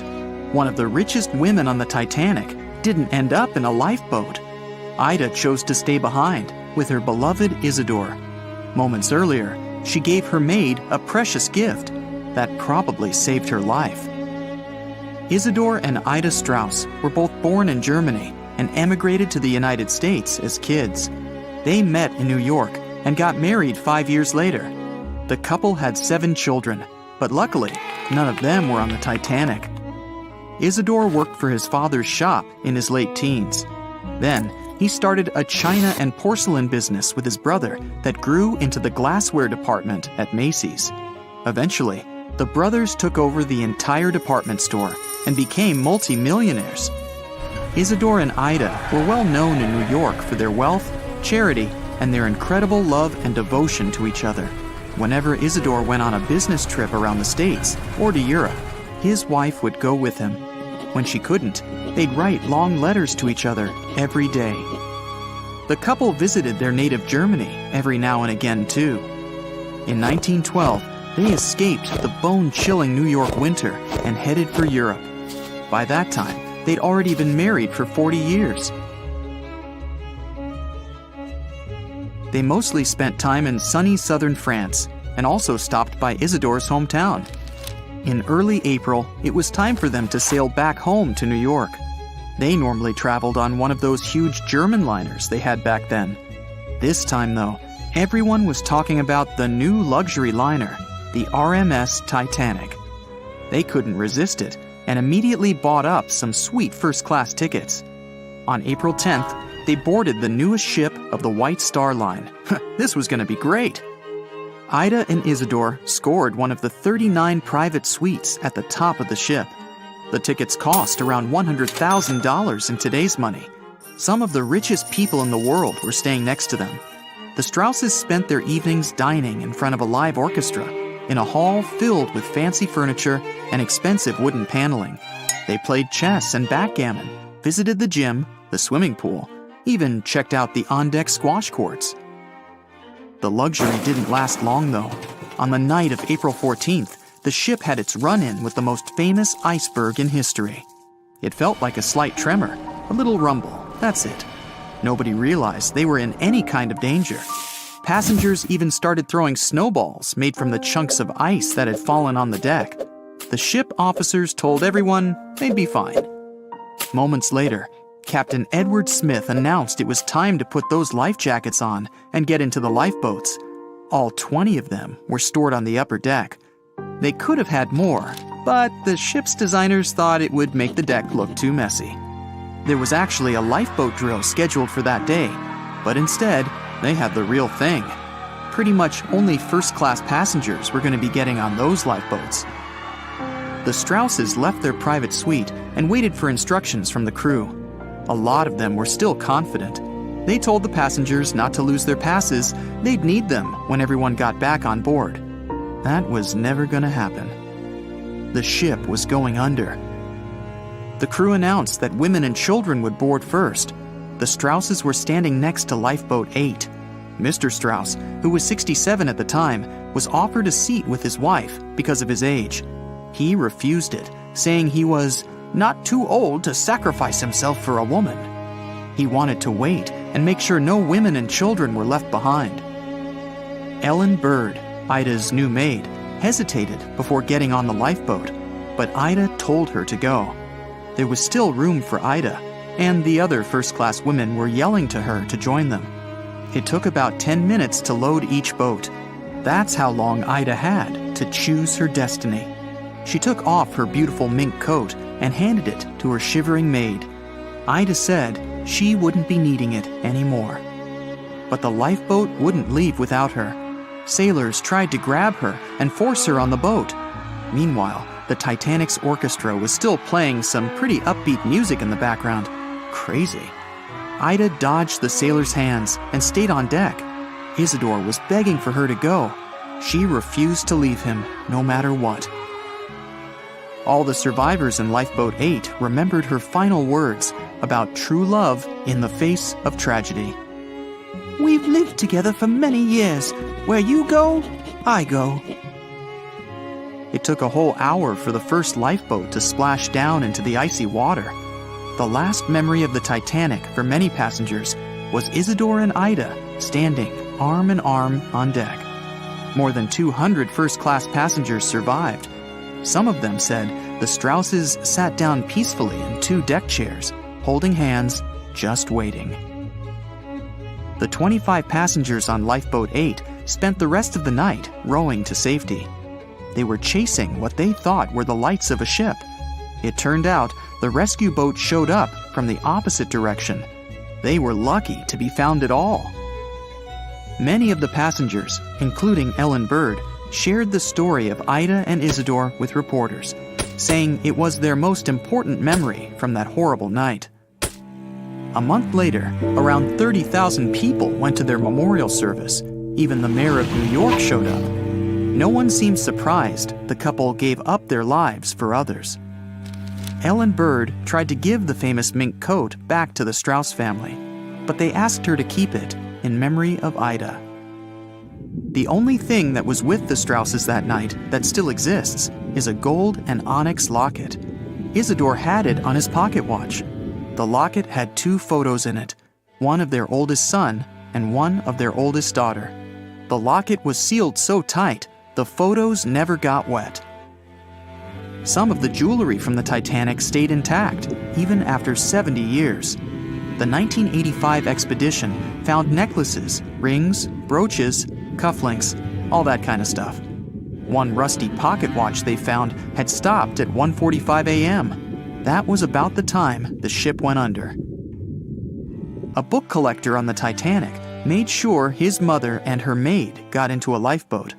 Speaker 2: One of the richest women on the Titanic didn't end up in a lifeboat. Ida chose to stay behind with her beloved Isidore. Moments earlier, she gave her maid a precious gift that probably saved her life. Isidor and Ida Strauss were both born in Germany and emigrated to the United States as kids. They met in New York and got married 5 years later. The couple had 7 children, but luckily, none of them were on the Titanic. Isidor worked for his father's shop in his late teens. Then, he started a china and porcelain business with his brother that grew into the glassware department at Macy's. Eventually, the brothers took over the entire department store and became multi-millionaires. Isidor and Ida were well known in New York for their wealth, charity, and their incredible love and devotion to each other. Whenever Isidor went on a business trip around the States or to Europe, his wife would go with him. When she couldn't, they'd write long letters to each other every day. The couple visited their native Germany every now and again, too. In 1912, they escaped the bone-chilling New York winter and headed for Europe. By that time, they'd already been married for 40 years. They mostly spent time in sunny southern France and also stopped by Isidor's hometown. In early April, it was time for them to sail back home to New York. They normally traveled on one of those huge German liners they had back then. This time, though, everyone was talking about the new luxury liner, the RMS Titanic. They couldn't resist it and immediately bought up some sweet first-class tickets. On April 10th, they boarded the newest ship of the White Star Line. This was going to be great. Ida and Isidor scored one of the 39 private suites at the top of the ship. The tickets cost around $100,000 in today's money. Some of the richest people in the world were staying next to them. The Strausses spent their evenings dining in front of a live orchestra in a hall filled with fancy furniture and expensive wooden paneling. They played chess and backgammon, visited the gym, the swimming pool, even checked out the on-deck squash courts. The luxury didn't last long, though. On the night of April 14th, the ship had its run-in with the most famous iceberg in history. It felt like a slight tremor, a little rumble, that's it. Nobody realized they were in any kind of danger. Passengers even started throwing snowballs made from the chunks of ice that had fallen on the deck. The ship officers told everyone they'd be fine. Moments later, Captain Edward Smith announced it was time to put those life jackets on and get into the lifeboats. All 20 of them were stored on the upper deck. They could have had more, but the ship's designers thought it would make the deck look too messy. There was actually a lifeboat drill scheduled for that day, but instead, they had the real thing. Pretty much only first-class passengers were going to be getting on those lifeboats. The Strausses left their private suite and waited for instructions from the crew. A lot of them were still confident. They told the passengers not to lose their passes. They'd need them when everyone got back on board. That was never going to happen. The ship was going under. The crew announced that women and children would board first. The Strausses were standing next to Lifeboat 8. Mr. Strauss, who was 67 at the time, was offered a seat with his wife because of his age. He refused it, saying he was not too old to sacrifice himself for a woman. He wanted to wait and make sure no women and children were left behind. Ellen Bird, Ida's new maid, hesitated before getting on the lifeboat, but Ida told her to go. There was still room for Ida, and the other first-class women were yelling to her to join them. It took about 10 minutes to load each boat. That's how long Ida had to choose her destiny. She took off her beautiful mink coat and handed it to her shivering maid. Ida said she wouldn't be needing it anymore. But the lifeboat wouldn't leave without her. Sailors tried to grab her and force her on the boat. Meanwhile, the Titanic's orchestra was still playing some pretty upbeat music in the background. Crazy. Ida dodged the sailors' hands and stayed on deck. Isidor was begging for her to go. She refused to leave him, no matter what. All the survivors in Lifeboat 8 remembered her final words about true love in the face of tragedy. "We've lived together for many years. Where you go, I go." It took a whole hour for the first lifeboat to splash down into the icy water. The last memory of the Titanic for many passengers was Isidor and Ida standing arm in arm on deck. More than 200 first-class passengers survived. Some of them said The Strausses sat down peacefully in 2 deck chairs, holding hands, just waiting. The 25 passengers on Lifeboat 8 spent the rest of the night rowing to safety. They were chasing what they thought were the lights of a ship. It turned out the rescue boat showed up from the opposite direction. They were lucky to be found at all. Many of the passengers, including Ellen Bird, shared the story of Ida and Isidore with reporters, saying it was their most important memory from that horrible night. A month later, around 30,000 people went to their memorial service. Even the mayor of New York showed up. No one seemed surprised the couple gave up their lives for others. Ellen Bird tried to give the famous mink coat back to the Strauss family, but they asked her to keep it in memory of Ida. The only thing that was with the Strausses that night that still exists is a gold and onyx locket. Isidore had it on his pocket watch. The locket had 2 photos in it, one of their oldest son and one of their oldest daughter. The locket was sealed so tight, the photos never got wet. Some of the jewelry from the Titanic stayed intact, even after 70 years. The 1985 expedition found necklaces, rings, brooches, cufflinks, all that kind of stuff. One rusty pocket watch they found had stopped at 1:45 a.m. That was about the time the ship went under. A book collector on the Titanic made sure his mother and her maid got into a lifeboat.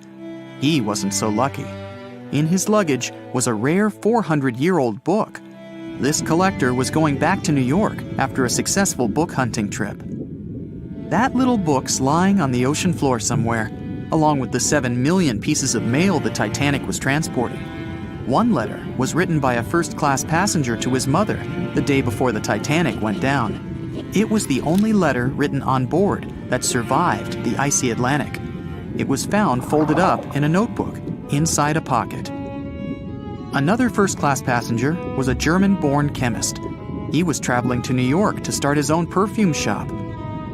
Speaker 2: He wasn't so lucky. In his luggage was a rare 400-year-old book. This collector was going back to New York after a successful book hunting trip. That little book's lying on the ocean floor somewhere, along with the 7 million pieces of mail the Titanic was transporting. One letter was written by a first-class passenger to his mother the day before the Titanic went down. It was the only letter written on board that survived the icy Atlantic. It was found folded up in a notebook inside a pocket. Another first-class passenger was a German-born chemist. He was traveling to New York to start his own perfume shop.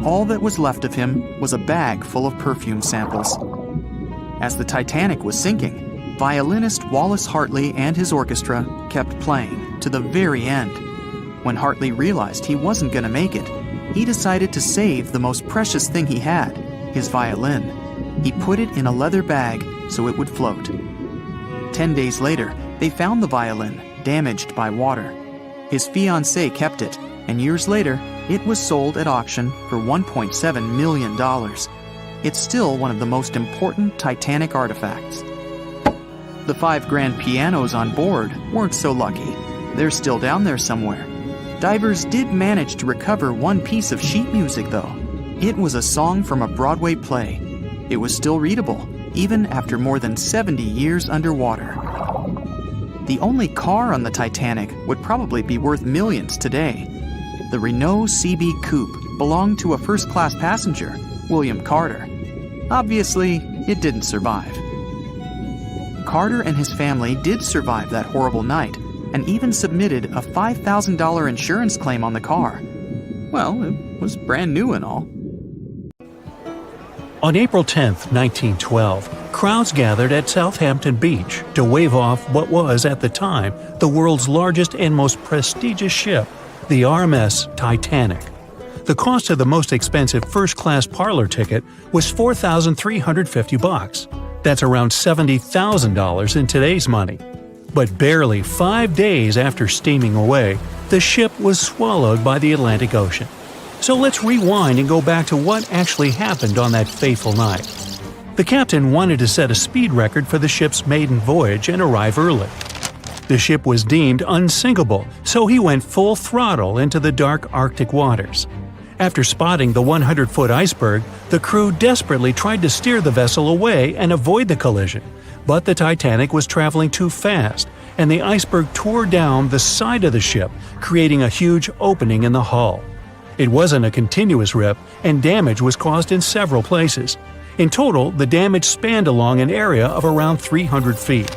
Speaker 2: All that was left of him was a bag full of perfume samples. As the Titanic was sinking, violinist Wallace Hartley and his orchestra kept playing to the very end. When Hartley realized he wasn't going to make it, he decided to save the most precious thing he had, his violin. He put it in a leather bag so it would float. 10 days later, they found the violin, damaged by water. His fiancée kept it, and years later, it was sold at auction for $1.7 million. It's still one of the most important Titanic artifacts. The 5 grand pianos on board weren't so lucky. They're still down there somewhere. Divers did manage to recover one piece of sheet music, though. It was a song from a Broadway play. It was still readable, even after more than 70 years underwater. The only car on the Titanic would probably be worth millions today. The Renault CB Coupe belonged to a first-class passenger, William Carter. Obviously, it didn't survive. Carter and his family did survive that horrible night and even submitted a $5,000 insurance claim on the car. Well, it was brand new and all.
Speaker 3: On April 10, 1912, crowds gathered at Southampton Beach to wave off what was, at the time, the world's largest and most prestigious ship, the RMS Titanic. The cost of the most expensive first-class parlor ticket was $4,350. That's around $70,000 in today's money. But barely 5 days after steaming away, the ship was swallowed by the Atlantic Ocean. So let's rewind and go back to what actually happened on that fateful night. The captain wanted to set a speed record for the ship's maiden voyage and arrive early. The ship was deemed unsinkable, so he went full throttle into the dark Arctic waters. After spotting the 100-foot iceberg, the crew desperately tried to steer the vessel away and avoid the collision, but the Titanic was traveling too fast, and the iceberg tore down the side of the ship, creating a huge opening in the hull. It wasn't a continuous rip, and damage was caused in several places. In total, the damage spanned along an area of around 300 feet.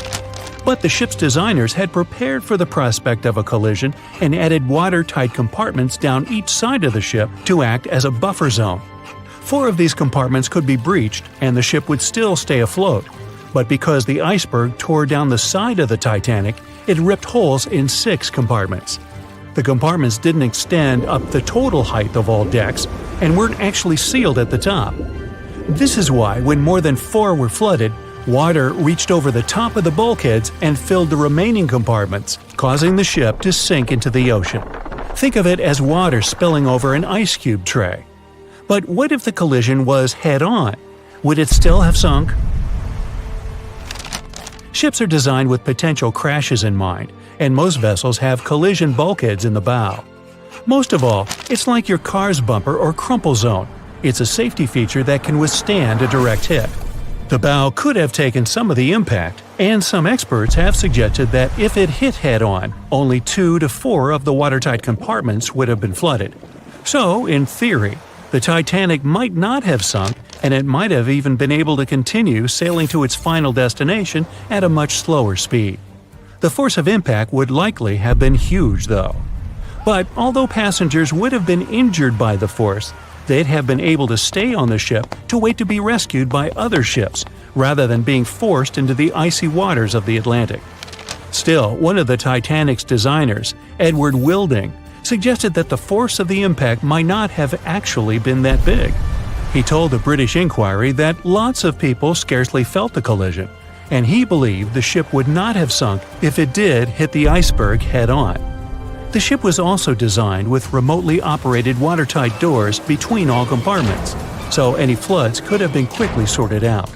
Speaker 3: But the ship's designers had prepared for the prospect of a collision and added watertight compartments down each side of the ship to act as a buffer zone. 4 of these compartments could be breached and the ship would still stay afloat. But because the iceberg tore down the side of the Titanic, It ripped holes in 6 compartments. The compartments didn't extend up the total height of all decks and weren't actually sealed at the top. This is why, when more than 4 were flooded, water reached over the top of the bulkheads and filled the remaining compartments, causing the ship to sink into the ocean. Think of it as water spilling over an ice cube tray. But what if the collision was head-on? Would it still have sunk? Ships are designed with potential crashes in mind, and most vessels have collision bulkheads in the bow. Most of all, it's like your car's bumper or crumple zone. It's a safety feature that can withstand a direct hit. The bow could have taken some of the impact, and some experts have suggested that if it hit head-on, only 2 to 4 of the watertight compartments would have been flooded. So, in theory, the Titanic might not have sunk, and it might have even been able to continue sailing to its final destination at a much slower speed. The force of impact would likely have been huge, though. But although passengers would have been injured by the force, they'd have been able to stay on the ship to wait to be rescued by other ships, rather than being forced into the icy waters of the Atlantic. Still, one of the Titanic's designers, Edward Wilding, suggested that the force of the impact might not have actually been that big. He told the British Inquiry that lots of people scarcely felt the collision, and he believed the ship would not have sunk if it did hit the iceberg head-on. The ship was also designed with remotely operated watertight doors between all compartments, so any floods could have been quickly sorted out.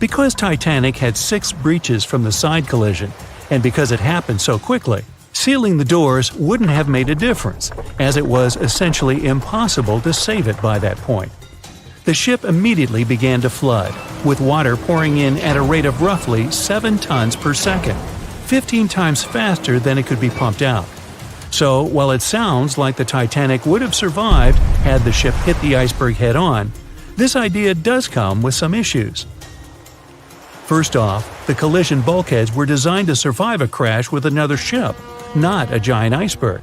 Speaker 3: Because Titanic had 6 breaches from the side collision, and because it happened so quickly, sealing the doors wouldn't have made a difference, as it was essentially impossible to save it by that point. The ship immediately began to flood, with water pouring in at a rate of roughly 7 tons per second, 15 times faster than it could be pumped out. So, while it sounds like the Titanic would have survived had the ship hit the iceberg head-on, this idea does come with some issues. First off, the collision bulkheads were designed to survive a crash with another ship, not a giant iceberg.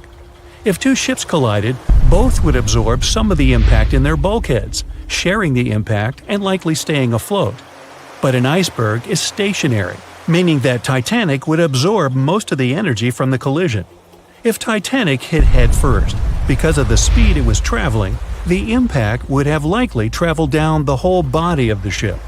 Speaker 3: If 2 ships collided, both would absorb some of the impact in their bulkheads, sharing the impact and likely staying afloat. But an iceberg is stationary, meaning that Titanic would absorb most of the energy from the collision. If Titanic hit head first, because of the speed it was traveling, the impact would have likely traveled down the whole body of the ship.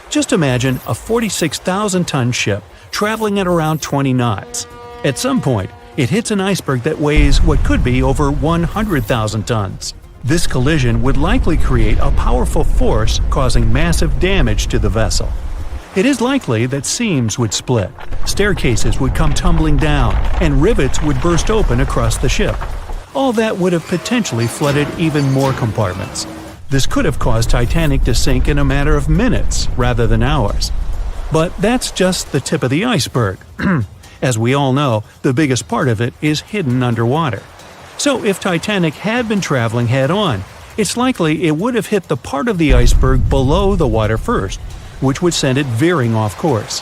Speaker 3: Just imagine a 46,000-ton ship traveling at around 20 knots. At some point, it hits an iceberg that weighs what could be over 100,000 tons. This collision would likely create a powerful force causing massive damage to the vessel. It is likely that seams would split, staircases would come tumbling down, and rivets would burst open across the ship. All that would have potentially flooded even more compartments. This could have caused Titanic to sink in a matter of minutes rather than hours. But that's just the tip of the iceberg. As we all know, the biggest part of it is hidden underwater. So if Titanic had been traveling head-on, it's likely it would have hit the part of the iceberg below the water first, which would send it veering off course.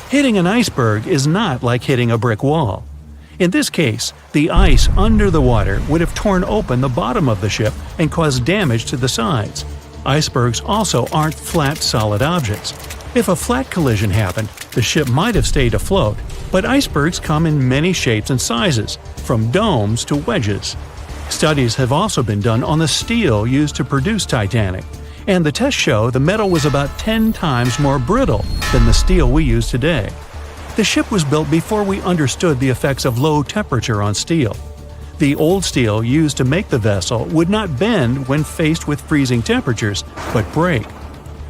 Speaker 3: Hitting an iceberg is not like hitting a brick wall. In this case, the ice under the water would have torn open the bottom of the ship and caused damage to the sides. Icebergs also aren't flat, solid objects. If a flat collision happened, the ship might have stayed afloat, but icebergs come in many shapes and sizes, from domes to wedges. Studies have also been done on the steel used to produce Titanic, and the tests show the metal was about 10 times more brittle than the steel we use today. The ship was built before we understood the effects of low temperature on steel. The old steel used to make the vessel would not bend when faced with freezing temperatures, but break.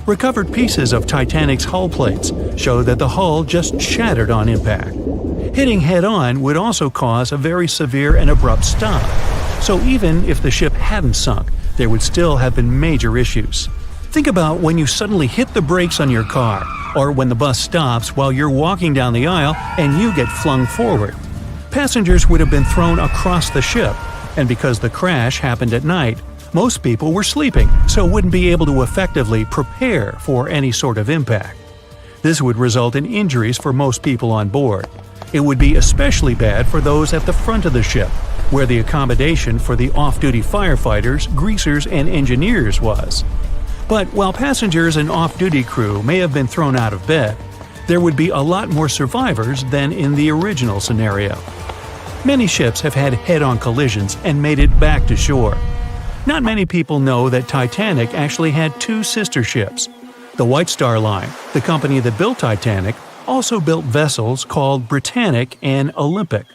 Speaker 3: Recovered pieces of Titanic's hull plates show that the hull just shattered on impact. Hitting head-on would also cause a very severe and abrupt stop, so even if the ship hadn't sunk, there would still have been major issues. Think about when you suddenly hit the brakes on your car, or when the bus stops while you're walking down the aisle and you get flung forward. Passengers would have been thrown across the ship, and because the crash happened at night, most people were sleeping, so wouldn't be able to effectively prepare for any sort of impact. This would result in injuries for most people on board. It would be especially bad for those at the front of the ship, where the accommodation for the off-duty firefighters, greasers, and engineers was. But while passengers and off-duty crew may have been thrown out of bed, there would be a lot more survivors than in the original scenario. Many ships have had head-on collisions and made it back to shore. Not many people know that Titanic actually had two sister ships. The White Star Line, the company that built Titanic, also built vessels called Britannic and Olympic.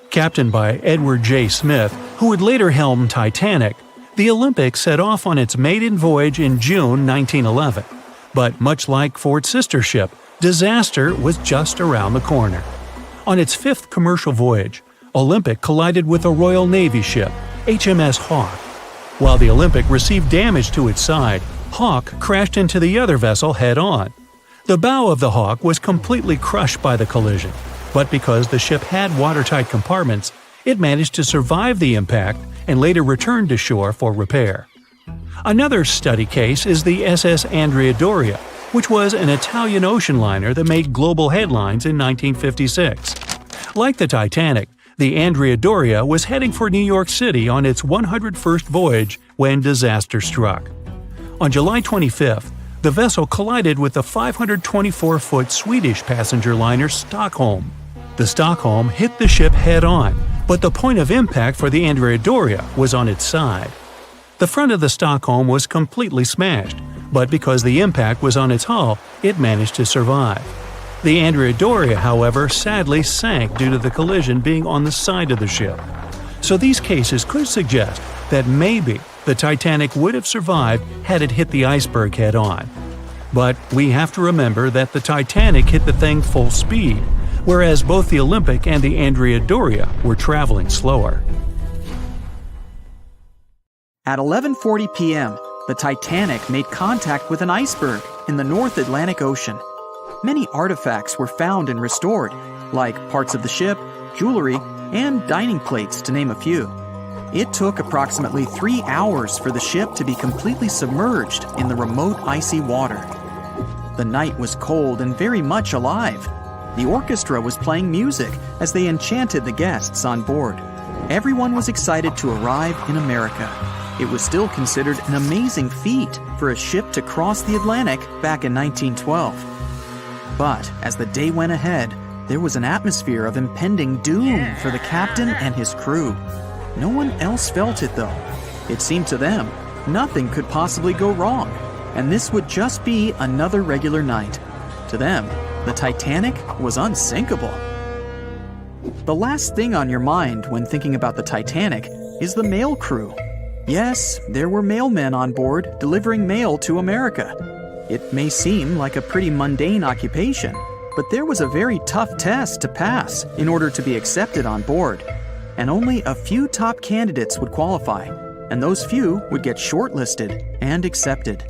Speaker 3: Captained by Edward J. Smith, who would later helm Titanic, the Olympic set off on its maiden voyage in June 1911. But much like Ford's sister ship, disaster was just around the corner. On its fifth commercial voyage, Olympic collided with a Royal Navy ship, HMS Hawke. While the Olympic received damage to its side, Hawke crashed into the other vessel head-on. The bow of the Hawke was completely crushed by the collision, but because the ship had watertight compartments, it managed to survive the impact and later returned to shore for repair. Another study case is the SS Andrea Doria, which was an Italian ocean liner that made global headlines in 1956. Like the Titanic, the Andrea Doria was heading for New York City on its 101st voyage when disaster struck. On July 25th, the vessel collided with the 524-foot Swedish passenger liner Stockholm. The Stockholm hit the ship head-on, but the point of impact for the Andrea Doria was on its side. The front of the Stockholm was completely smashed, but because the impact was on its hull, it managed to survive. The Andrea Doria, however, sadly sank due to the collision being on the side of the ship. So these cases could suggest that maybe the Titanic would have survived had it hit the iceberg head-on. But we have to remember that the Titanic hit the thing full speed, whereas both the Olympic and the Andrea Doria were traveling slower.
Speaker 2: At 11:40 p.m., the Titanic made contact with an iceberg in the North Atlantic Ocean. Many artifacts were found and restored, like parts of the ship, jewelry, and dining plates, to name a few. It took approximately 3 hours for the ship to be completely submerged in the remote icy water. The night was cold and very much alive. The orchestra was playing music as they enchanted the guests on board. Everyone was excited to arrive in America. It was still considered an amazing feat for a ship to cross the Atlantic back in 1912. But as the day went ahead, there was an atmosphere of impending doom for the captain and his crew. No one else felt it though. It seemed to them nothing could possibly go wrong, and this would just be another regular night. To them, the Titanic was unsinkable. The last thing on your mind when thinking about the Titanic is the mail crew. Yes, there were mailmen on board delivering mail to America. It may seem like a pretty mundane occupation, but there was a very tough test to pass in order to be accepted on board. And only a few top candidates would qualify, and those few would get shortlisted and accepted.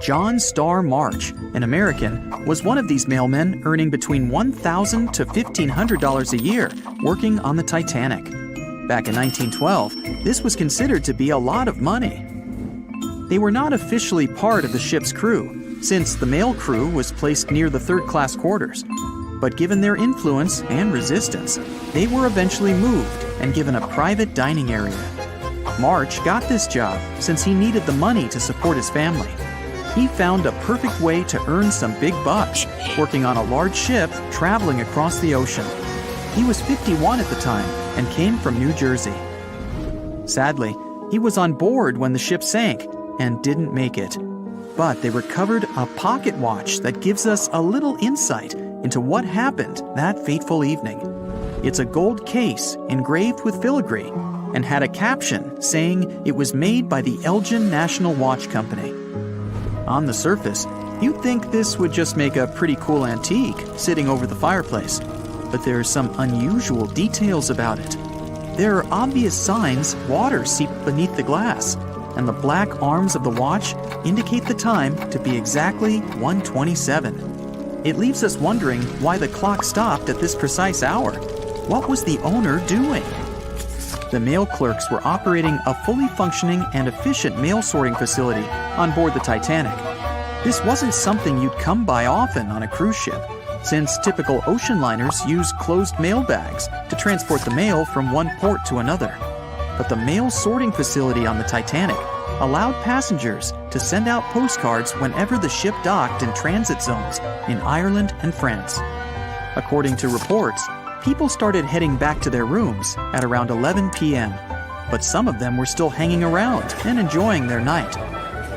Speaker 2: John Starr March, an American, was one of these mailmen earning between $1,000 to $1,500 a year working on the Titanic. Back in 1912, this was considered to be a lot of money. They were not officially part of the ship's crew, since the mail crew was placed near the third-class quarters. But given their influence and resistance, they were eventually moved and given a private dining area. March got this job since he needed the money to support his family. He found a perfect way to earn some big bucks, working on a large ship traveling across the ocean. He was 51 at the time and came from New Jersey. Sadly, he was on board when the ship sank and didn't make it. But they recovered a pocket watch that gives us a little insight into what happened that fateful evening. It's a gold case engraved with filigree and had a caption saying it was made by the Elgin National Watch Company. On the surface, you'd think this would just make a pretty cool antique sitting over the fireplace, but there are some unusual details about it. There are obvious signs water seeped beneath the glass, and the black arms of the watch indicate the time to be exactly 1:27. It leaves us wondering why the clock stopped at this precise hour. What was the owner doing? The mail clerks were operating a fully functioning and efficient mail sorting facility on board the Titanic. This wasn't something you'd come by often on a cruise ship, since typical ocean liners use closed mail bags to transport the mail from one port to another. But the mail sorting facility on the Titanic allowed passengers to send out postcards whenever the ship docked in transit zones in Ireland and France. According to reports, people started heading back to their rooms at around 11 p.m., but some of them were still hanging around and enjoying their night.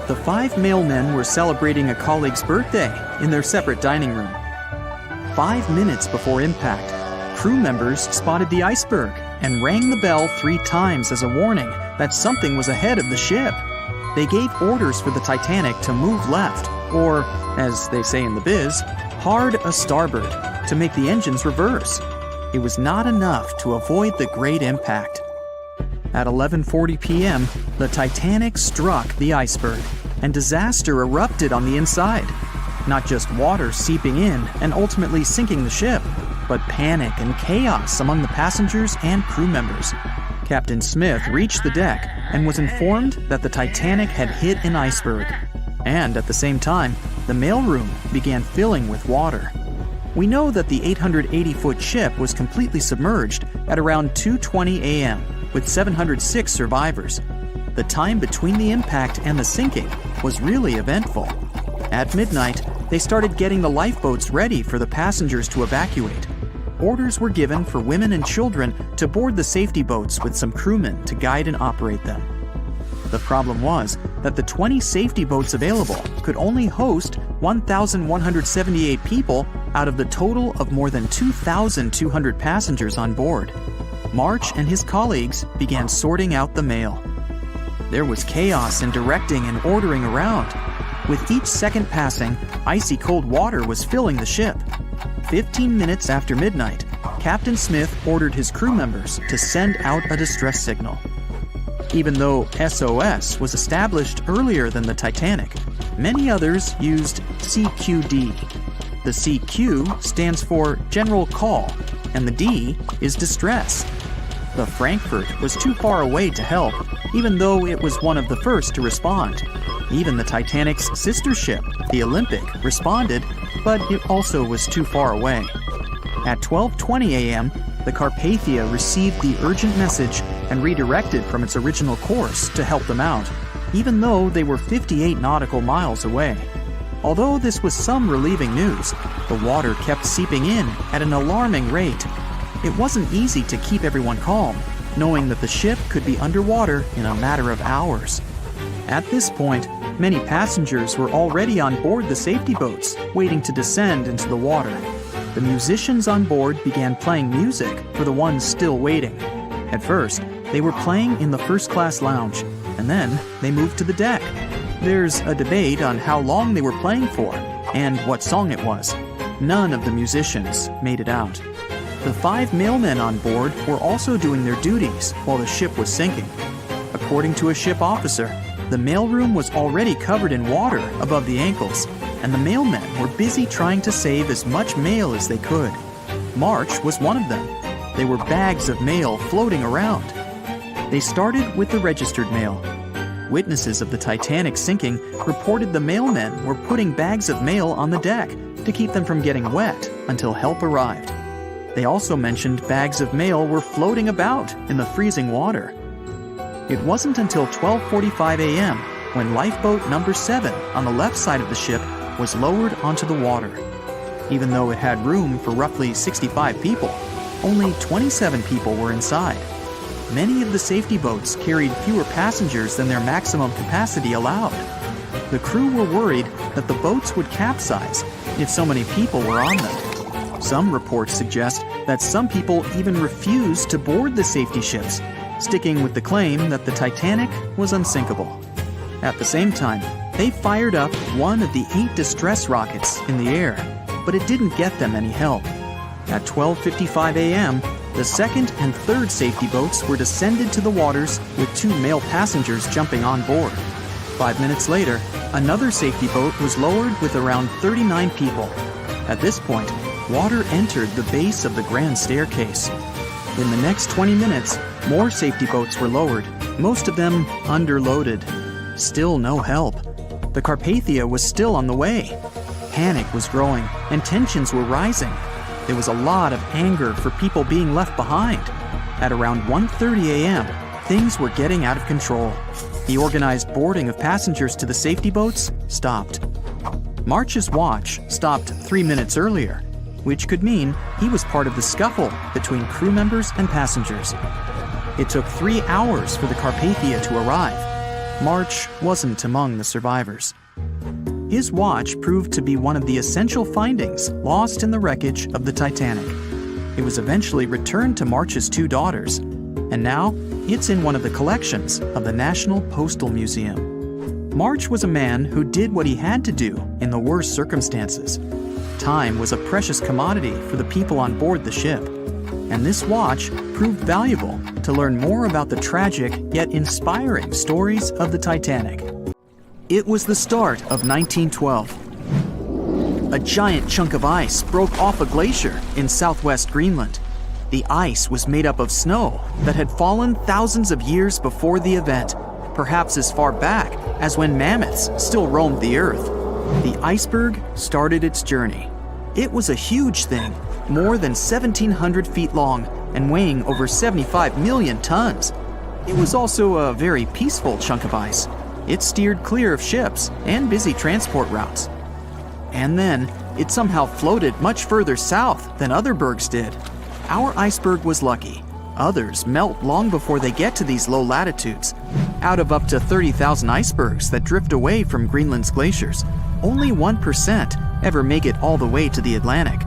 Speaker 2: The 5 mailmen were celebrating a colleague's birthday in their separate dining room. 5 minutes before impact, crew members spotted the iceberg and rang the bell 3 times as a warning that something was ahead of the ship. They gave orders for the Titanic to move left, or, as they say in the biz, hard a starboard, to make the engines reverse. It was not enough to avoid the great impact. At 11:40 p.m., the Titanic struck the iceberg, and disaster erupted on the inside. Not just water seeping in and ultimately sinking the ship, but panic and chaos among the passengers and crew members. Captain Smith reached the deck and was informed that the Titanic had hit an iceberg. And at the same time, the mailroom began filling with water. We know that the 880-foot ship was completely submerged at around 2:20 a.m., with 706 survivors. The time between the impact and the sinking was really eventful. At midnight, they started getting the lifeboats ready for the passengers to evacuate. Orders were given for women and children to board the safety boats with some crewmen to guide and operate them. The problem was that the 20 safety boats available could only host 1,178 people out of the total of more than 2,200 passengers on board. March and his colleagues began sorting out the mail. There was chaos in directing and ordering around. With each second passing, icy cold water was filling the ship. 15 minutes after midnight, Captain Smith ordered his crew members to send out a distress signal. Even though SOS was established earlier than the Titanic, many others used CQD. The CQ stands for General Call, and the D is Distress. The Frankfurt was too far away to help, even though it was one of the first to respond. Even the Titanic's sister ship, the Olympic, responded, but it also was too far away. At 12:20 a.m., the Carpathia received the urgent message and redirected from its original course to help them out, even though they were 58 nautical miles away. Although this was some relieving news, the water kept seeping in at an alarming rate. It wasn't easy to keep everyone calm, knowing that the ship could be underwater in a matter of hours. At this point, many passengers were already on board the safety boats, waiting to descend into the water. The musicians on board began playing music for the ones still waiting. At first, they were playing in the first-class lounge, and then they moved to the deck. There's a debate on how long they were playing for and what song it was. None of the musicians made it out. The 5 mailmen on board were also doing their duties while the ship was sinking. According to a ship officer, the mailroom was already covered in water above the ankles, and the mailmen were busy trying to save as much mail as they could. March was one of them. There were bags of mail floating around. They started with the registered mail. Witnesses of the Titanic sinking reported the mailmen were putting bags of mail on the deck to keep them from getting wet until help arrived. They also mentioned bags of mail were floating about in the freezing water. It wasn't until 12:45 a.m. when lifeboat number 7 on the left side of the ship was lowered onto the water. Even though it had room for roughly 65 people, only 27 people were inside. Many of the safety boats carried fewer passengers than their maximum capacity allowed. The crew were worried that the boats would capsize if so many people were on them. Some reports suggest that some people even refused to board the safety ships, sticking with the claim that the Titanic was unsinkable. At the same time, they fired up one of the 8 distress rockets in the air, but it didn't get them any help. At 12:55 a.m., the second and third safety boats were descended to the waters with 2 male passengers jumping on board. 5 minutes later, another safety boat was lowered with around 39 people. At this point, water entered the base of the grand staircase. In the next 20 minutes, more safety boats were lowered, most of them underloaded. Still no help. The Carpathia was still on the way. Panic was growing, and tensions were rising. There was a lot of anger for people being left behind. At around 1:30 a.m., things were getting out of control. The organized boarding of passengers to the safety boats stopped. March's watch stopped 3 minutes earlier, which could mean he was part of the scuffle between crew members and passengers. It took 3 hours for the Carpathia to arrive. March wasn't among the survivors. His watch proved to be one of the essential findings lost in the wreckage of the Titanic. It was eventually returned to March's 2 daughters, and now it's in one of the collections of the National Postal Museum. March was a man who did what he had to do in the worst circumstances. Time was a precious commodity for the people on board the ship, and this watch proved valuable to learn more about the tragic yet inspiring stories of the Titanic. It was the start of 1912. A giant chunk of ice broke off a glacier in southwest Greenland. The ice was made up of snow that had fallen thousands of years before the event, perhaps as far back as when mammoths still roamed the earth. The iceberg started its journey. It was a huge thing, more than 1,700 feet long and weighing over 75 million tons. It was also a very peaceful chunk of ice. It steered clear of ships and busy transport routes. And then, it somehow floated much further south than other bergs did. Our iceberg was lucky. Others melt long before they get to these low latitudes. Out of up to 30,000 icebergs that drift away from Greenland's glaciers, only 1% ever make it all the way to the Atlantic.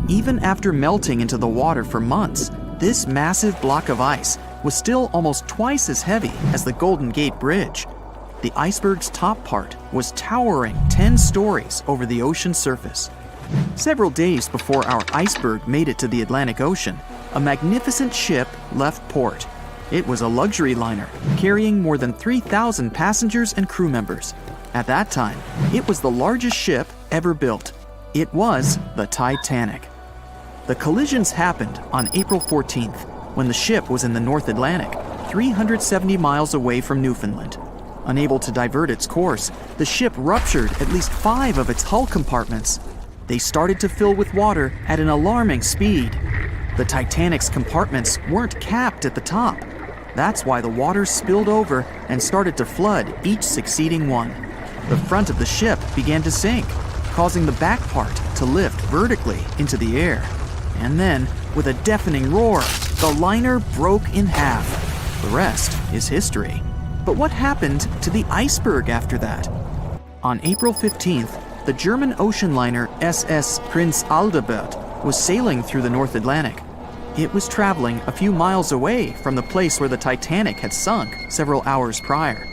Speaker 2: Even after melting into the water for months, this massive block of ice was still almost twice as heavy as the Golden Gate Bridge. The iceberg's top part was towering 10 stories over the ocean's surface. Several days before our iceberg made it to the Atlantic Ocean, a magnificent ship left port. It was a luxury liner carrying more than 3,000 passengers and crew members. At that time, it was the largest ship ever built. It was the Titanic. The collisions happened on April 14th, when the ship was in the North Atlantic, 370 miles away from Newfoundland. Unable to divert its course, the ship ruptured at least 5 of its hull compartments. They started to fill with water at an alarming speed. The Titanic's compartments weren't capped at the top. That's why the water spilled over and started to flood each succeeding one. The front of the ship began to sink, causing the back part to lift vertically into the air. And then, with a deafening roar, the liner broke in half. The rest is history. But what happened to the iceberg after that? On April 15th, the German ocean liner SS Prinz Adalbert was sailing through the North Atlantic. It was traveling a few miles away from the place where the Titanic had sunk several hours prior.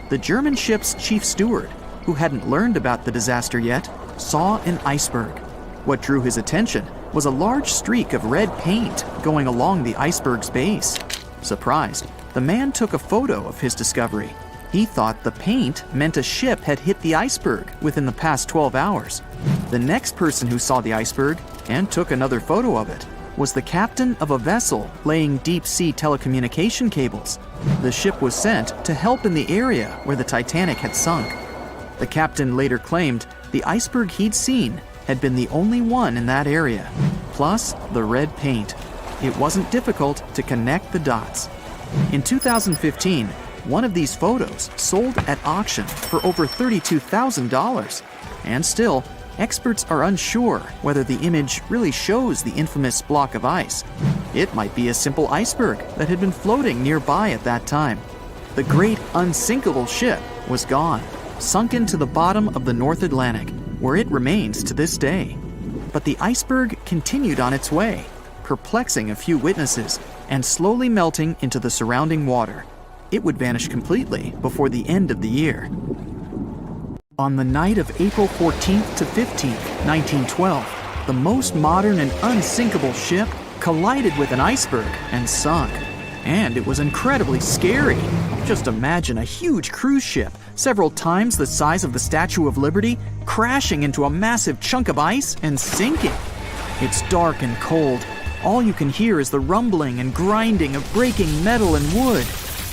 Speaker 2: The German ship's chief steward, who hadn't learned about the disaster yet, saw an iceberg. What drew his attention was a large streak of red paint going along the iceberg's base. Surprised, the man took a photo of his discovery. He thought the paint meant a ship had hit the iceberg within the past 12 hours. The next person who saw the iceberg and took another photo of it was the captain of a vessel laying deep-sea telecommunication cables. The ship was sent to help in the area where the Titanic had sunk. The captain later claimed the iceberg he'd seen had been the only one in that area, plus the red paint. It wasn't difficult to connect the dots. In 2015, one of these photos sold at auction for over $32,000. And still, experts are unsure whether the image really shows the infamous block of ice. It might be a simple iceberg that had been floating nearby at that time. The great unsinkable ship was gone, sunken to the bottom of the North Atlantic, where it remains to this day. But the iceberg continued on its way, perplexing a few witnesses and slowly melting into the surrounding water. It would vanish completely before the end of the year. On the night of April 14th to 15th, 1912, the most modern and unsinkable ship collided with an iceberg and sunk. And it was incredibly scary. Just imagine a huge cruise ship, several times the size of the Statue of Liberty, crashing into a massive chunk of ice and sinking. It's dark and cold. All you can hear is the rumbling and grinding of breaking metal and wood.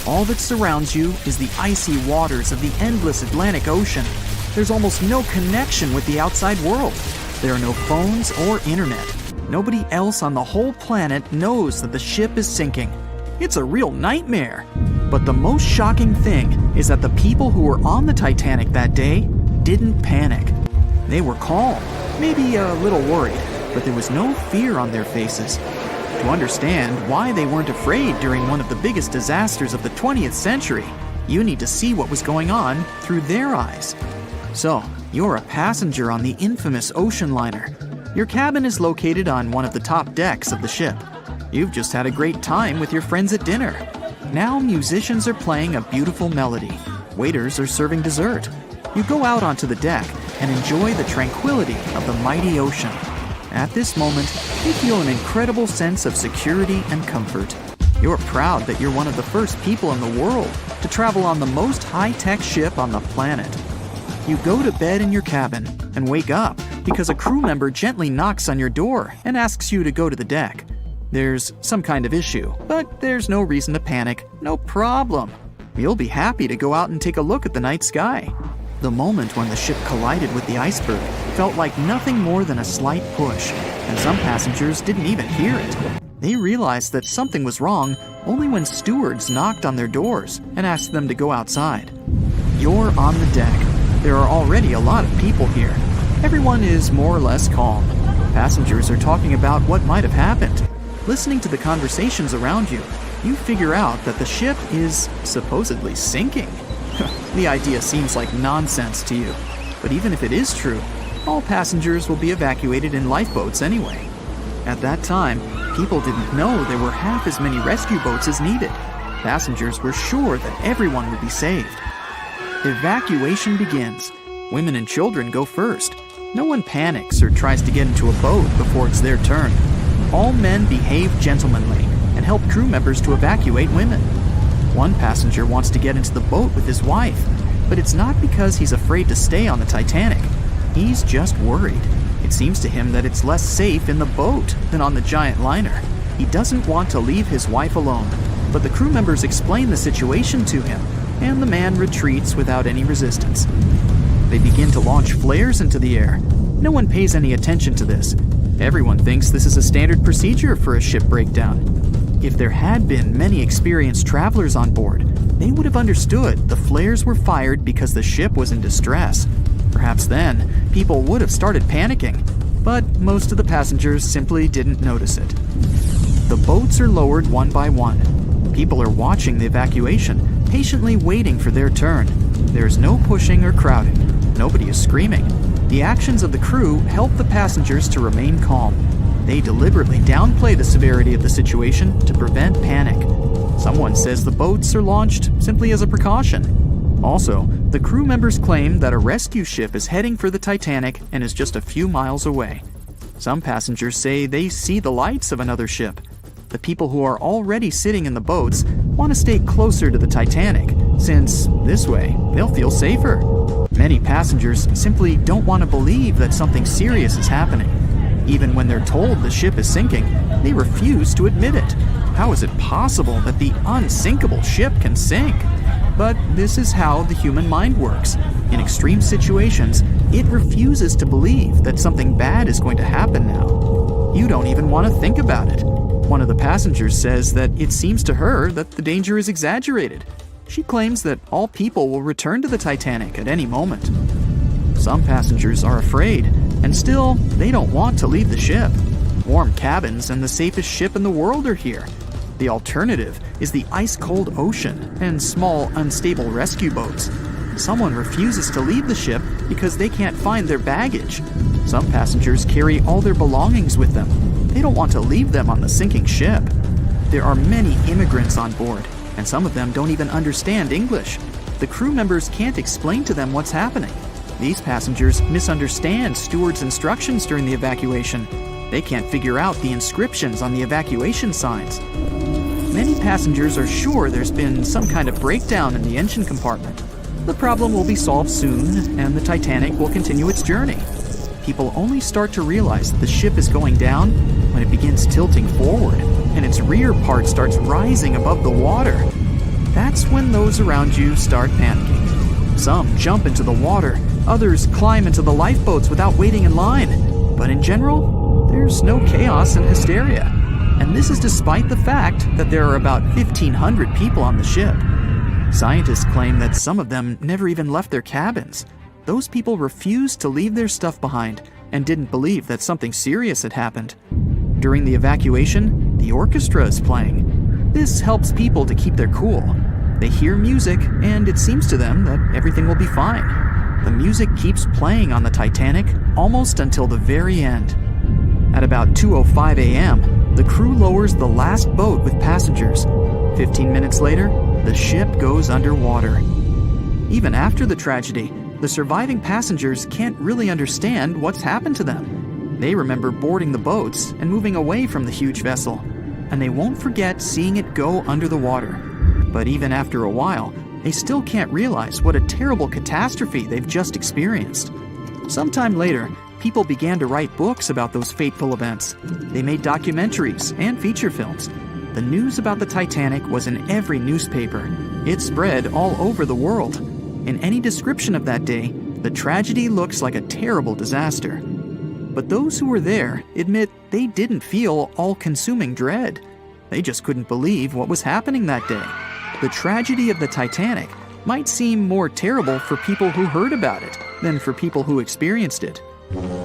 Speaker 2: All that surrounds you is the icy waters of the endless Atlantic Ocean. There's almost no connection with the outside world. There are no phones or internet. Nobody else on the whole planet knows that the ship is sinking. It's a real nightmare. But the most shocking thing is that the people who were on the Titanic that day didn't panic. They were calm, maybe a little worried, but there was no fear on their faces. To understand why they weren't afraid during one of the biggest disasters of the 20th century, you need to see what was going on through their eyes. So, you're a passenger on the infamous ocean liner. Your cabin is located on one of the top decks of the ship. You've just had a great time with your friends at dinner. Now musicians are playing a beautiful melody. Waiters are serving dessert. You go out onto the deck and enjoy the tranquility of the mighty ocean. At this moment, you feel an incredible sense of security and comfort. You're proud that you're one of the first people in the world to travel on the most high-tech ship on the planet. You go to bed in your cabin and wake up because a crew member gently knocks on your door and asks you to go to the deck. There's some kind of issue, but there's no reason to panic. No problem. You'll be happy to go out and take a look at the night sky. The moment when the ship collided with the iceberg felt like nothing more than a slight push, and some passengers didn't even hear it. They realized that something was wrong only when stewards knocked on their doors and asked them to go outside. You're on the deck. There are already a lot of people here. Everyone is more or less calm. Passengers are talking about what might have happened. Listening to the conversations around you, you figure out that the ship is supposedly sinking. The idea seems like nonsense to you, but even if it is true, all passengers will be evacuated in lifeboats anyway. At that time, people didn't know there were half as many rescue boats as needed. Passengers were sure that everyone would be saved. Evacuation begins. Women and children go first. No one panics or tries to get into a boat before it's their turn. All men behave gentlemanly and help crew members to evacuate women. One passenger wants to get into the boat with his wife, but it's not because he's afraid to stay on the Titanic. He's just worried. It seems to him that it's less safe in the boat than on the giant liner. He doesn't want to leave his wife alone, but the crew members explain the situation to him, and the man retreats without any resistance. They begin to launch flares into the air. No one pays any attention to this. Everyone thinks this is a standard procedure for a ship breakdown. If there had been many experienced travelers on board, they would have understood the flares were fired because the ship was in distress. Perhaps then, people would have started panicking, but most of the passengers simply didn't notice it. The boats are lowered one by one. People are watching the evacuation, patiently waiting for their turn. There's no pushing or crowding. Nobody is screaming. The actions of the crew help the passengers to remain calm. They deliberately downplay the severity of the situation to prevent panic. Someone says the boats are launched simply as a precaution. Also, the crew members claim that a rescue ship is heading for the Titanic and is just a few miles away. Some passengers say they see the lights of another ship. The people who are already sitting in the boats want to stay closer to the Titanic, since this way they'll feel safer. Many passengers simply don't want to believe that something serious is happening. Even when they're told the ship is sinking, they refuse to admit it. How is it possible that the unsinkable ship can sink? But this is how the human mind works. In extreme situations, it refuses to believe that something bad is going to happen now. You don't even want to think about it. One of the passengers says that it seems to her that the danger is exaggerated. She claims that all people will return to the Titanic at any moment. Some passengers are afraid, and still, they don't want to leave the ship. Warm cabins and the safest ship in the world are here. The alternative is the ice-cold ocean and small, unstable rescue boats. Someone refuses to leave the ship because they can't find their baggage. Some passengers carry all their belongings with them. They don't want to leave them on the sinking ship. There are many immigrants on board, and some of them don't even understand English. The crew members can't explain to them what's happening. These passengers misunderstand stewards' instructions during the evacuation. They can't figure out the inscriptions on the evacuation signs. Many passengers are sure there's been some kind of breakdown in the engine compartment. The problem will be solved soon, and the Titanic will continue its journey. People only start to realize that the ship is going down when it begins tilting forward, and its rear part starts rising above the water. That's when those around you start panicking. Some jump into the water, others climb into the lifeboats without waiting in line. But in general, there's no chaos and hysteria. And this is despite the fact that there are about 1,500 people on the ship. Scientists claim that some of them never even left their cabins. Those people refused to leave their stuff behind and didn't believe that something serious had happened. During the evacuation, the orchestra is playing. This helps people to keep their cool. They hear music, and it seems to them that everything will be fine. The music keeps playing on the Titanic almost until the very end. At about 2:05 a.m., the crew lowers the last boat with passengers. 15 minutes later, the ship goes underwater. Even after the tragedy, the surviving passengers can't really understand what's happened to them. They remember boarding the boats and moving away from the huge vessel, and they won't forget seeing it go under the water. But even after a while, they still can't realize what a terrible catastrophe they've just experienced. Sometime later, people began to write books about those fateful events. They made documentaries and feature films. The news about the Titanic was in every newspaper. It spread all over the world. In any description of that day, the tragedy looks like a terrible disaster. But those who were there admit they didn't feel all-consuming dread. They just couldn't believe what was happening that day. The tragedy of the Titanic might seem more terrible for people who heard about it than for people who experienced it.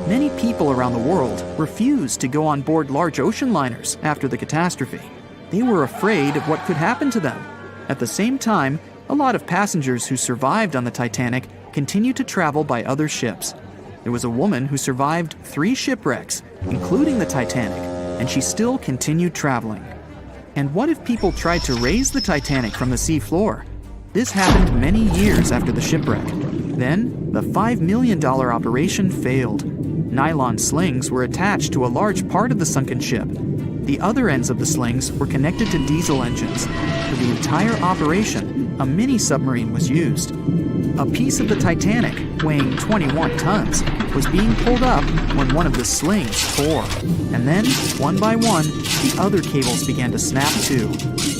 Speaker 2: Many people around the world refused to go on board large ocean liners after the catastrophe. They were afraid of what could happen to them. At the same time, a lot of passengers who survived on the Titanic continued to travel by other ships. There was a woman who survived 3 shipwrecks, including the Titanic, and she still continued traveling. And what if people tried to raise the Titanic from the sea floor? This happened many years after the shipwreck. Then, the $5 million operation failed. Nylon slings were attached to a large part of the sunken ship. The other ends of the slings were connected to diesel engines. For the entire operation, a mini-submarine was used. A piece of the Titanic, weighing 21 tons, was being pulled up when one of the slings tore. And then, one by one, the other cables began to snap too.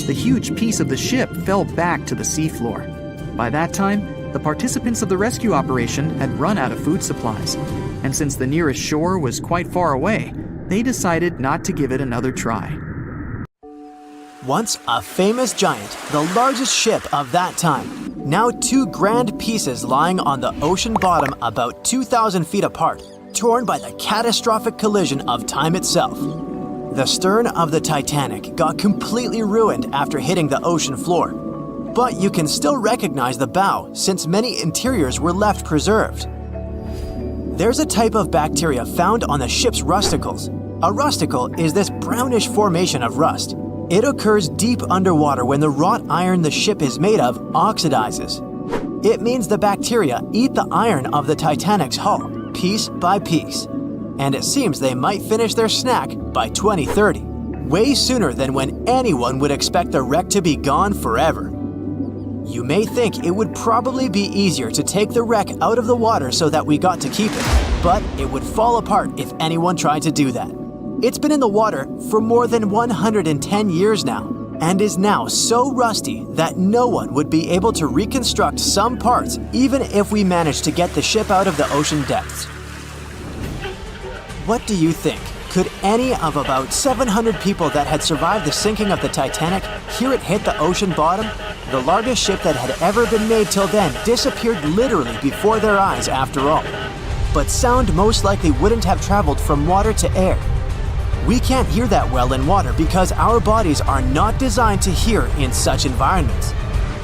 Speaker 2: The huge piece of the ship fell back to the seafloor. By that time, the participants of the rescue operation had run out of food supplies. And since the nearest shore was quite far away, they decided not to give it another try.
Speaker 4: Once a famous giant, the largest ship of that time. Now 2 grand pieces lying on the ocean bottom about 2,000 feet apart, torn by the catastrophic collision of time itself. The stern of the Titanic got completely ruined after hitting the ocean floor. But you can still recognize the bow since many interiors were left preserved. There's a type of bacteria found on the ship's rusticles. A rusticle is this brownish formation of rust. It occurs deep underwater when the wrought iron the ship is made of oxidizes. It means the bacteria eat the iron of the Titanic's hull, piece by piece. And it seems they might finish their snack by 2030, way sooner than when anyone would expect the wreck to be gone forever. You may think it would probably be easier to take the wreck out of the water so that we got to keep it, but it would fall apart if anyone tried to do that. It's been in the water for more than 110 years now, and is now so rusty that no one would be able to reconstruct some parts even if we managed to get the ship out of the ocean depths. What do you think? Could any of about 700 people that had survived the sinking of the Titanic hear it hit the ocean bottom? The largest ship that had ever been made till then disappeared literally before their eyes after all. But sound most likely wouldn't have traveled from water to air. We can't hear that well in water because our bodies are not designed to hear in such environments.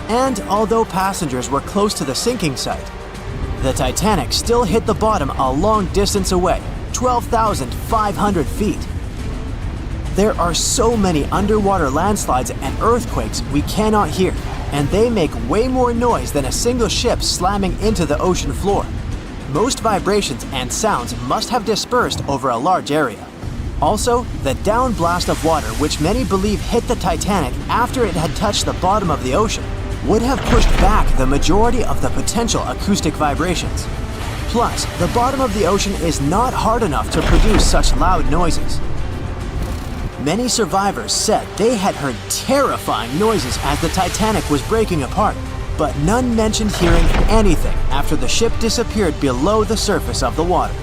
Speaker 4: And although passengers were close to the sinking site, the Titanic still hit the bottom a long distance away, 12,500 feet. There are so many underwater landslides and earthquakes we cannot hear, and they make way more noise than a single ship slamming into the ocean floor. Most vibrations and sounds must have dispersed over a large area. Also, the downblast of water, which many believe hit the Titanic after it had touched the bottom of the ocean, would have pushed back the majority of the potential acoustic vibrations. Plus, the bottom of the ocean is not hard enough to produce such loud noises. Many survivors said they had heard terrifying noises as the Titanic was breaking apart, but none mentioned hearing anything after the ship disappeared below the surface of the water.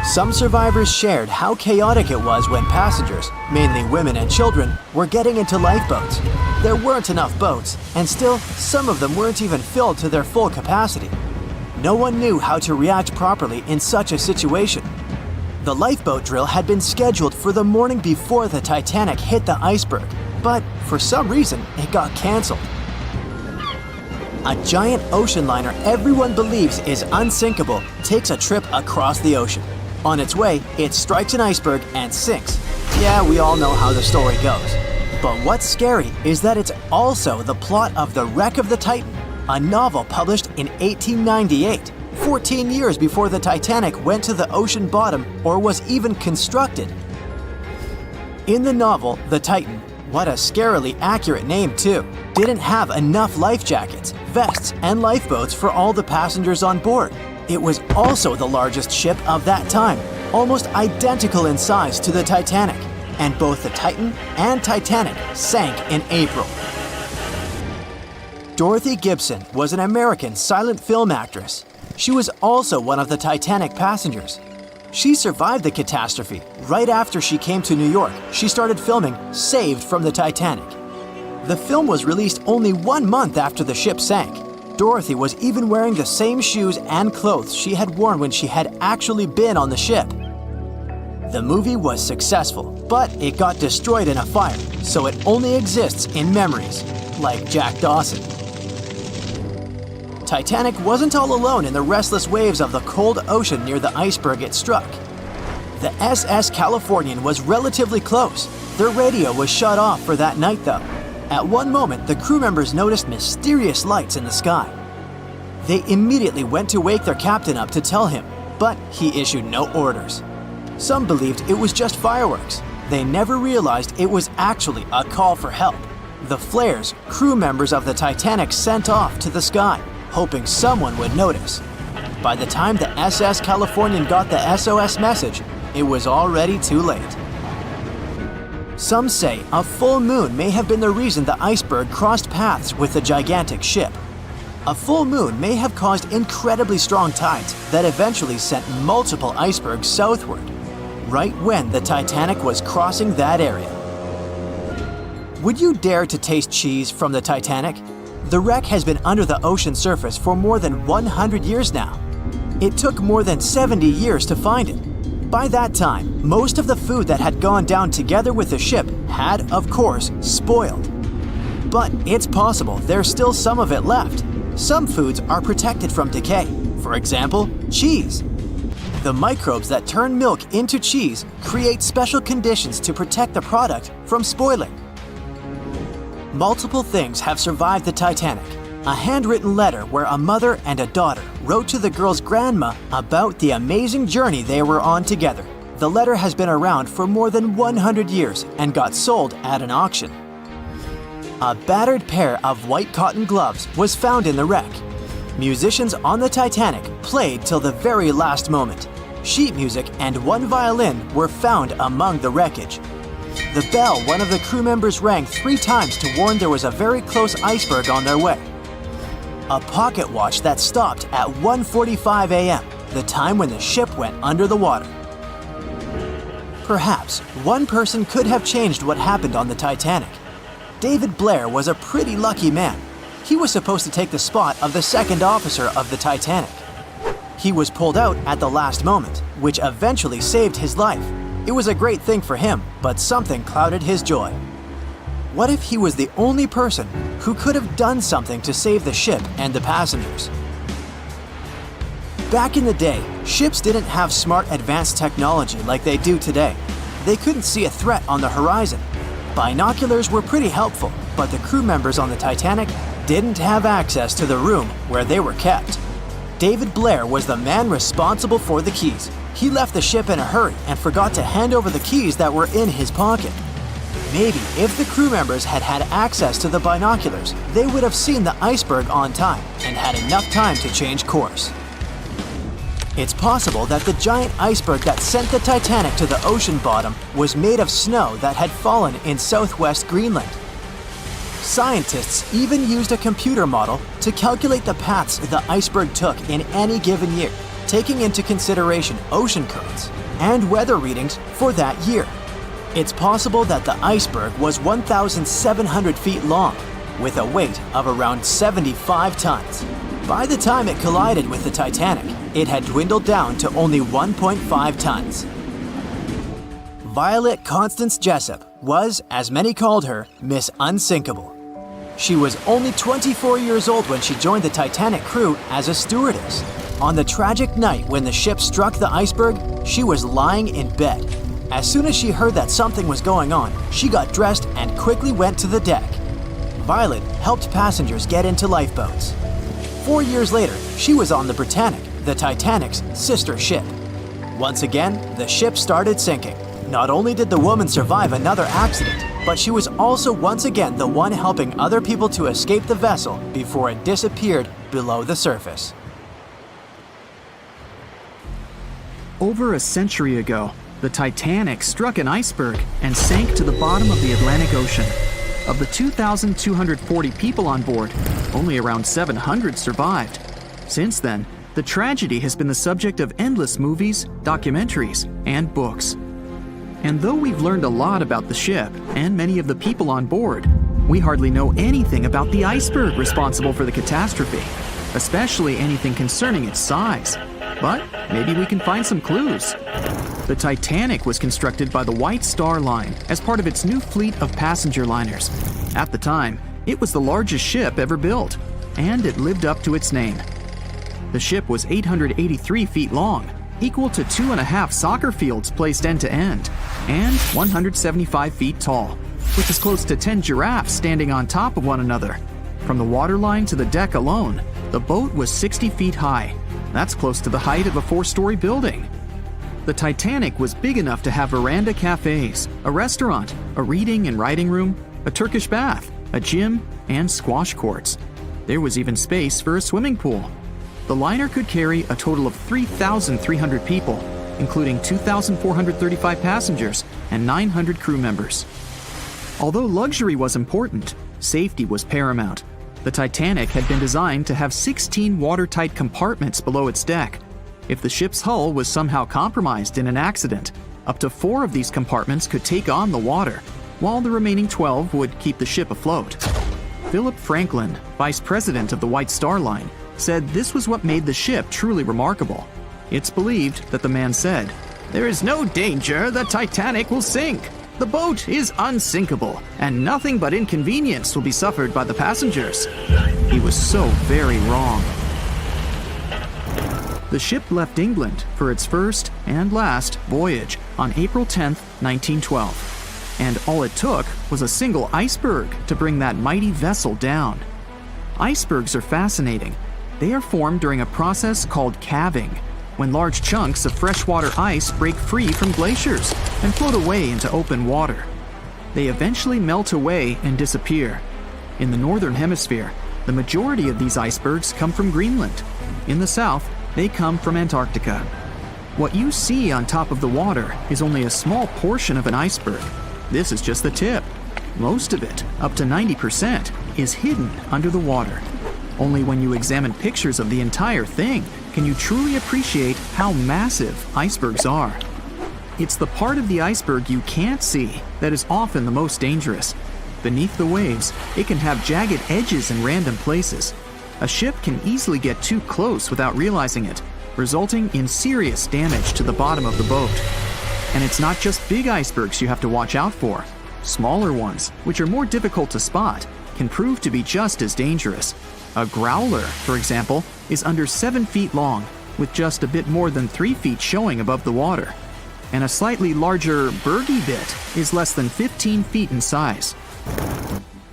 Speaker 4: Some survivors shared how chaotic it was when passengers, mainly women and children, were getting into lifeboats. There weren't enough boats, and still, some of them weren't even filled to their full capacity. No one knew how to react properly in such a situation. The lifeboat drill had been scheduled for the morning before the Titanic hit the iceberg, but for some reason, it got canceled. A giant ocean liner everyone believes is unsinkable takes a trip across the ocean. On its way, it strikes an iceberg and sinks. Yeah, we all know how the story goes. But what's scary is that it's also the plot of The Wreck of the Titan, a novel published in 1898, 14 years before the Titanic went to the ocean bottom or was even constructed. In the novel, the Titan, what a scarily accurate name too, didn't have enough life jackets, vests, and lifeboats for all the passengers on board. It was also the largest ship of that time, almost identical in size to the Titanic, and both the Titan and Titanic sank in April. Dorothy Gibson was an American silent film actress. She was also one of the Titanic passengers. She survived the catastrophe. Right after she came to New York, she started filming Saved from the Titanic. The film was released only 1 month after the ship sank. Dorothy was even wearing the same shoes and clothes she had worn when she had actually been on the ship. The movie was successful, but it got destroyed in a fire, so it only exists in memories, like Jack Dawson. Titanic wasn't all alone in the restless waves of the cold ocean near the iceberg it struck. The SS Californian was relatively close. Their radio was shut off for that night though. At one moment, the crew members noticed mysterious lights in the sky. They immediately went to wake their captain up to tell him, but he issued no orders. Some believed it was just fireworks. They never realized it was actually a call for help. The flares crew members of the Titanic sent off to the sky, hoping someone would notice. By the time the SS Californian got the SOS message, it was already too late. Some say a full moon may have been the reason the iceberg crossed paths with the gigantic ship. A full moon may have caused incredibly strong tides that eventually sent multiple icebergs southward, right when the Titanic was crossing that area. Would you dare to taste cheese from the Titanic? The wreck has been under the ocean surface for more than 100 years now. It took more than 70 years to find it. By that time, most of the food that had gone down together with the ship had, of course, spoiled. But it's possible there's still some of it left. Some foods are protected from decay. For example, cheese. The microbes that turn milk into cheese create special conditions to protect the product from spoiling. Multiple things have survived the Titanic. A handwritten letter where a mother and a daughter wrote to the girl's grandma about the amazing journey they were on together. The letter has been around for more than 100 years and got sold at an auction. A battered pair of white cotton gloves was found in the wreck. Musicians on the Titanic played till the very last moment. Sheet music and one violin were found among the wreckage. The bell one of the crew members rang 3 times to warn there was a very close iceberg on their way. A pocket watch that stopped at 1:45 a.m., the time when the ship went under the water. Perhaps one person could have changed what happened on the Titanic. David Blair was a pretty lucky man. He was supposed to take the spot of the second officer of the Titanic. He was pulled out at the last moment, which eventually saved his life. It was a great thing for him, but something clouded his joy. What if he was the only person who could have done something to save the ship and the passengers? Back in the day, ships didn't have smart advanced technology like they do today. They couldn't see a threat on the horizon. Binoculars were pretty helpful, but the crew members on the Titanic didn't have access to the room where they were kept. David Blair was the man responsible for the keys. He left the ship in a hurry and forgot to hand over the keys that were in his pocket. Maybe if the crew members had had access to the binoculars, they would have seen the iceberg on time and had enough time to change course. It's possible that the giant iceberg that sent the Titanic to the ocean bottom was made of snow that had fallen in southwest Greenland. Scientists even used a computer model to calculate the paths the iceberg took in any given year, taking into consideration ocean currents and weather readings for that year. It's possible that the iceberg was 1,700 feet long, with a weight of around 75 tons. By the time it collided with the Titanic, it had dwindled down to only 1.5 tons. Violet Constance Jessup was, as many called her, Miss Unsinkable. She was only 24 years old when she joined the Titanic crew as a stewardess. On the tragic night when the ship struck the iceberg, she was lying in bed. As soon as she heard that something was going on, she got dressed and quickly went to the deck. Violet helped passengers get into lifeboats. 4 years later, she was on the Britannic, the Titanic's sister ship. Once again, the ship started sinking. Not only did the woman survive another accident, but she was also once again the one helping other people to escape the vessel before it disappeared below the surface.
Speaker 2: Over a century ago, the Titanic struck an iceberg and sank to the bottom of the Atlantic Ocean. Of the 2,240 people on board, only around 700 survived. Since then, the tragedy has been the subject of endless movies, documentaries, and books. And though we've learned a lot about the ship and many of the people on board, we hardly know anything about the iceberg responsible for the catastrophe, especially anything concerning its size. But maybe we can find some clues. The Titanic was constructed by the White Star Line as part of its new fleet of passenger liners. At the time, it was the largest ship ever built, and it lived up to its name. The ship was 883 feet long, equal to 2.5 soccer fields placed end to end, and 175 feet tall, which is close to 10 giraffes standing on top of one another. From the waterline to the deck alone, the boat was 60 feet high. That's close to the height of a 4-story building. The Titanic was big enough to have veranda cafes, a restaurant, a reading and writing room, a Turkish bath, a gym, and squash courts. There was even space for a swimming pool. The liner could carry a total of 3,300 people, including 2,435 passengers and 900 crew members. Although luxury was important, safety was paramount. The Titanic had been designed to have 16 watertight compartments below its deck. If the ship's hull was somehow compromised in an accident, up to 4 of these compartments could take on the water, while the remaining 12 would keep the ship afloat. Philip Franklin, vice president of the White Star Line, said this was what made the ship truly remarkable. It's believed that the man said, "There is no danger the Titanic will sink. The boat is unsinkable, and nothing but inconvenience will be suffered by the passengers." He was so very wrong. The ship left England for its first and last voyage on April 10, 1912. And all it took was a single iceberg to bring that mighty vessel down. Icebergs are fascinating. They are formed during a process called calving, when large chunks of freshwater ice break free from glaciers and float away into open water. They eventually melt away and disappear. In the northern hemisphere, the majority of these icebergs come from Greenland. In the south, they come from Antarctica. What you see on top of the water is only a small portion of an iceberg. This is just the tip. Most of it, up to 90%, is hidden under the water. Only when you examine pictures of the entire thing can you truly appreciate how massive icebergs are. It's the part of the iceberg you can't see that is often the most dangerous. Beneath the waves, it can have jagged edges in random places. A ship can easily get too close without realizing it, resulting in serious damage to the bottom of the boat. And it's not just big icebergs you have to watch out for. Smaller ones, which are more difficult to spot, can prove to be just as dangerous. A growler, for example, is under 7 feet long, with just a bit more than 3 feet showing above the water. And a slightly larger bergy bit is less than 15 feet in size.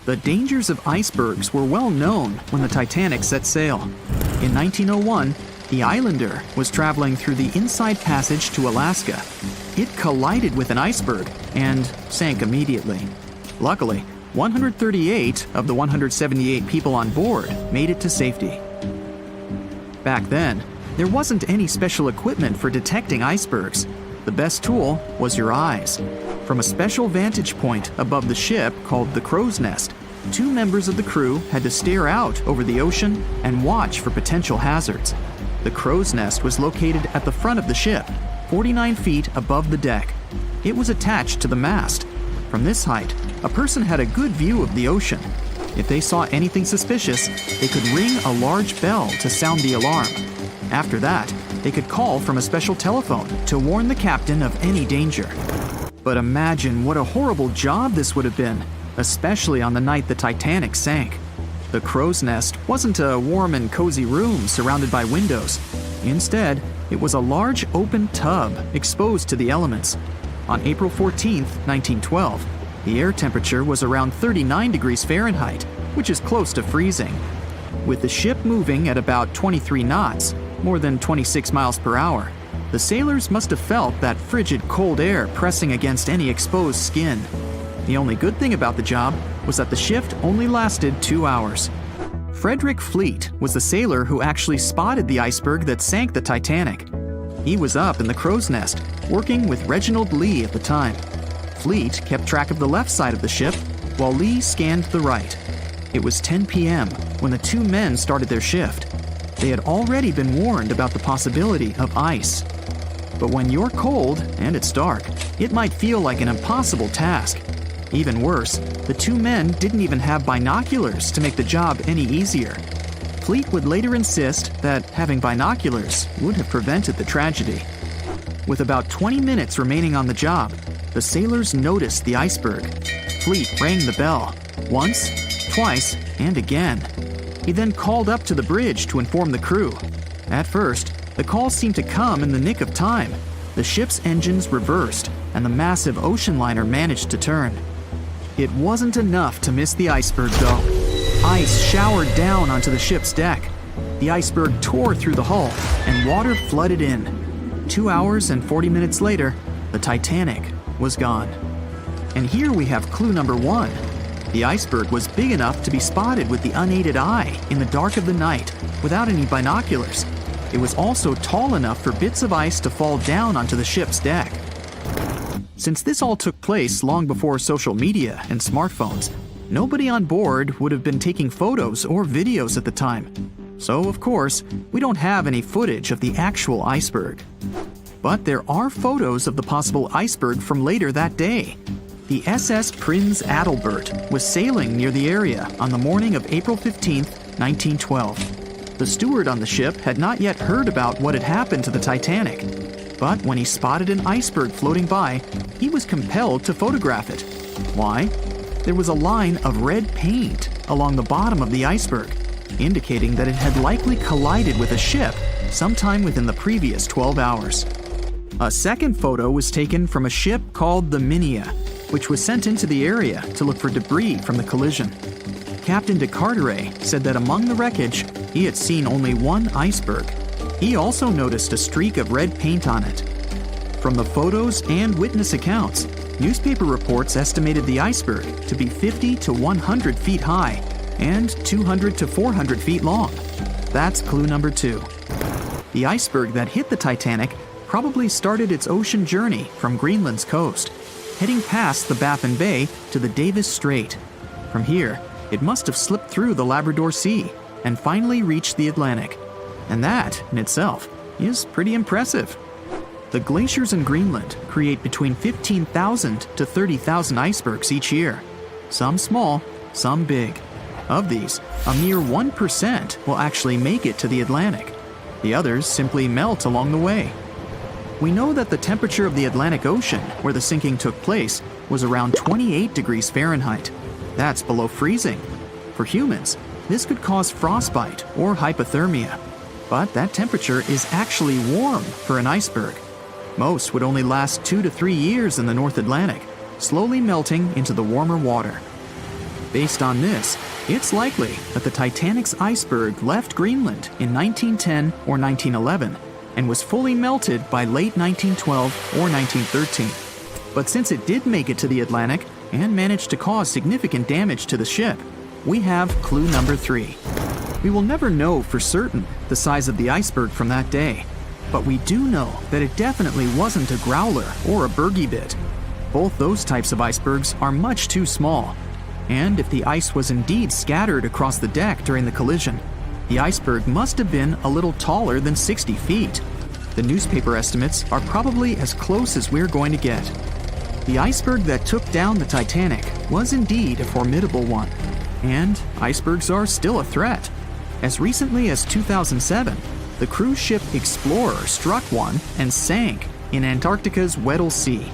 Speaker 2: The dangers of icebergs were well known when the Titanic set sail. In 1901, the Islander was traveling through the inside passage to Alaska. It collided with an iceberg and sank immediately. Luckily, 138 of the 178 people on board made it to safety. Back then, there wasn't any special equipment for detecting icebergs. The best tool was your eyes. From a special vantage point above the ship called the crow's nest, 2 members of the crew had to stare out over the ocean and watch for potential hazards. The crow's nest was located at the front of the ship, 49 feet above the deck. It was attached to the mast. From this height, a person had a good view of the ocean. If they saw anything suspicious, they could ring a large bell to sound the alarm. After that, they could call from a special telephone to warn the captain of any danger. But imagine what a horrible job this would have been, especially on the night the Titanic sank. The crow's nest wasn't a warm and cozy room surrounded by windows. Instead, it was a large open tub exposed to the elements. On April 14, 1912, the air temperature was around 39 degrees Fahrenheit, which is close to freezing. With the ship moving at about 23 knots, more than 26 miles per hour, the sailors must have felt that frigid cold air pressing against any exposed skin. The only good thing about the job was that the shift only lasted 2 hours. Frederick Fleet was the sailor who actually spotted the iceberg that sank the Titanic. He was up in the crow's nest, working with Reginald Lee at the time. Fleet kept track of the left side of the ship, while Lee scanned the right. It was 10 p.m. when the two men started their shift. They had already been warned about the possibility of ice. But when you're cold and it's dark, it might feel like an impossible task. Even worse, the two men didn't even have binoculars to make the job any easier. Fleet would later insist that having binoculars would have prevented the tragedy. With about 20 minutes remaining on the job, the sailors noticed the iceberg. Fleet rang the bell, once, twice, and again. He then called up to the bridge to inform the crew. At first, the call seemed to come in the nick of time. The ship's engines reversed, and the massive ocean liner managed to turn. It wasn't enough to miss the iceberg, though. Ice showered down onto the ship's deck. The iceberg tore through the hull, and water flooded in. 2 hours and 40 minutes later, the Titanic was gone. And here we have clue number 1. The iceberg was big enough to be spotted with the unaided eye in the dark of the night without any binoculars. It was also tall enough for bits of ice to fall down onto the ship's deck. Since this all took place long before social media and smartphones, nobody on board would have been taking photos or videos at the time. So, of course, we don't have any footage of the actual iceberg. But there are photos of the possible iceberg from later that day. The SS Prinz Adalbert was sailing near the area on the morning of April 15, 1912. The steward on the ship had not yet heard about what had happened to the Titanic. But when he spotted an iceberg floating by, he was compelled to photograph it. Why? There was a line of red paint along the bottom of the iceberg, indicating that it had likely collided with a ship sometime within the previous 12 hours. A second photo was taken from a ship called the Minia, which was sent into the area to look for debris from the collision. Captain de Carteret said that among the wreckage, he had seen only one iceberg. He also noticed a streak of red paint on it. From the photos and witness accounts, newspaper reports estimated the iceberg to be 50 to 100 feet high and 200 to 400 feet long. That's clue number 2. The iceberg that hit the Titanic probably started its ocean journey from Greenland's coast, heading past the Baffin Bay to the Davis Strait. From here, it must have slipped through the Labrador Sea and finally reached the Atlantic. And that, in itself, is pretty impressive. The glaciers in Greenland create between 15,000 to 30,000 icebergs each year. Some small, some big. Of these, a mere 1% will actually make it to the Atlantic. The others simply melt along the way. We know that the temperature of the Atlantic Ocean, where the sinking took place, was around 28 degrees Fahrenheit. That's below freezing. For humans, this could cause frostbite or hypothermia. But that temperature is actually warm for an iceberg. Most would only last 2 to 3 years in the North Atlantic, slowly melting into the warmer water. Based on this, it's likely that the Titanic's iceberg left Greenland in 1910 or 1911 and was fully melted by late 1912 or 1913. But since it did make it to the Atlantic and managed to cause significant damage to the ship, we have clue number 3. We will never know for certain the size of the iceberg from that day, but we do know that it definitely wasn't a growler or a bergy bit. Both those types of icebergs are much too small. And if the ice was indeed scattered across the deck during the collision, the iceberg must have been a little taller than 60 feet. The newspaper estimates are probably as close as we're going to get. The iceberg that took down the Titanic was indeed a formidable one, and icebergs are still a threat. As recently as 2007, the cruise ship Explorer struck one and sank in Antarctica's Weddell Sea.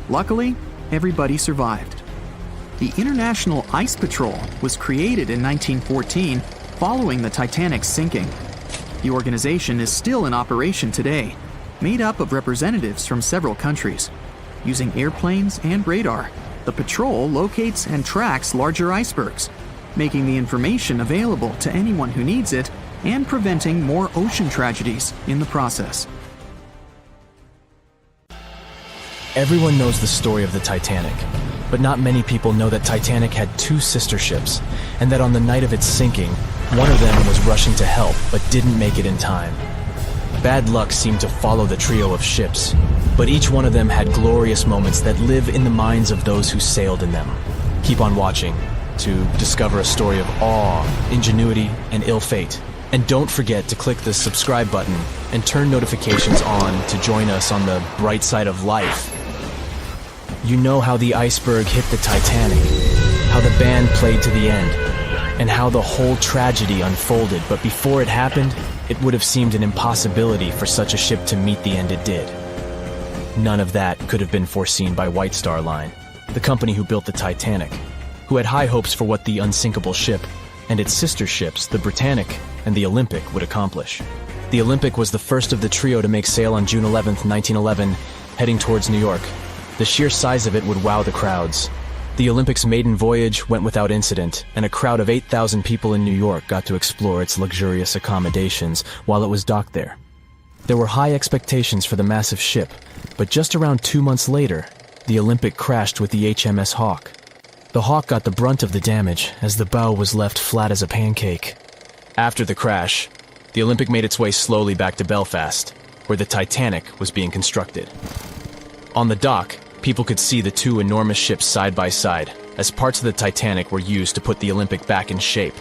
Speaker 2: Luckily, everybody survived. The International Ice Patrol was created in 1914 following the Titanic's sinking. The organization is still in operation today, made up of representatives from several countries. Using airplanes and radar, the patrol locates and tracks larger icebergs, making the information available to anyone who needs it and preventing more ocean tragedies in the process.
Speaker 1: Everyone knows the story of the Titanic, but not many people know that Titanic had two sister ships, and that on the night of its sinking, one of them was rushing to help but didn't make it in time. Bad luck seemed to follow the trio of ships, but each one of them had glorious moments that live in the minds of those who sailed in them. Keep on watching to discover a story of awe, ingenuity, and ill fate. And don't forget to click the subscribe button and turn notifications on to join us on the bright side of life. You know how the iceberg hit the Titanic, how the band played to the end, and how the whole tragedy unfolded, but before it happened, it would have seemed an impossibility for such a ship to meet the end it did. None of that could have been foreseen by White Star Line, the company who built the Titanic, who had high hopes for what the unsinkable ship and its sister ships, the Britannic and the Olympic, would accomplish. The Olympic was the first of the trio to make sail on June 11, 1911, heading towards New York. The sheer size of it would wow the crowds. The Olympic's maiden voyage went without incident, and a crowd of 8,000 people in New York got to explore its luxurious accommodations while it was docked there. There were high expectations for the massive ship, but just around 2 months later, the Olympic crashed with the HMS Hawke. The Hawke got the brunt of the damage, as the bow was left flat as a pancake. After the crash, the Olympic made its way slowly back to Belfast, where the Titanic was being constructed. On the dock, people could see the two enormous ships side by side, as parts of the Titanic were used to put the Olympic back in shape.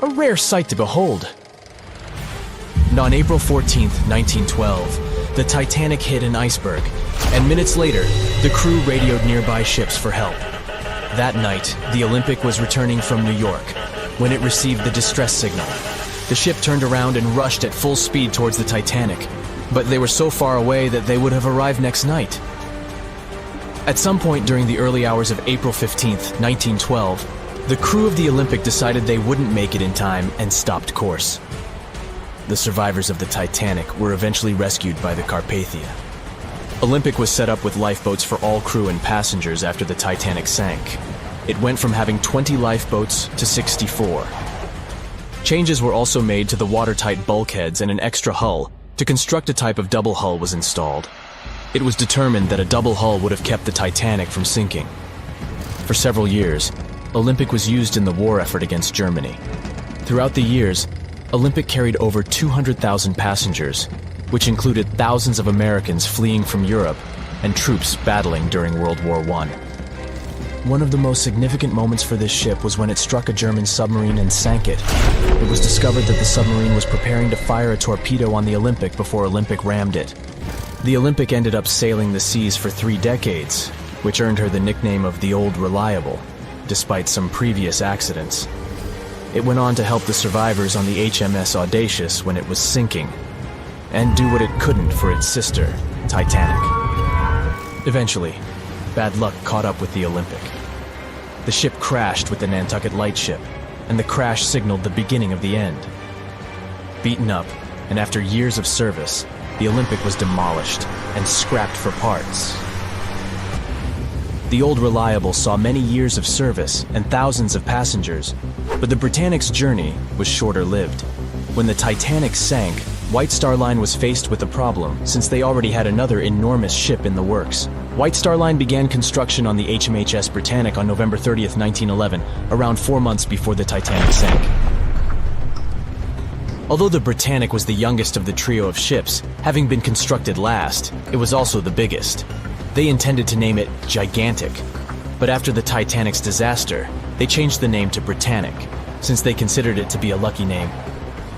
Speaker 1: A rare sight to behold. And on April 14, 1912, the Titanic hit an iceberg, and minutes later, the crew radioed nearby ships for help. That night, the Olympic was returning from New York when it received the distress signal. The ship turned around and rushed at full speed towards the Titanic, but they were so far away that they would have arrived next night. At some point during the early hours of April 15, 1912, the crew of the Olympic decided they wouldn't make it in time and stopped course. The survivors of the Titanic were eventually rescued by the Carpathia. Olympic was set up with lifeboats for all crew and passengers after the Titanic sank. It went from having 20 lifeboats to 64. Changes were also made to the watertight bulkheads, and an extra hull to construct a type of double hull was installed. It was determined that a double hull would have kept the Titanic from sinking. For several years, Olympic was used in the war effort against Germany. Throughout the years, Olympic carried over 200,000 passengers, which included thousands of Americans fleeing from Europe and troops battling during World War I. One of the most significant moments for this ship was when it struck a German submarine and sank it. It was discovered that the submarine was preparing to fire a torpedo on the Olympic before Olympic rammed it. The Olympic ended up sailing the seas for 3 decades, which earned her the nickname of the Old Reliable, despite some previous accidents. It went on to help the survivors on the HMS Audacious when it was sinking, and do what it couldn't for its sister, Titanic. Eventually, bad luck caught up with the Olympic. The ship crashed with the Nantucket Lightship, and the crash signaled the beginning of the end. Beaten up, and after years of service, the Olympic was demolished and scrapped for parts. The Old Reliable saw many years of service and thousands of passengers, but the Britannic's journey was shorter-lived. When the Titanic sank, White Star Line was faced with a problem since they already had another enormous ship in the works. White Star Line began construction on the HMHS Britannic on November 30, 1911, around 4 months before the Titanic sank. Although the Britannic was the youngest of the trio of ships, having been constructed last, it was also the biggest. They intended to name it Gigantic, but after the Titanic's disaster, they changed the name to Britannic, since they considered it to be a lucky name.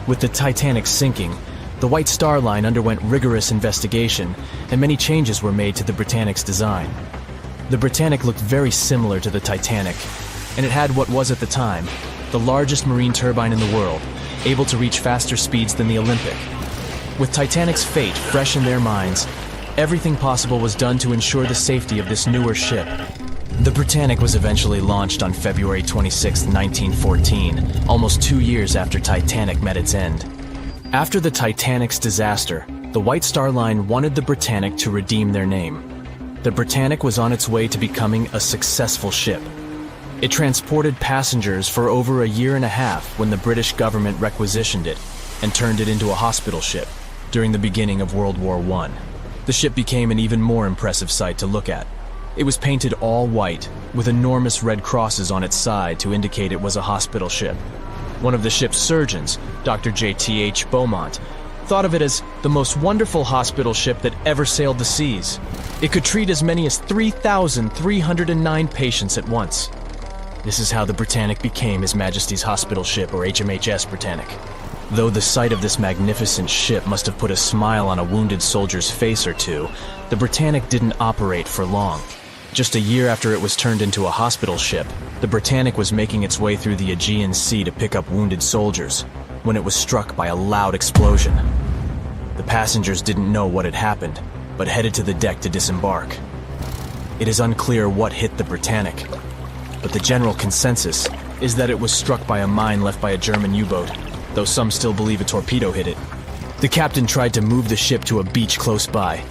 Speaker 1: With the Titanic sinking, the White Star Line underwent rigorous investigation, and many changes were made to the Britannic's design. The Britannic looked very similar to the Titanic, and it had what was at the time the largest marine turbine in the world, able to reach faster speeds than the Olympic. With Titanic's fate fresh in their minds, everything possible was done to ensure the safety of this newer ship. The Britannic was eventually launched on February 26, 1914, almost 2 years after Titanic met its end. After the Titanic's disaster, the White Star Line wanted the Britannic to redeem their name. The Britannic was on its way to becoming a successful ship. It transported passengers for over a year and a half when the British government requisitioned it and turned it into a hospital ship during the beginning of World War I. The ship became an even more impressive sight to look at. It was painted all white, with enormous red crosses on its side to indicate it was a hospital ship. One of the ship's surgeons, Dr. J.T.H. Beaumont, thought of it as the most wonderful hospital ship that ever sailed the seas. It could treat as many as 3,309 patients at once. This is how the Britannic became His Majesty's Hospital Ship, or HMHS Britannic. Though the sight of this magnificent ship must have put a smile on a wounded soldier's face or two, the Britannic didn't operate for long. Just a year after it was turned into a hospital ship, the Britannic was making its way through the Aegean Sea to pick up wounded soldiers, when it was struck by a loud explosion. The passengers didn't know what had happened, but headed to the deck to disembark. It is unclear what hit the Britannic, but the general consensus is that it was struck by a mine left by a German U-boat, though some still believe a torpedo hit it. The captain tried to move the ship to a beach close by,